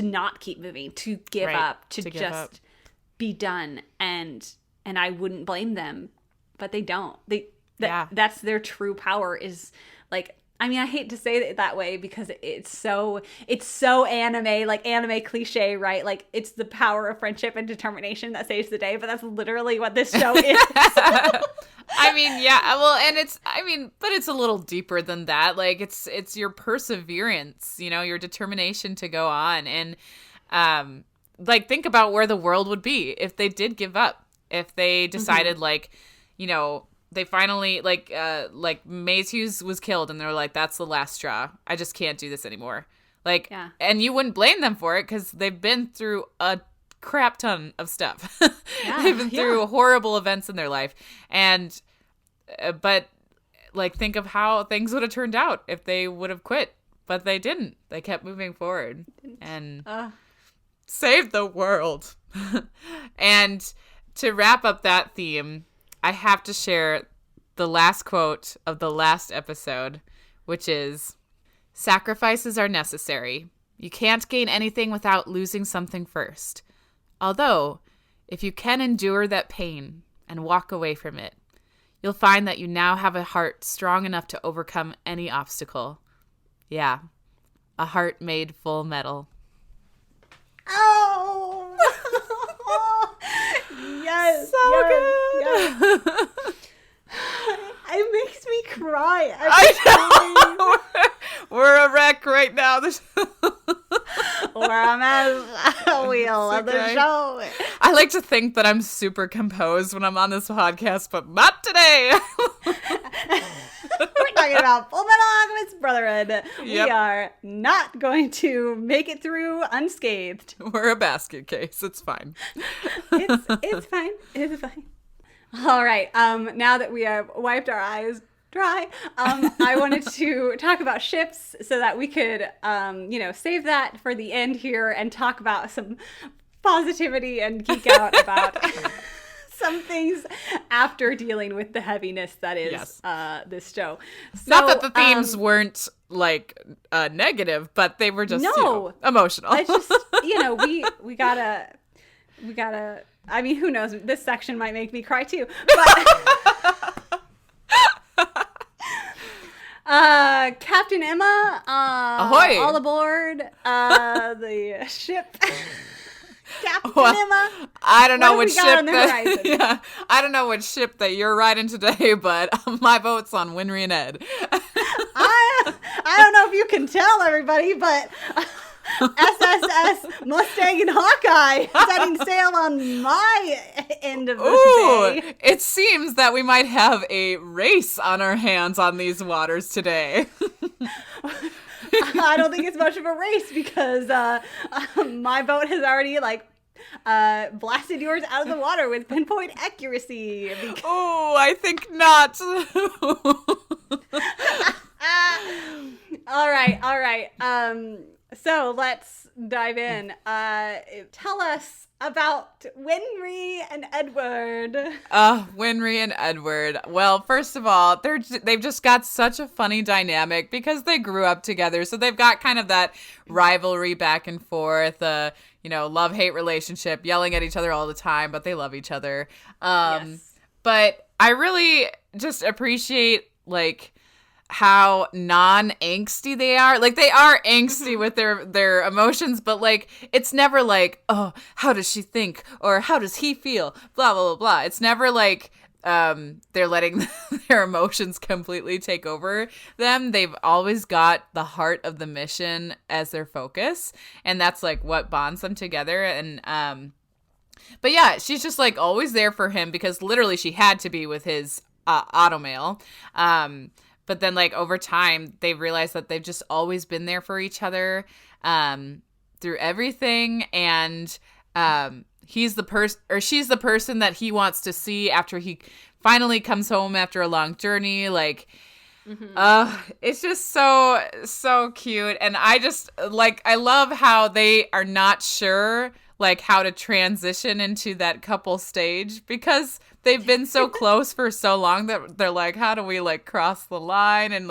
not keep moving, to give up, to just be done, and I wouldn't blame them. But they don't. That's their true power, is like, I mean, I hate to say it that way because it's so anime, like anime cliche, right? Like, it's the power of friendship and determination that saves the day, but that's literally what this show is. I mean, yeah, well, and but it's a little deeper than that. Like, it's your perseverance, you know, your determination to go on. And like, think about where the world would be if they did give up, if they decided like, you know, they finally, like Maze Hughes was killed and they're like, that's the last straw. I just can't do this anymore. Like, and you wouldn't blame them for it because they've been through a crap ton of stuff. They've been through horrible events in their life. And, but like, think of how things would have turned out if they would have quit, but they didn't. They kept moving forward and saved the world. And to wrap up that theme, I have to share the last quote of the last episode, which is, "Sacrifices are necessary. You can't gain anything without losing something first. Although, if you can endure that pain and walk away from it, you'll find that you now have a heart strong enough to overcome any obstacle. Yeah, a heart made full metal." Oh! Yes. So good. Yes. It makes me cry. I know. We're a wreck right now. Or I'm at a wheel of the show. I like to think that I'm super composed when I'm on this podcast, but not today. We're talking about Fullmetal Alchemist Brotherhood. Yep. We are not going to make it through unscathed. We're a basket case. It's fine. It's fine. It's fine. All right. Now that we have wiped our eyes dry, I wanted to talk about ships so that we could, save that for the end here and talk about some positivity and geek out about some things after dealing with the heaviness that is this show. So, not that the themes weren't negative, but they were just emotional. It's just we gotta. I mean, who knows? This section might make me cry too. But Captain Emma, ahoy! All aboard the ship. Captain Emma. I don't know which ship I don't know which ship that you're riding today, but my vote's on Winry and Ed. I don't know if you can tell everybody, but SSS Mustang and Hawkeye setting sail on my end of the day. It seems that we might have a race on our hands on these waters today. I don't think it's much of a race because my boat has already blasted yours out of the water with pinpoint accuracy. Oh, I think not. All right. So let's dive in. Tell us about Winry and Edward. Winry and Edward. Well, first of all, they've just got such a funny dynamic because they grew up together. So they've got kind of that rivalry back and forth, love-hate relationship, yelling at each other all the time, but they love each other. Yes. But I really just appreciate, how non-angsty they are. They are angsty with their emotions, but it's never oh, how does she think, or how does he feel, blah blah blah blah. It's never they're letting their emotions completely take over them. They've always got the heart of the mission as their focus, and that's what bonds them together. And but yeah, she's just always there for him because literally she had to be with his automail. But then, over time, they've realized that they've just always been there for each other through everything. And he's the person, or she's the person that he wants to see after he finally comes home after a long journey. It's just so cute. And I just, I love how they are not sure, how to transition into that couple stage because they've been so close for so long that they're how do we cross the line and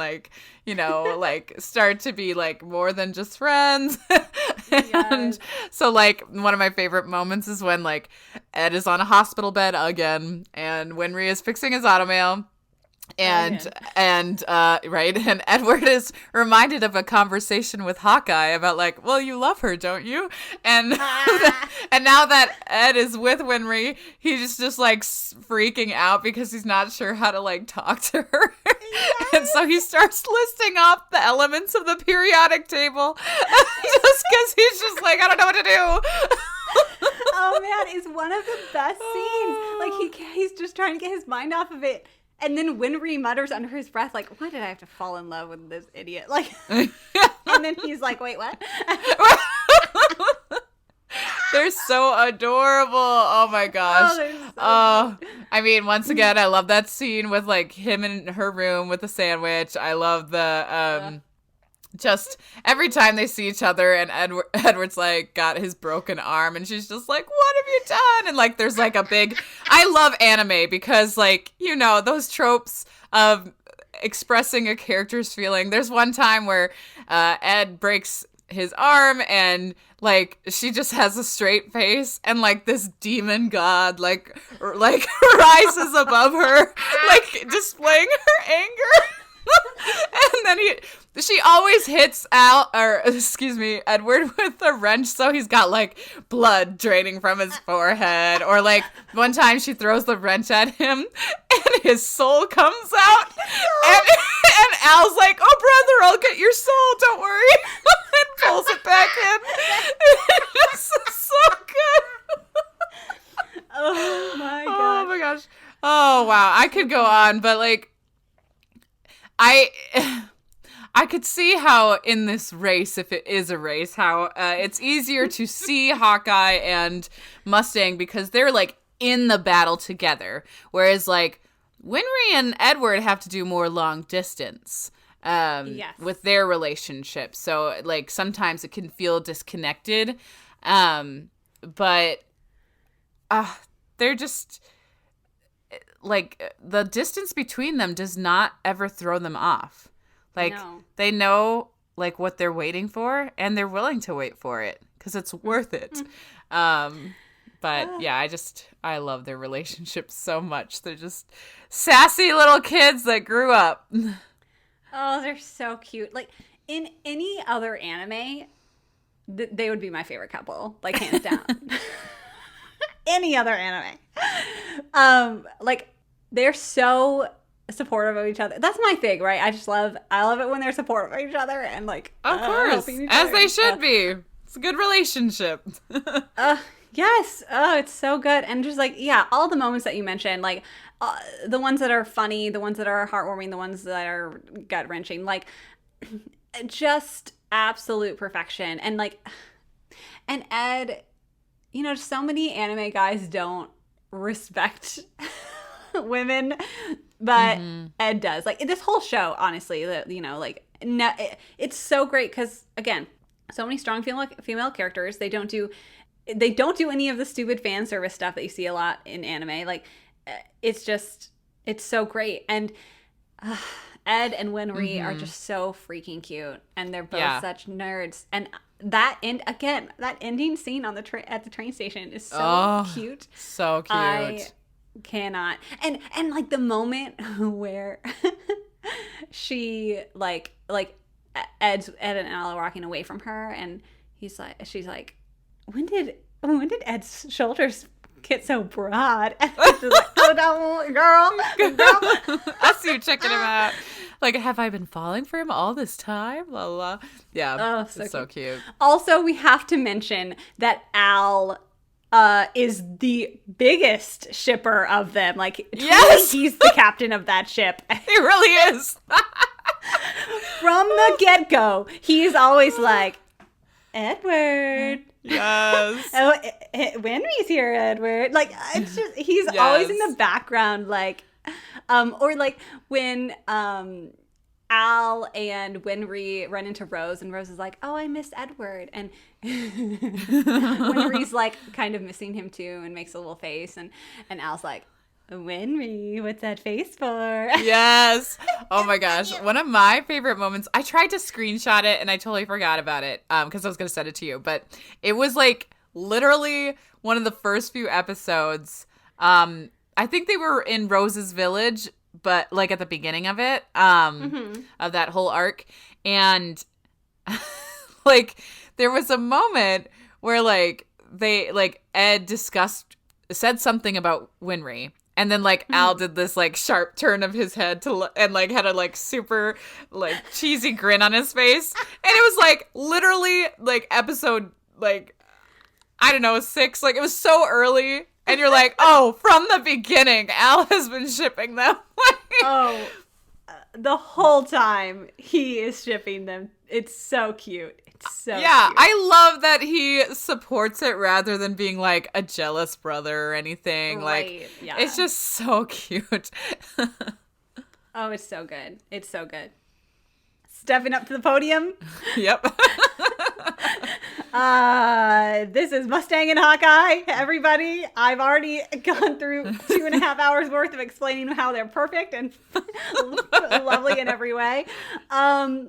start to be more than just friends. And so one of my favorite moments is when Ed is on a hospital bed again and Winry is fixing his automail. And Edward is reminded of a conversation with Hawkeye about well, you love her, don't you? And and now that Ed is with Winry, he's just freaking out because he's not sure how to talk to her. Yes. And so he starts listing off the elements of the periodic table just because he's just I don't know what to do. Oh man, it's one of the best scenes. He's just trying to get his mind off of it. And then Winry mutters under his breath, why did I have to fall in love with this idiot? And then he's wait, what? They're so adorable. Oh my gosh. I mean, once again, I love that scene with him in her room with the sandwich. I love the just every time they see each other and Edward's like got his broken arm and she's just like, what have you done? And like there's like a big, I love anime because like, you know, those tropes of expressing a character's feeling. There's one time where Ed breaks his arm and like she just has a straight face and like this demon god like rises above her, like displaying her anger. And then she always hits Edward with a wrench, so he's got like blood draining from his forehead. Or like one time she throws the wrench at him and his soul comes out. And Al's like, oh brother, I'll get your soul, don't worry. And pulls it back in. It's so good. Oh my gosh. Oh my gosh. Oh wow. I could go on, but like I could see how in this race, if it is a race, how it's easier to see Hawkeye and Mustang because they're like in the battle together. Whereas like Winry and Edward have to do more long distance with their relationship. So like sometimes it can feel disconnected. But they're just like the distance between them does not ever throw them off. Like they know like what they're waiting for and they're willing to wait for it because it's worth it. But yeah, I love their relationship so much. They're just sassy little kids that grew up. Oh, they're so cute. Like in any other anime, they would be my favorite couple, like hands down. Any other anime. Like they're so supportive of each other. That's my thing, right? I love it when they're supportive of each other and like of course, as they should be. It's a good relationship. Yes. Oh, it's so good. And just like, yeah, all the moments that you mentioned, like the ones that are funny, the ones that are heartwarming, the ones that are gut wrenching, like just absolute perfection. And like, and Ed, you know, so many anime guys don't respect women, but Ed does. Like this whole show, honestly, you know, like it's so great because again, so many strong female characters. They don't do any of the stupid fan service stuff that you see a lot in anime. Like it's so great. And Ed and Winry are just so freaking cute, and they're both such nerds. And that ending scene on at the train station is so cute. So cute. I cannot. And like the moment where she like Ed and Al are walking away from her, and she's like, when did Ed's shoulders get so broad? And she's like, oh no, girl. I see you checking him out. Like, have I been falling for him all this time? La la. Yeah, it's so cute. Also, we have to mention that Al is the biggest shipper of them. Like, yes, he's the captain of that ship. He really is. From the get-go, he's always like, Edward. Yes. Oh, Winry's here, Edward. Like, it's just, he's always in the background, like, or like when Al and Winry run into Rose, and Rose is like, oh, I miss Edward. And Winry's like kind of missing him too and makes a little face. And Al's like, Winry, what's that face for? Yes. Oh my gosh. One of my favorite moments, I tried to screenshot it and I totally forgot about it because I was going to send it to you. But it was like literally one of the first few episodes. I think they were in Rose's village, but like at the beginning of it, of that whole arc. And like there was a moment where like Ed said something about Winry. And then like Al did this like sharp turn of his head and like had a like super like cheesy grin on his face. And it was like literally like episode like, I don't know, 6. Like it was so early. And you're like, oh, from the beginning, Al has been shipping them. The whole time he is shipping them. It's so cute. So cute. I love that he supports it rather than being like a jealous brother or anything. Right. Like, yeah. It's just so cute. Oh, it's so good. It's so good. stepping up to the podium. Yep. This is Mustang and Hawkeye, everybody. I've already gone through 2.5 hours worth of explaining how they're perfect and lovely in every way. I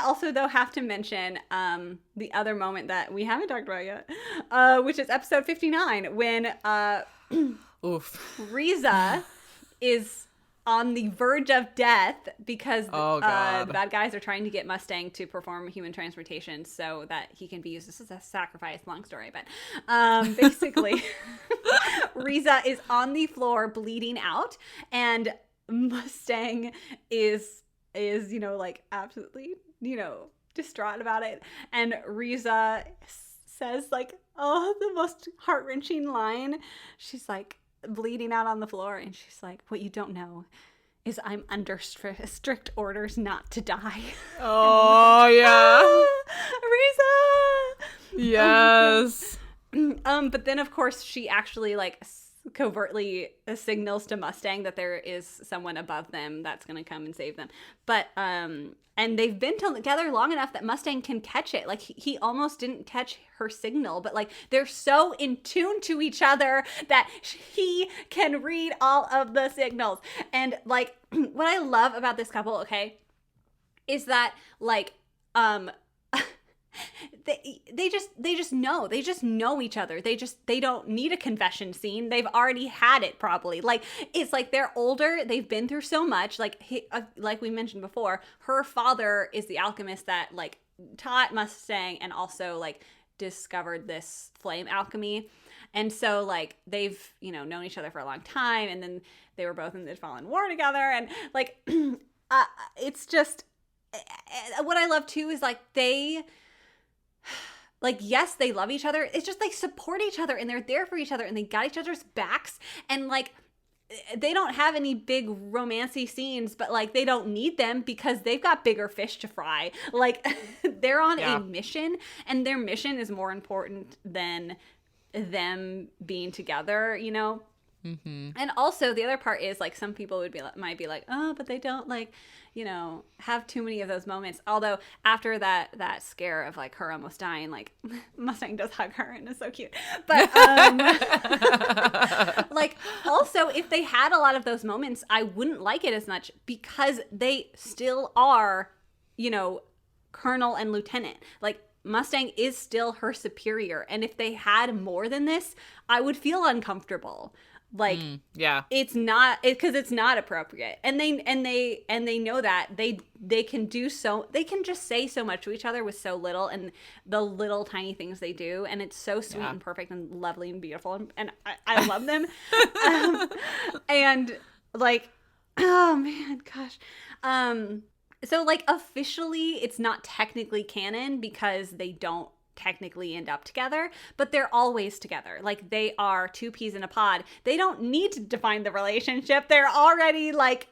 also, though, have to mention the other moment that we haven't talked about yet, which is episode 59, when Oof. Riza is on the verge of death because the bad guys are trying to get Mustang to perform human transmutation so that he can be used. This is a sacrifice, long story, but basically Riza is on the floor bleeding out, and Mustang is like absolutely, distraught about it. And Riza says like, oh, the most heart-wrenching line. She's like bleeding out on the floor, and she's like, what you don't know is I'm under strict orders not to die. Oh, yeah. Riza! Yes. But then, of course, she actually like covertly signals to Mustang that there is someone above them that's going to come and save them. But and they've been together long enough that Mustang can catch it. Like he almost didn't catch her signal, but like they're so in tune to each other that he can read all of the signals. And like what I love about this couple, okay, is that like they just know each other. They don't need a confession scene. They've already had it probably. Like it's like they're older. They've been through so much. Like like we mentioned before, her father is the alchemist that like taught Mustang and also like discovered this flame alchemy. And so like they've, known each other for a long time, and then they were both in the Fallen War together, and like it's just what I love too is like they yes, they love each other. It's just they support each other and they're there for each other and they got each other's backs, and like they don't have any big romancy scenes, but like they don't need them because they've got bigger fish to fry. Like they're on a mission, and their mission is more important than them being together, Mm-hmm. And also the other part is like some people might be like, oh, but they don't like, have too many of those moments. Although after that scare of like her almost dying, like Mustang does hug her and it's so cute. But like also if they had a lot of those moments, I wouldn't like it as much because they still are, colonel and lieutenant. Like Mustang is still her superior, and if they had more than this, I would feel uncomfortable. Like it's not because it's not appropriate, and they know that they can just say so much to each other with so little, and the little tiny things they do, and it's so sweet and perfect and lovely and beautiful, and I love them. And like, oh man, gosh. So like officially it's not technically canon because they don't technically end up together, but they're always together. Like they are two peas in a pod. They don't need to define the relationship. They're already like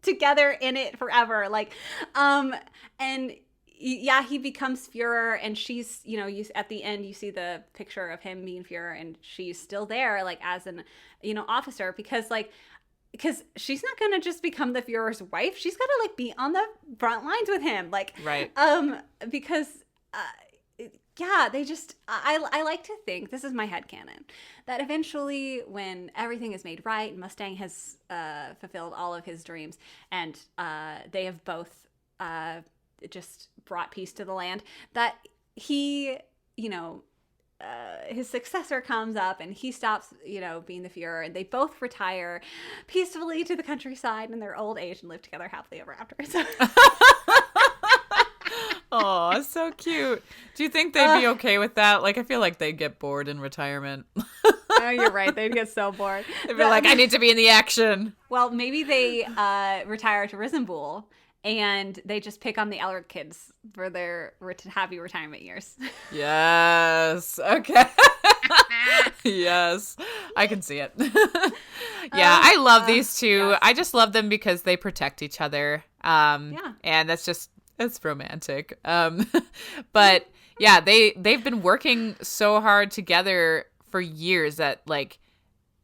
together in it forever. Like, and yeah, he becomes Führer, and she's, at the end you see the picture of him being Führer, and she's still there like as an, officer, because she's not gonna just become the Führer's wife. She's gotta like be on the front lines with him, like right. Because yeah, they just I like to think, this is my headcanon, that eventually when everything is made right, Mustang has fulfilled all of his dreams, and they have both just brought peace to the land, that he, his successor comes up and he stops, being the Führer, and they both retire peacefully to the countryside in their old age and live together happily ever after. So. Oh, so cute. Do you think they'd be okay with that? Like, I feel like they'd get bored in retirement. Oh, you're right. They'd get so bored. They'd be like, I need to be in the action. Well, maybe they retire to Risenbull, and they just pick on the Elric kids for their happy retirement years. Yes. Okay. Yes. I can see it. Yeah, I love these two. Yes. I just love them because they protect each other. And it's romantic. But yeah, they've been working so hard together for years that like,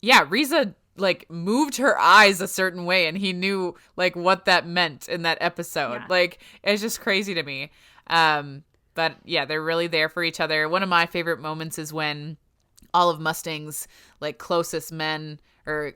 yeah, Riza like moved her eyes a certain way, and he knew like what that meant in that episode. Like, it's just crazy to me. But yeah, they're really there for each other. One of my favorite moments is when all of Mustang's like closest men or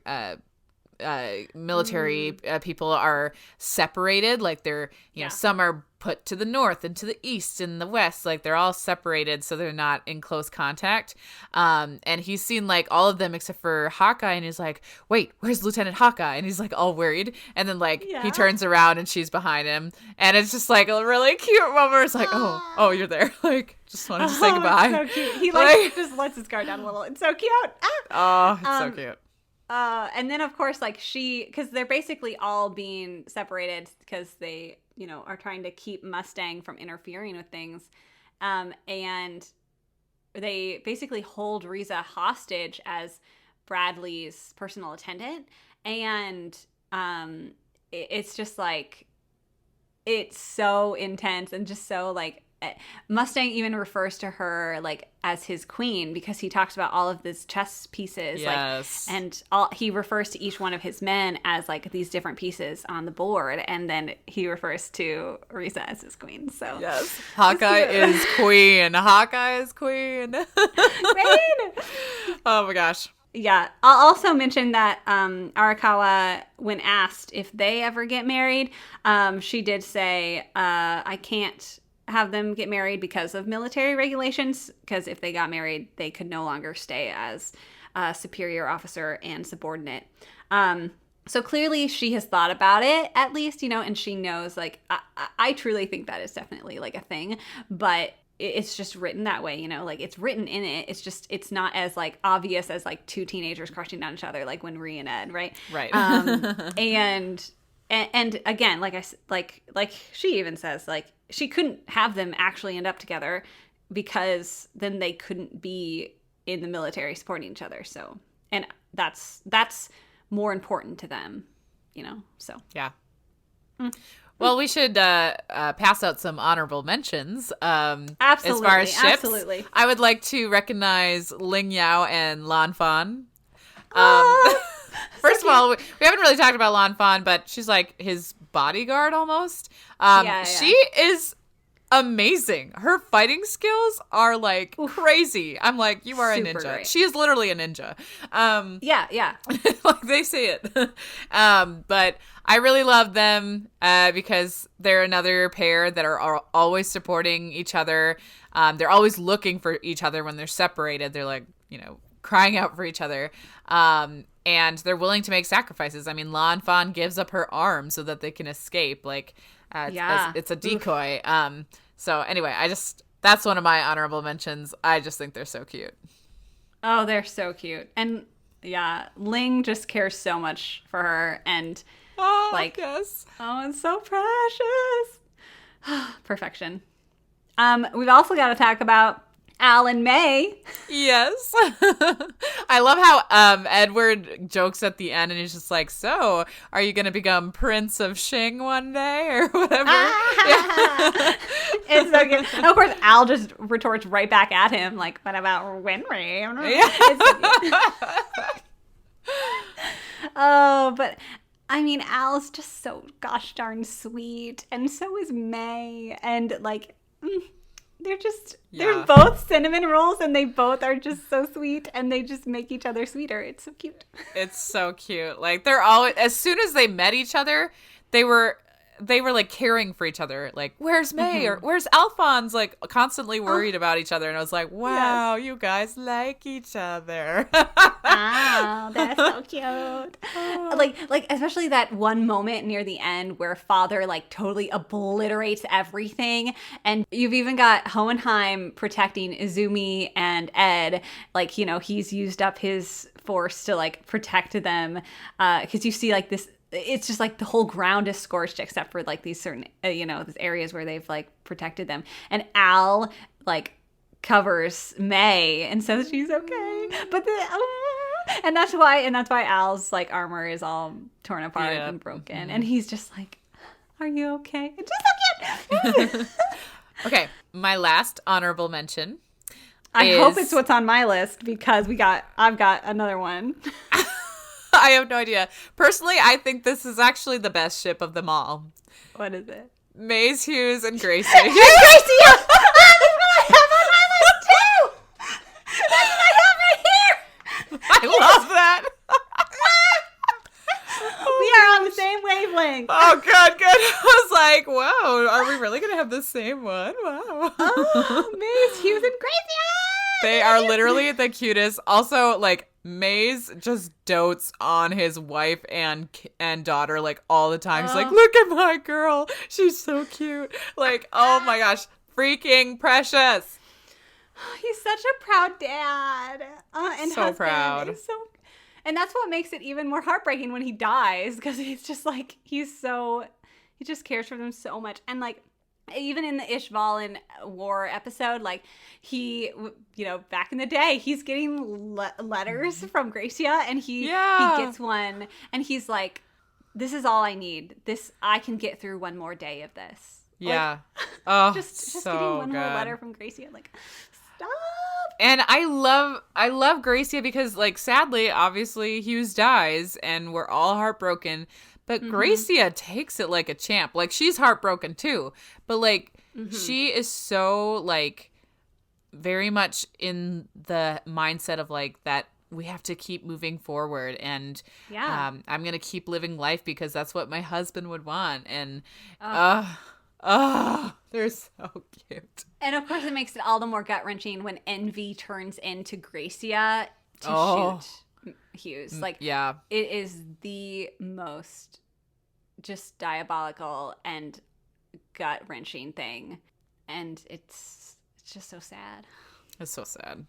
military people are separated. Like, they're, you know, some are put to the north and to the east and the west. Like, they're all separated so they're not in close contact. And he's seen like all of them except for Hawkeye, and he's like, wait, where's Lieutenant Hawkeye? And he's like all worried. And then like he turns around and she's behind him, and it's just like a really cute moment where it's like, oh, you're there. Like, just wanted to say goodbye. It's so cute. He like just lets his guard down a little. It's so cute. Oh, it's so cute. And then, of course, like because they're basically all being separated because they, you know, are trying to keep Mustang from interfering with things. And they basically hold Riza hostage as Bradley's personal attendant. And it's just like, it's so intense and just so like, Mustang even refers to her like as his queen because he talks about all of these chess pieces, like, and he refers to each one of his men as like these different pieces on the board, and then he refers to Riza as his queen. So Hawkeye is queen. Hawkeye is queen. Queen. Oh my gosh. Yeah, I'll also mention that Arakawa, when asked if they ever get married, she did say, "I can't have them get married because of military regulations, because if they got married they could no longer stay as a superior officer and subordinate." So clearly she has thought about it, at least, you know, and she knows, like, I truly think that is definitely like a thing, but it's just written that way, you know, like it's written in it. It's just, it's not as like obvious as like two teenagers crushing down each other, like when Rhea and Ed, right? And again, like she even says, like, she couldn't have them actually end up together because then they couldn't be in the military supporting each other. So, and that's more important to them, you know, so. Yeah. Well, we should pass out some honorable mentions. Absolutely. As far as ships, absolutely. I would like to recognize Ling Yao and Lan Fan. First of all, we haven't really talked about Lan Fan, but she's like his bodyguard almost. She is amazing. Her fighting skills are like crazy. I'm like, you are a ninja. Great. She is literally a ninja. Yeah. Like they say it. But I really love them because they're another pair that are always supporting each other. They're always looking for each other when they're separated. They're like, you know, crying out for each other. And they're willing to make sacrifices. I mean, Lan Fan gives up her arm so that they can escape. Like, it's a decoy. So anyway, that's one of my honorable mentions. I just think they're so cute. Oh, they're so cute. And yeah, Ling just cares so much for her. And it's so precious. Perfection. We've also got to talk about Al and May. Yes. I love how Edward jokes at the end and he's just like, so are you going to become Prince of Shing one day or whatever? It's so good. And of course, Al just retorts right back at him, like, what about Winry? Oh, but I mean, Al's just so gosh darn sweet. And so is May. And like, they're both cinnamon rolls, and they both are just so sweet, and they just make each other sweeter. It's so cute. It's so cute. Like, they're always, as soon as they met each other, they were like caring for each other. Like, where's May? Or where's Alphonse? Like, constantly worried about each other. And I was like, wow, you guys like each other. Wow, that's so cute. Like especially that one moment near the end where Father like totally obliterates everything, and you've even got Hohenheim protecting Izumi and Ed. Like, you know, he's used up his force to like protect them, because you see like this. It's just like the whole ground is scorched except for like these certain, these areas where they've like protected them. And Al like covers May and says she's okay. But and that's why Al's like armor is all torn apart and broken. And he's just like, are you okay? It's just so cute. Okay, my last honorable mention. I hope it's what's on my list because I've got another one. I have no idea. Personally, I think this is actually the best ship of them all. What is it? Maze Hughes and Gracie. And Gracie! That's what I have on my list too! That's what I have right here! I love that. We are on the same wavelength. Oh, good. I was like, wow, are we really going to have the same one? Wow. Oh, Maze Hughes and Gracie! They are literally the cutest. Also, like, Maze just dotes on his wife and daughter, like, all the time. He's like, look at my girl. She's so cute. Like, oh my gosh. Freaking precious. He's such a proud dad. And so husband. proud. And that's what makes it even more heartbreaking when he dies, because he's just like, he just cares for them so much. And like, even in the Ishvalan War episode, like he, back in the day, he's getting letters from Gracia, and he gets one, and he's like, this is all I need. I can get through one more day of this. Yeah. Like, just getting one more letter from Gracia, like, stop. And I love Gracia because, like, sadly, obviously, Hughes dies, and we're all heartbroken. But Gracia takes it like a champ. Like, she's heartbroken too. But, like, she is so, like, very much in the mindset of, like, that we have to keep moving forward. And I'm going to keep living life because that's what my husband would want. And, they're so cute. And, of course, it makes it all the more gut-wrenching when Envy turns into Gracia to shoot Hughes. Like, it is the most just diabolical and gut-wrenching thing, and it's just so sad. It's so sad.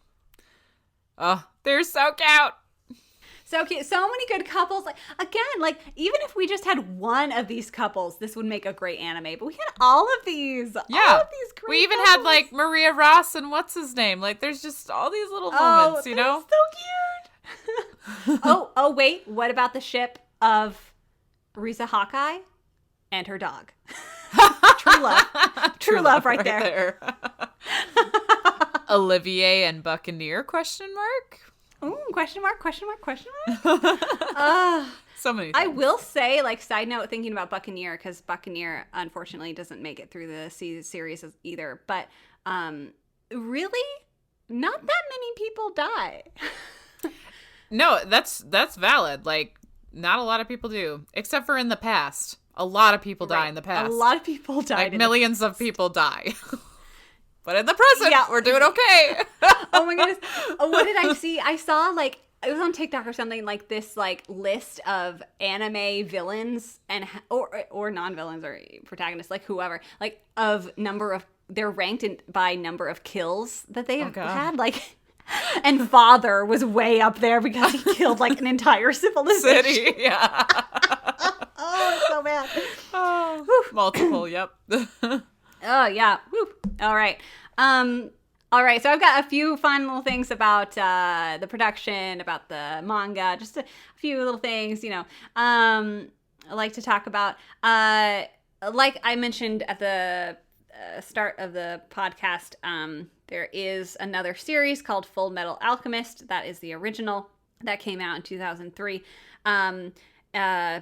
Oh, they're so cute. So cute. So many good couples. Like, again, like, even if we just had one of these couples, this would make a great anime. But we had all of these. Yeah. All of these great We even couples. had, like, Maria Ross and what's his name. Like, there's just all these little moments, you know? So cute. oh, wait. What about the ship of Risa Hawkeye and her dog? True love. True love right there. Olivier and Buccaneer, question mark? Ooh, question mark. So many things. I will say, like, side note, thinking about Buccaneer, because Buccaneer, unfortunately, doesn't make it through the series either. But really, not that many people die. No, that's valid. Like, not a lot of people do. Except for in the past. A lot of people die in the past. A lot of people died. Like, millions of people die. But in the present, we're doing okay. Oh my goodness. What did I see? I saw, like, it was on TikTok or something, like this, like, list of anime villains and or non-villains or protagonists, like whoever, like, of number of, they're ranked by number of kills that they've had, like, and Father was way up there because he killed, like, an entire civilization. City, yeah. Oh, it's so bad. Oh, multiple, yep. Oh, yeah. Woo. All right. All right. So I've got a few fun little things about the production, about the manga, just a few little things, I like to talk about. Like I mentioned at the start of the podcast, there is another series called Fullmetal Alchemist. That is the original that came out in 2003.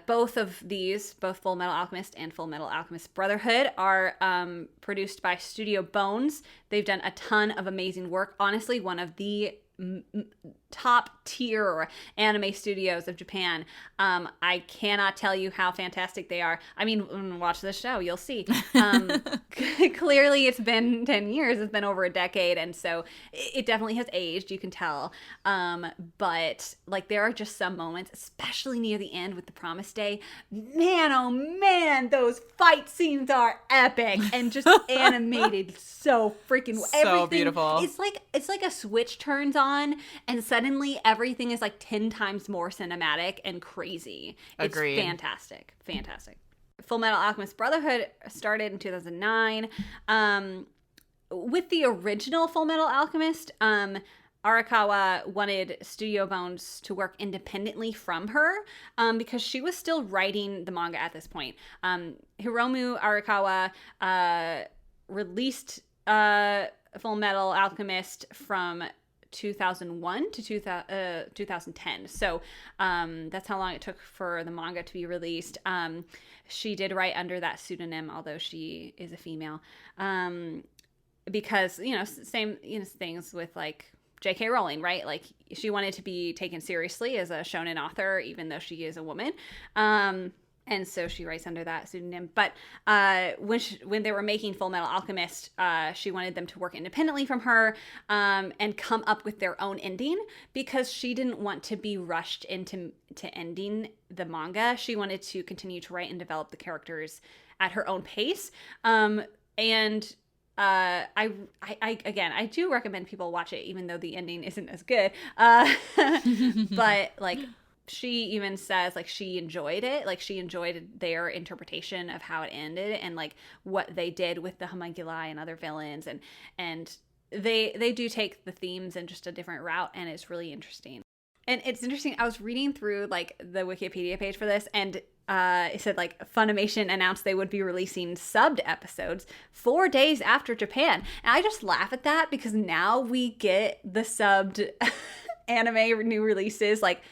Both of these, both Fullmetal Alchemist and Fullmetal Alchemist Brotherhood, are produced by Studio Bones. They've done a ton of amazing work. Honestly, one of the top tier anime studios of Japan. I cannot tell you how fantastic they are. I mean, watch the show, you'll see. Clearly it's been 10 years, it's been over a decade, and so it definitely has aged, you can tell. But like, there are just some moments, especially near the end with the Promise Day. Man, oh man, those fight scenes are epic and just animated so freaking well. So beautiful. It's like a switch turns on and suddenly everything is like 10 times more cinematic and crazy. Agreed. It's fantastic. Fullmetal Alchemist Brotherhood started in 2009. With the original Fullmetal Alchemist, Arakawa wanted Studio Bones to work independently from her because she was still writing the manga at this point. Hiromu Arakawa released Fullmetal Alchemist from 2001 to 2010. So that's how long it took for the manga to be released. She did write under that pseudonym, although she is a female, because, same, things with like J.K. Rowling, right? Like, she wanted to be taken seriously as a shonen author, even though she is a woman. And so she writes under that pseudonym. But when they were making Fullmetal Alchemist, she wanted them to work independently from her and come up with their own ending, because she didn't want to be rushed into ending the manga. She wanted to continue to write and develop the characters at her own pace. And I do recommend people watch it, even though the ending isn't as good. But like, she even says like she enjoyed it, like she enjoyed their interpretation of how it ended and like what they did with the homunculi and other villains, and they do take the themes in just a different route, and it's really interesting. And it's interesting, I was reading through like the Wikipedia page for this, and it said like Funimation announced they would be releasing subbed episodes 4 days after Japan. And I just laugh at that, because now we get the subbed anime new releases like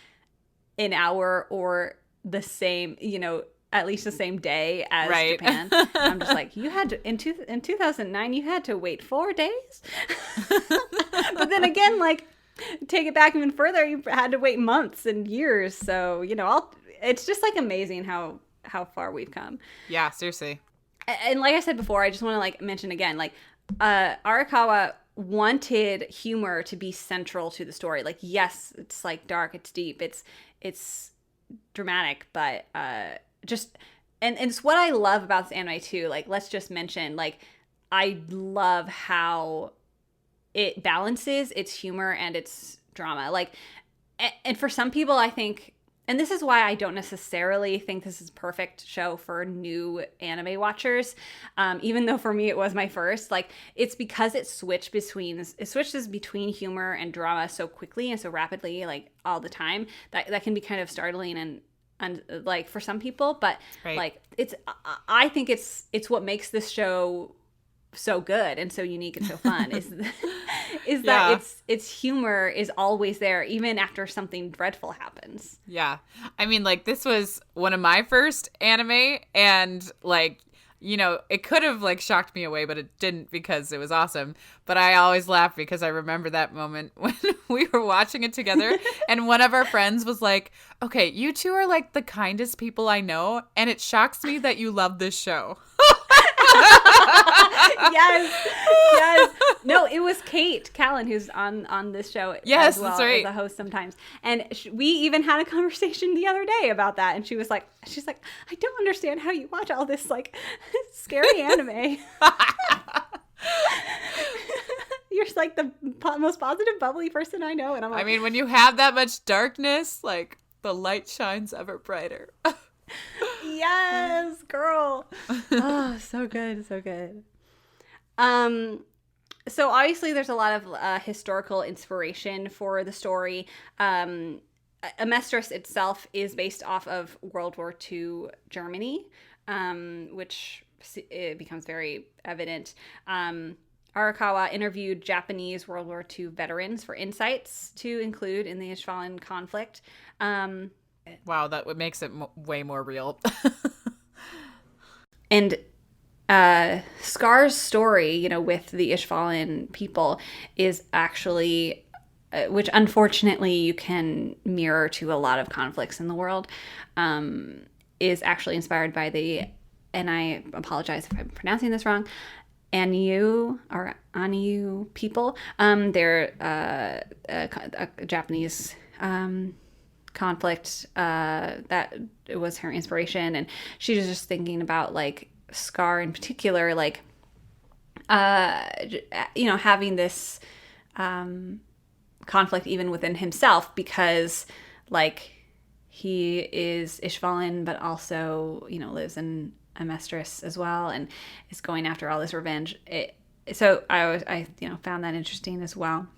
an hour or the same, at least the same day as Japan. I'm just like, you had to, in 2009, you had to wait 4 days. But then again, like, take it back even further, you had to wait months and years. So, it's just like amazing how far we've come. Yeah, seriously. And like I said before, I just want to like mention again, like, Arakawa wanted humor to be central to the story. Like, yes, it's like dark, it's deep, it's dramatic, but just and it's what I love about this anime too. Like, let's just mention, like, I love how it balances its humor and its drama. Like, and for some people, I think, and this is why I don't necessarily think this is a perfect show for new anime watchers, even though for me it was my first. Like, it's because it switches between humor and drama so quickly and so rapidly, like all the time, that can be kind of startling and like for some people. But like, I think it's what makes this show so good and so unique and so fun is that its humor is always there, even after something dreadful happens. Yeah. I mean, like, this was one of my first anime, and like, it could have like shocked me away, but it didn't, because it was awesome. But I always laugh because I remember that moment when we were watching it together and one of our friends was like, okay, you two are like the kindest people I know, and it shocks me that you love this show. Yes. No, it was Kate Callan who's on this show. Yes, as well, that's right. As a host sometimes, and we even had a conversation the other day about that. And she's like, I don't understand how you watch all this like scary anime. You're just like the most positive, bubbly person I know, and I'm like, I mean, when you have that much darkness, like, the light shines ever brighter. Yes, girl. Oh, so good, so good. So obviously there's a lot of historical inspiration for the story. Amestris itself is based off of World War II Germany, which it becomes very evident. Arakawa interviewed Japanese World War II veterans for insights to include in the Ishvalan conflict. Wow, that makes it way more real. And Scar's story, with the Ishvalan people is actually, which unfortunately you can mirror to a lot of conflicts in the world, is actually inspired by and I apologize if I'm pronouncing this wrong, Anu people. They're a Japanese conflict that was her inspiration, and she was just thinking about like Scar in particular, like having this conflict even within himself, because like he is Ishvalan but also lives in Amestris as well and is going after all this revenge. So I found that interesting as well.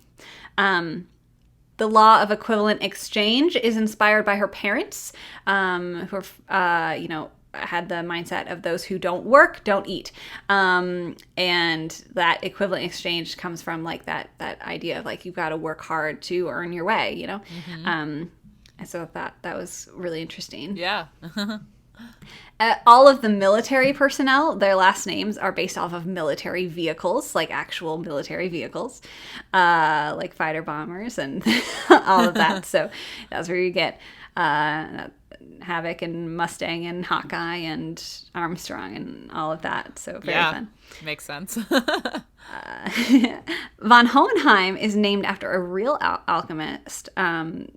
The law of equivalent exchange is inspired by her parents, who are, had the mindset of those who don't work don't eat, and that equivalent exchange comes from like that idea of like you've got to work hard to earn your way, you know. And so that was really interesting. Yeah. All of the military personnel, their last names are based off of military vehicles, like actual military vehicles, like fighter bombers and all of that. So that's where you get Havoc and Mustang and Hawkeye and Armstrong and all of that. So very fun. Makes sense. Von Hohenheim is named after a real alchemist, I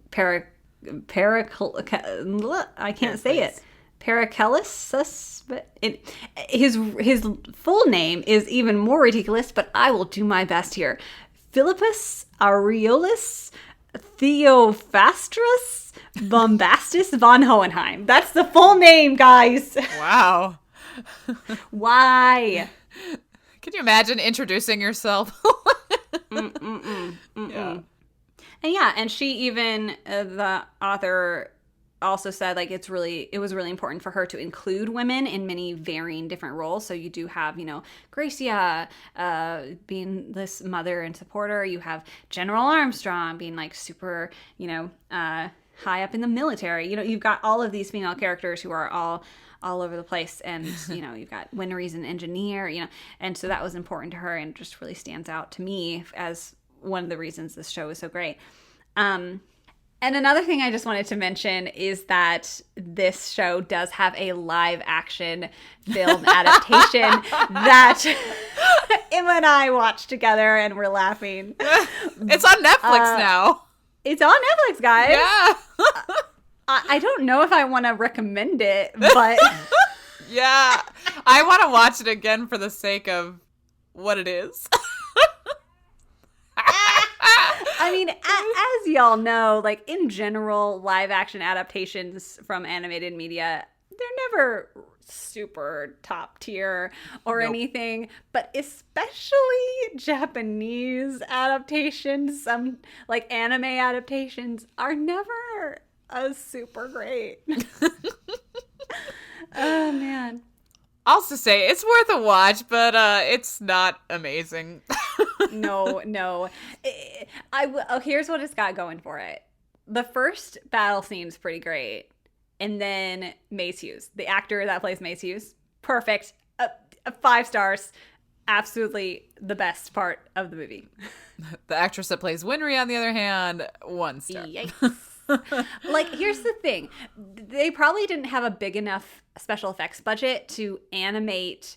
can't say it. Paracelsus, but his full name is even more ridiculous, but I will do my best here. Philippus Aureolus Theophrastus Bombastus von Hohenheim. That's the full name, guys. Wow. Why? Can you imagine introducing yourself? Yeah. And she even, the author also said like it was really important for her to include women in many varying different roles. So you do have, you know, Gracia being this mother and supporter. You have General Armstrong being like super, you know, high up in the military. You know, you've got all of these female characters who are all over the place, and you know, you've got Winry's an engineer, you know, and so that was important to her and just really stands out to me as one of the reasons this show is so great. And another thing I just wanted to mention is that this show does have a live action film adaptation that Emma and I watched together and we're laughing. It's on Netflix now. It's on Netflix, guys. Yeah. I don't know if I want to recommend it, but yeah, I want to watch it again for the sake of what it is. I mean, as y'all know, like in general, live action adaptations from animated media, they're never super top tier or anything, but especially Japanese adaptations, some like anime adaptations are never super great. Oh man. I'll just say it's worth a watch, but it's not amazing. No. Here's what it's got going for it. The first battle scene's pretty great. And then Mace Hughes, the actor that plays Mace Hughes, perfect. 5 stars. Absolutely the best part of the movie. The actress that plays Winry, on the other hand, 1 star. Yikes. Like, here's the thing. They probably didn't have a big enough special effects budget to animate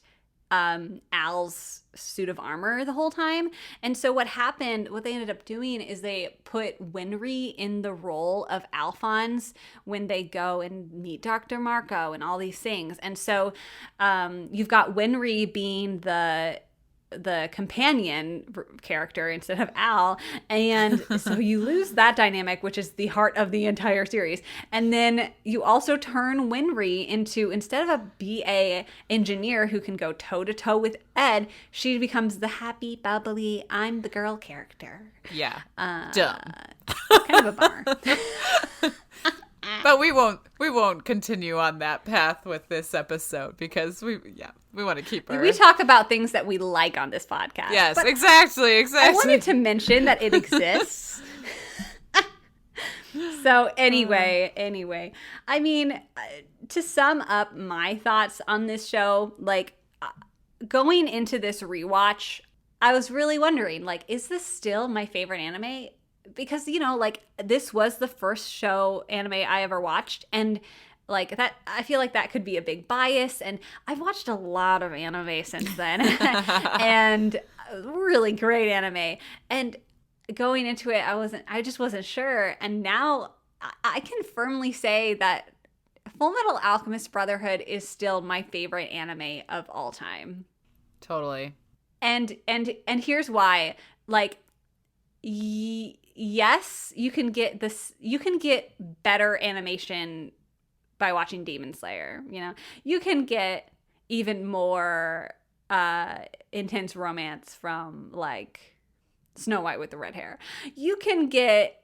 Al's suit of armor the whole time. And so what they ended up doing is they put Winry in the role of Alphonse when they go and meet Dr. Marco and all these things. And so you've got Winry being the companion character instead of Al, and so you lose that dynamic, which is the heart of the entire series. And then you also turn Winry into, instead of a BA engineer who can go toe to toe with Ed, she becomes the happy, bubbly, I'm the girl character. Yeah. Dumb. Kind of a bummer. But we won't continue on that path with this episode because we want to keep her. We talk about things that we like on this podcast. Yes, exactly. I wanted to mention that it exists. So anyway, I mean, to sum up my thoughts on this show, like going into this rewatch, I was really wondering, like, is this still my favorite anime? Because, you know, like, this was the first show anime I ever watched, and like that, I feel like that could be a big bias, and I've watched a lot of anime since then and really great anime, and going into it I just wasn't sure, and now I can firmly say that Fullmetal Alchemist Brotherhood is still my favorite anime of all time. Totally. And here's why. Like, yes, you can get better animation by watching Demon Slayer, you know. You can get even more intense romance from like Snow White with the red hair. You can get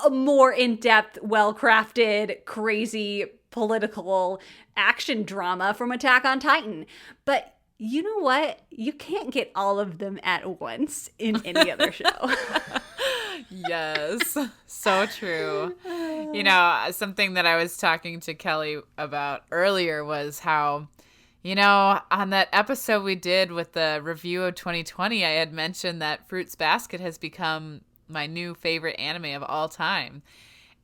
a more in-depth, well-crafted, crazy political action drama from Attack on Titan. But you know what? You can't get all of them at once in any other show. Yes, so true. You know, something that I was talking to Kelly about earlier was how, you know, on that episode we did with the review of 2020, I had mentioned that Fruits Basket has become my new favorite anime of all time.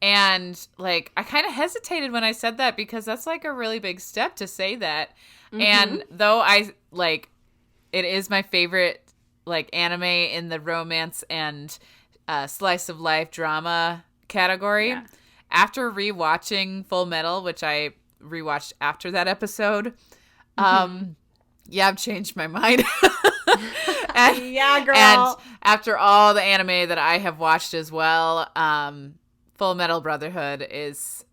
And, like, I kind of hesitated when I said that because that's, like, a really big step to say that. Mm-hmm. And though it is my favorite, like, anime in the romance and slice of life drama category. Yeah. After rewatching Full Metal, which I rewatched after that episode, I've changed my mind. Yeah, girl. And after all the anime that I have watched as well, Fullmetal Brotherhood is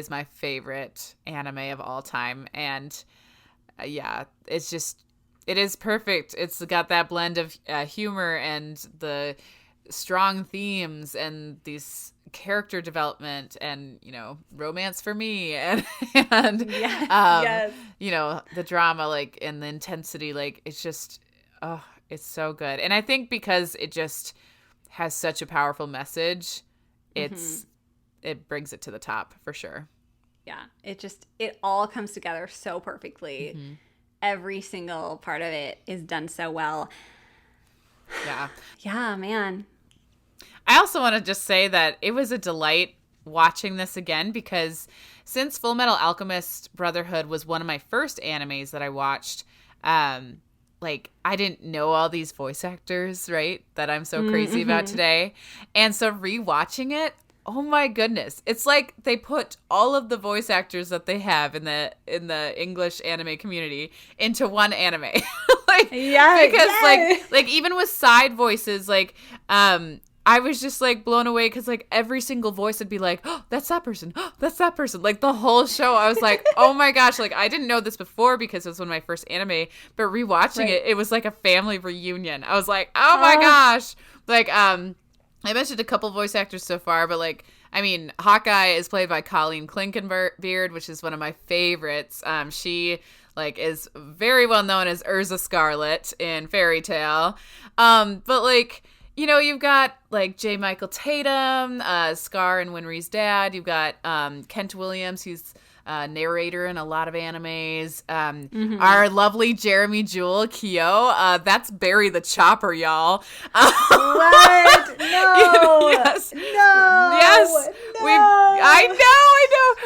my favorite anime of all time. And it is perfect. It's got that blend of humor and the strong themes and these character development and, you know, romance for me and yes. You know, the drama, like, and the intensity, like, it's just, it's so good. And I think because it just has such a powerful message, it brings it to the top for sure. Yeah, it all comes together so perfectly. Mm-hmm. Every single part of it is done so well. Yeah. Yeah, man. I also want to just say that it was a delight watching this again because since Fullmetal Alchemist Brotherhood was one of my first animes that I watched, like, I didn't know all these voice actors, right, that I'm so crazy about today. And so rewatching it, oh my goodness. It's like they put all of the voice actors that they have in the English anime community into one anime. Like, yeah, because like even with side voices, like, I was just, like, blown away because, like, every single voice would be like, oh, that's that person. Oh, that's that person. Like, the whole show, I was like, oh, my gosh. Like, I didn't know this before because it was one of my first anime. But rewatching it was like a family reunion. I was like, oh, my gosh. Like, I mentioned a couple voice actors so far. But, like, I mean, Hawkeye is played by Colleen Clinkenbeard, which is one of my favorites. She, like, is very well known as Urza Scarlet in Fairy Tail. But, like, you know, you've got, like, J. Michael Tatum, Scar and Winry's dad. You've got Kent Williams, who's narrator in a lot of animes. Our lovely Jeremy Jewell, Kyo. That's Barry the Chopper, y'all. What? No. Yes. No. Yes. No. I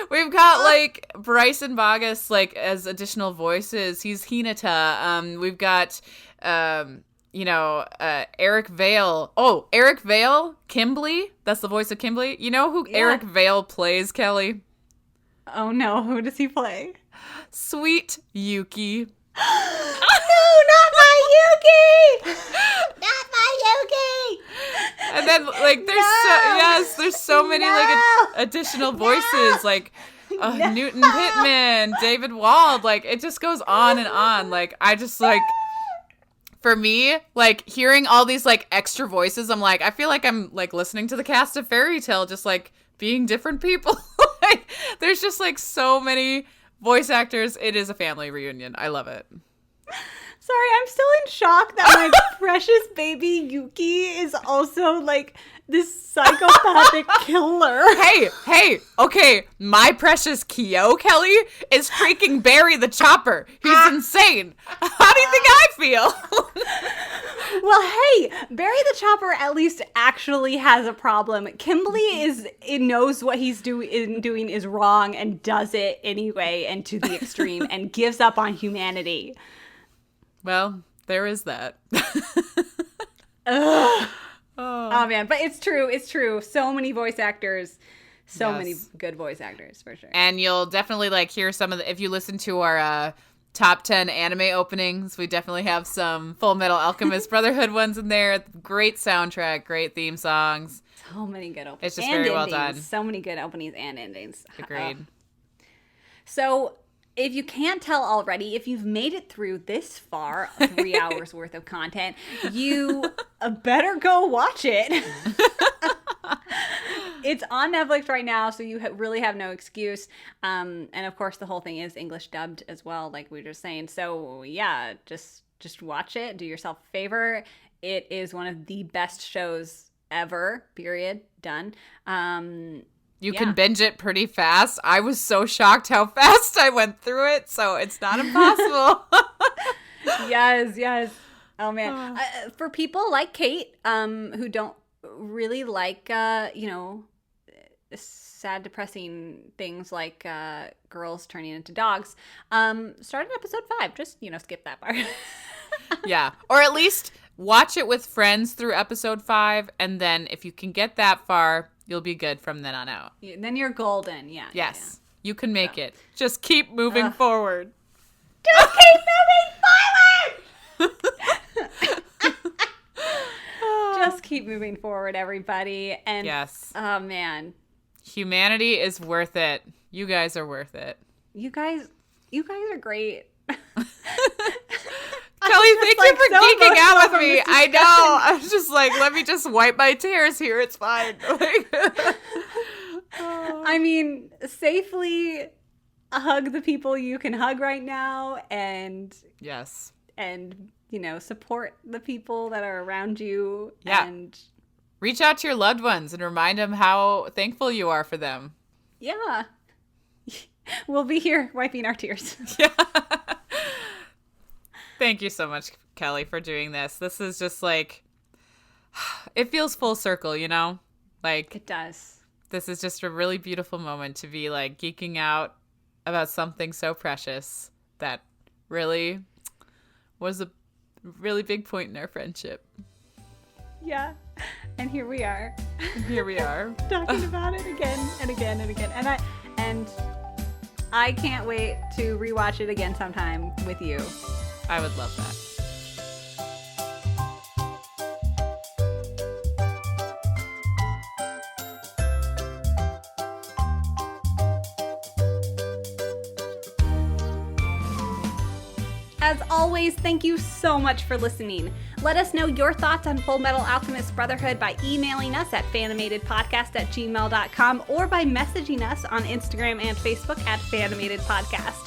know. We've got, like, Bryson Bogus, like, as additional voices. He's Hinata. We've got... you know, Eric Vale. Oh, Eric Vale, Kimberly. That's the voice of Kimberly. You know who Eric Vale plays, Kelly? Oh, no. Who does he play? Sweet Yuki. No, not my Yuki! Not my Yuki! And then, like, there's so many, like, additional voices, like, Newton Pittman, David Wald. Like, it just goes on and on. Like, I just, like... For me, like, hearing all these, like, extra voices, I'm like, I feel like I'm, like, listening to the cast of Fairy Tail, just, like, being different people. Like, there's just, like, so many voice actors. It is a family reunion. I love it. Sorry, I'm still in shock that my precious baby Yuki is also, like, this psychopathic killer. Hey, okay, my precious Kyo, Kelly, is freaking Barry the Chopper. He's insane. How do you think I feel? Well, hey, Barry the Chopper at least actually has a problem. Kimberly knows what he's doing is wrong and does it anyway and to the extreme and gives up on humanity. Well, there is that. Ugh. Oh, man. But it's true. So many voice actors. Many good voice actors, for sure. And you'll definitely, like, hear some of the... If you listen to our top 10 anime openings, we definitely have some Fullmetal Alchemist Brotherhood ones in there. Great soundtrack. Great theme songs. So many good openings. It's just very well done. So many good openings and endings. Agreed. So... If you can't tell already, if you've made it through this far, 3 hours worth of content, you better go watch it. It's on Netflix right now, so you really have no excuse. And of course, the whole thing is English dubbed as well, like we were just saying. So yeah, just watch it. Do yourself a favor. It is one of the best shows ever. Period. Done. You can binge it pretty fast. I was so shocked how fast I went through it, so it's not impossible. Yes. Oh man. For people like Kate, who don't really like sad, depressing things like girls turning into dogs, start at episode 5. Just skip that part. Yeah, or at least watch it with friends through episode 5, and then if you can get that far, you'll be good from then on out. Yeah, then you're golden. Yeah. Yes, you can make it. Just keep moving forward. Just keep moving forward. Just keep moving forward, everybody. And yes. Oh man, humanity is worth it. You guys are worth it. You guys are great. Kelly, thank you for geeking out with me. I know. I was just like, let me just wipe my tears here. It's fine. I mean, safely hug the people you can hug right now, and yes, and support the people that are around you. Yeah. And reach out to your loved ones and remind them how thankful you are for them. Yeah. We'll be here wiping our tears. Yeah. Thank you so much, Kelly, for doing this. This is just like, it feels full circle, Like, it does. This is just a really beautiful moment to be like geeking out about something so precious that really was a really big point in our friendship. Yeah. And here we are. Talking about it again and again and again. And I can't wait to rewatch it again sometime with you. I would love that. As always, thank you so much for listening. Let us know your thoughts on Fullmetal Alchemist Brotherhood by emailing us at fanimatedpodcast@gmail.com or by messaging us on Instagram and Facebook at fanimatedpodcast.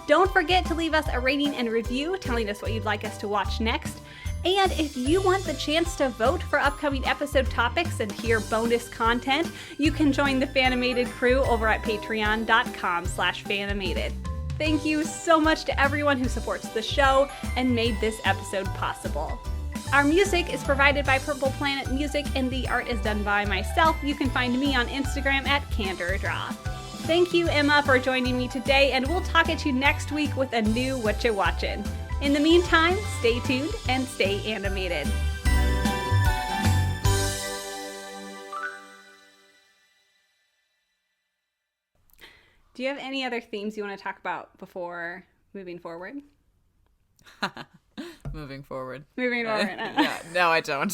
Don't forget to leave us a rating and review telling us what you'd like us to watch next. And if you want the chance to vote for upcoming episode topics and hear bonus content, you can join the Fanimated crew over at patreon.com/fanimated. Thank you so much to everyone who supports the show and made this episode possible. Our music is provided by Purple Planet Music, and the art is done by myself. You can find me on Instagram at CandorDraw. Thank you, Emma, for joining me today, and we'll talk at you next week with a new What You Watchin'. In the meantime, stay tuned and stay animated. Do you have any other themes you want to talk about before moving forward? Moving forward. Moving forward. Yeah, no, I don't.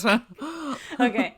Okay.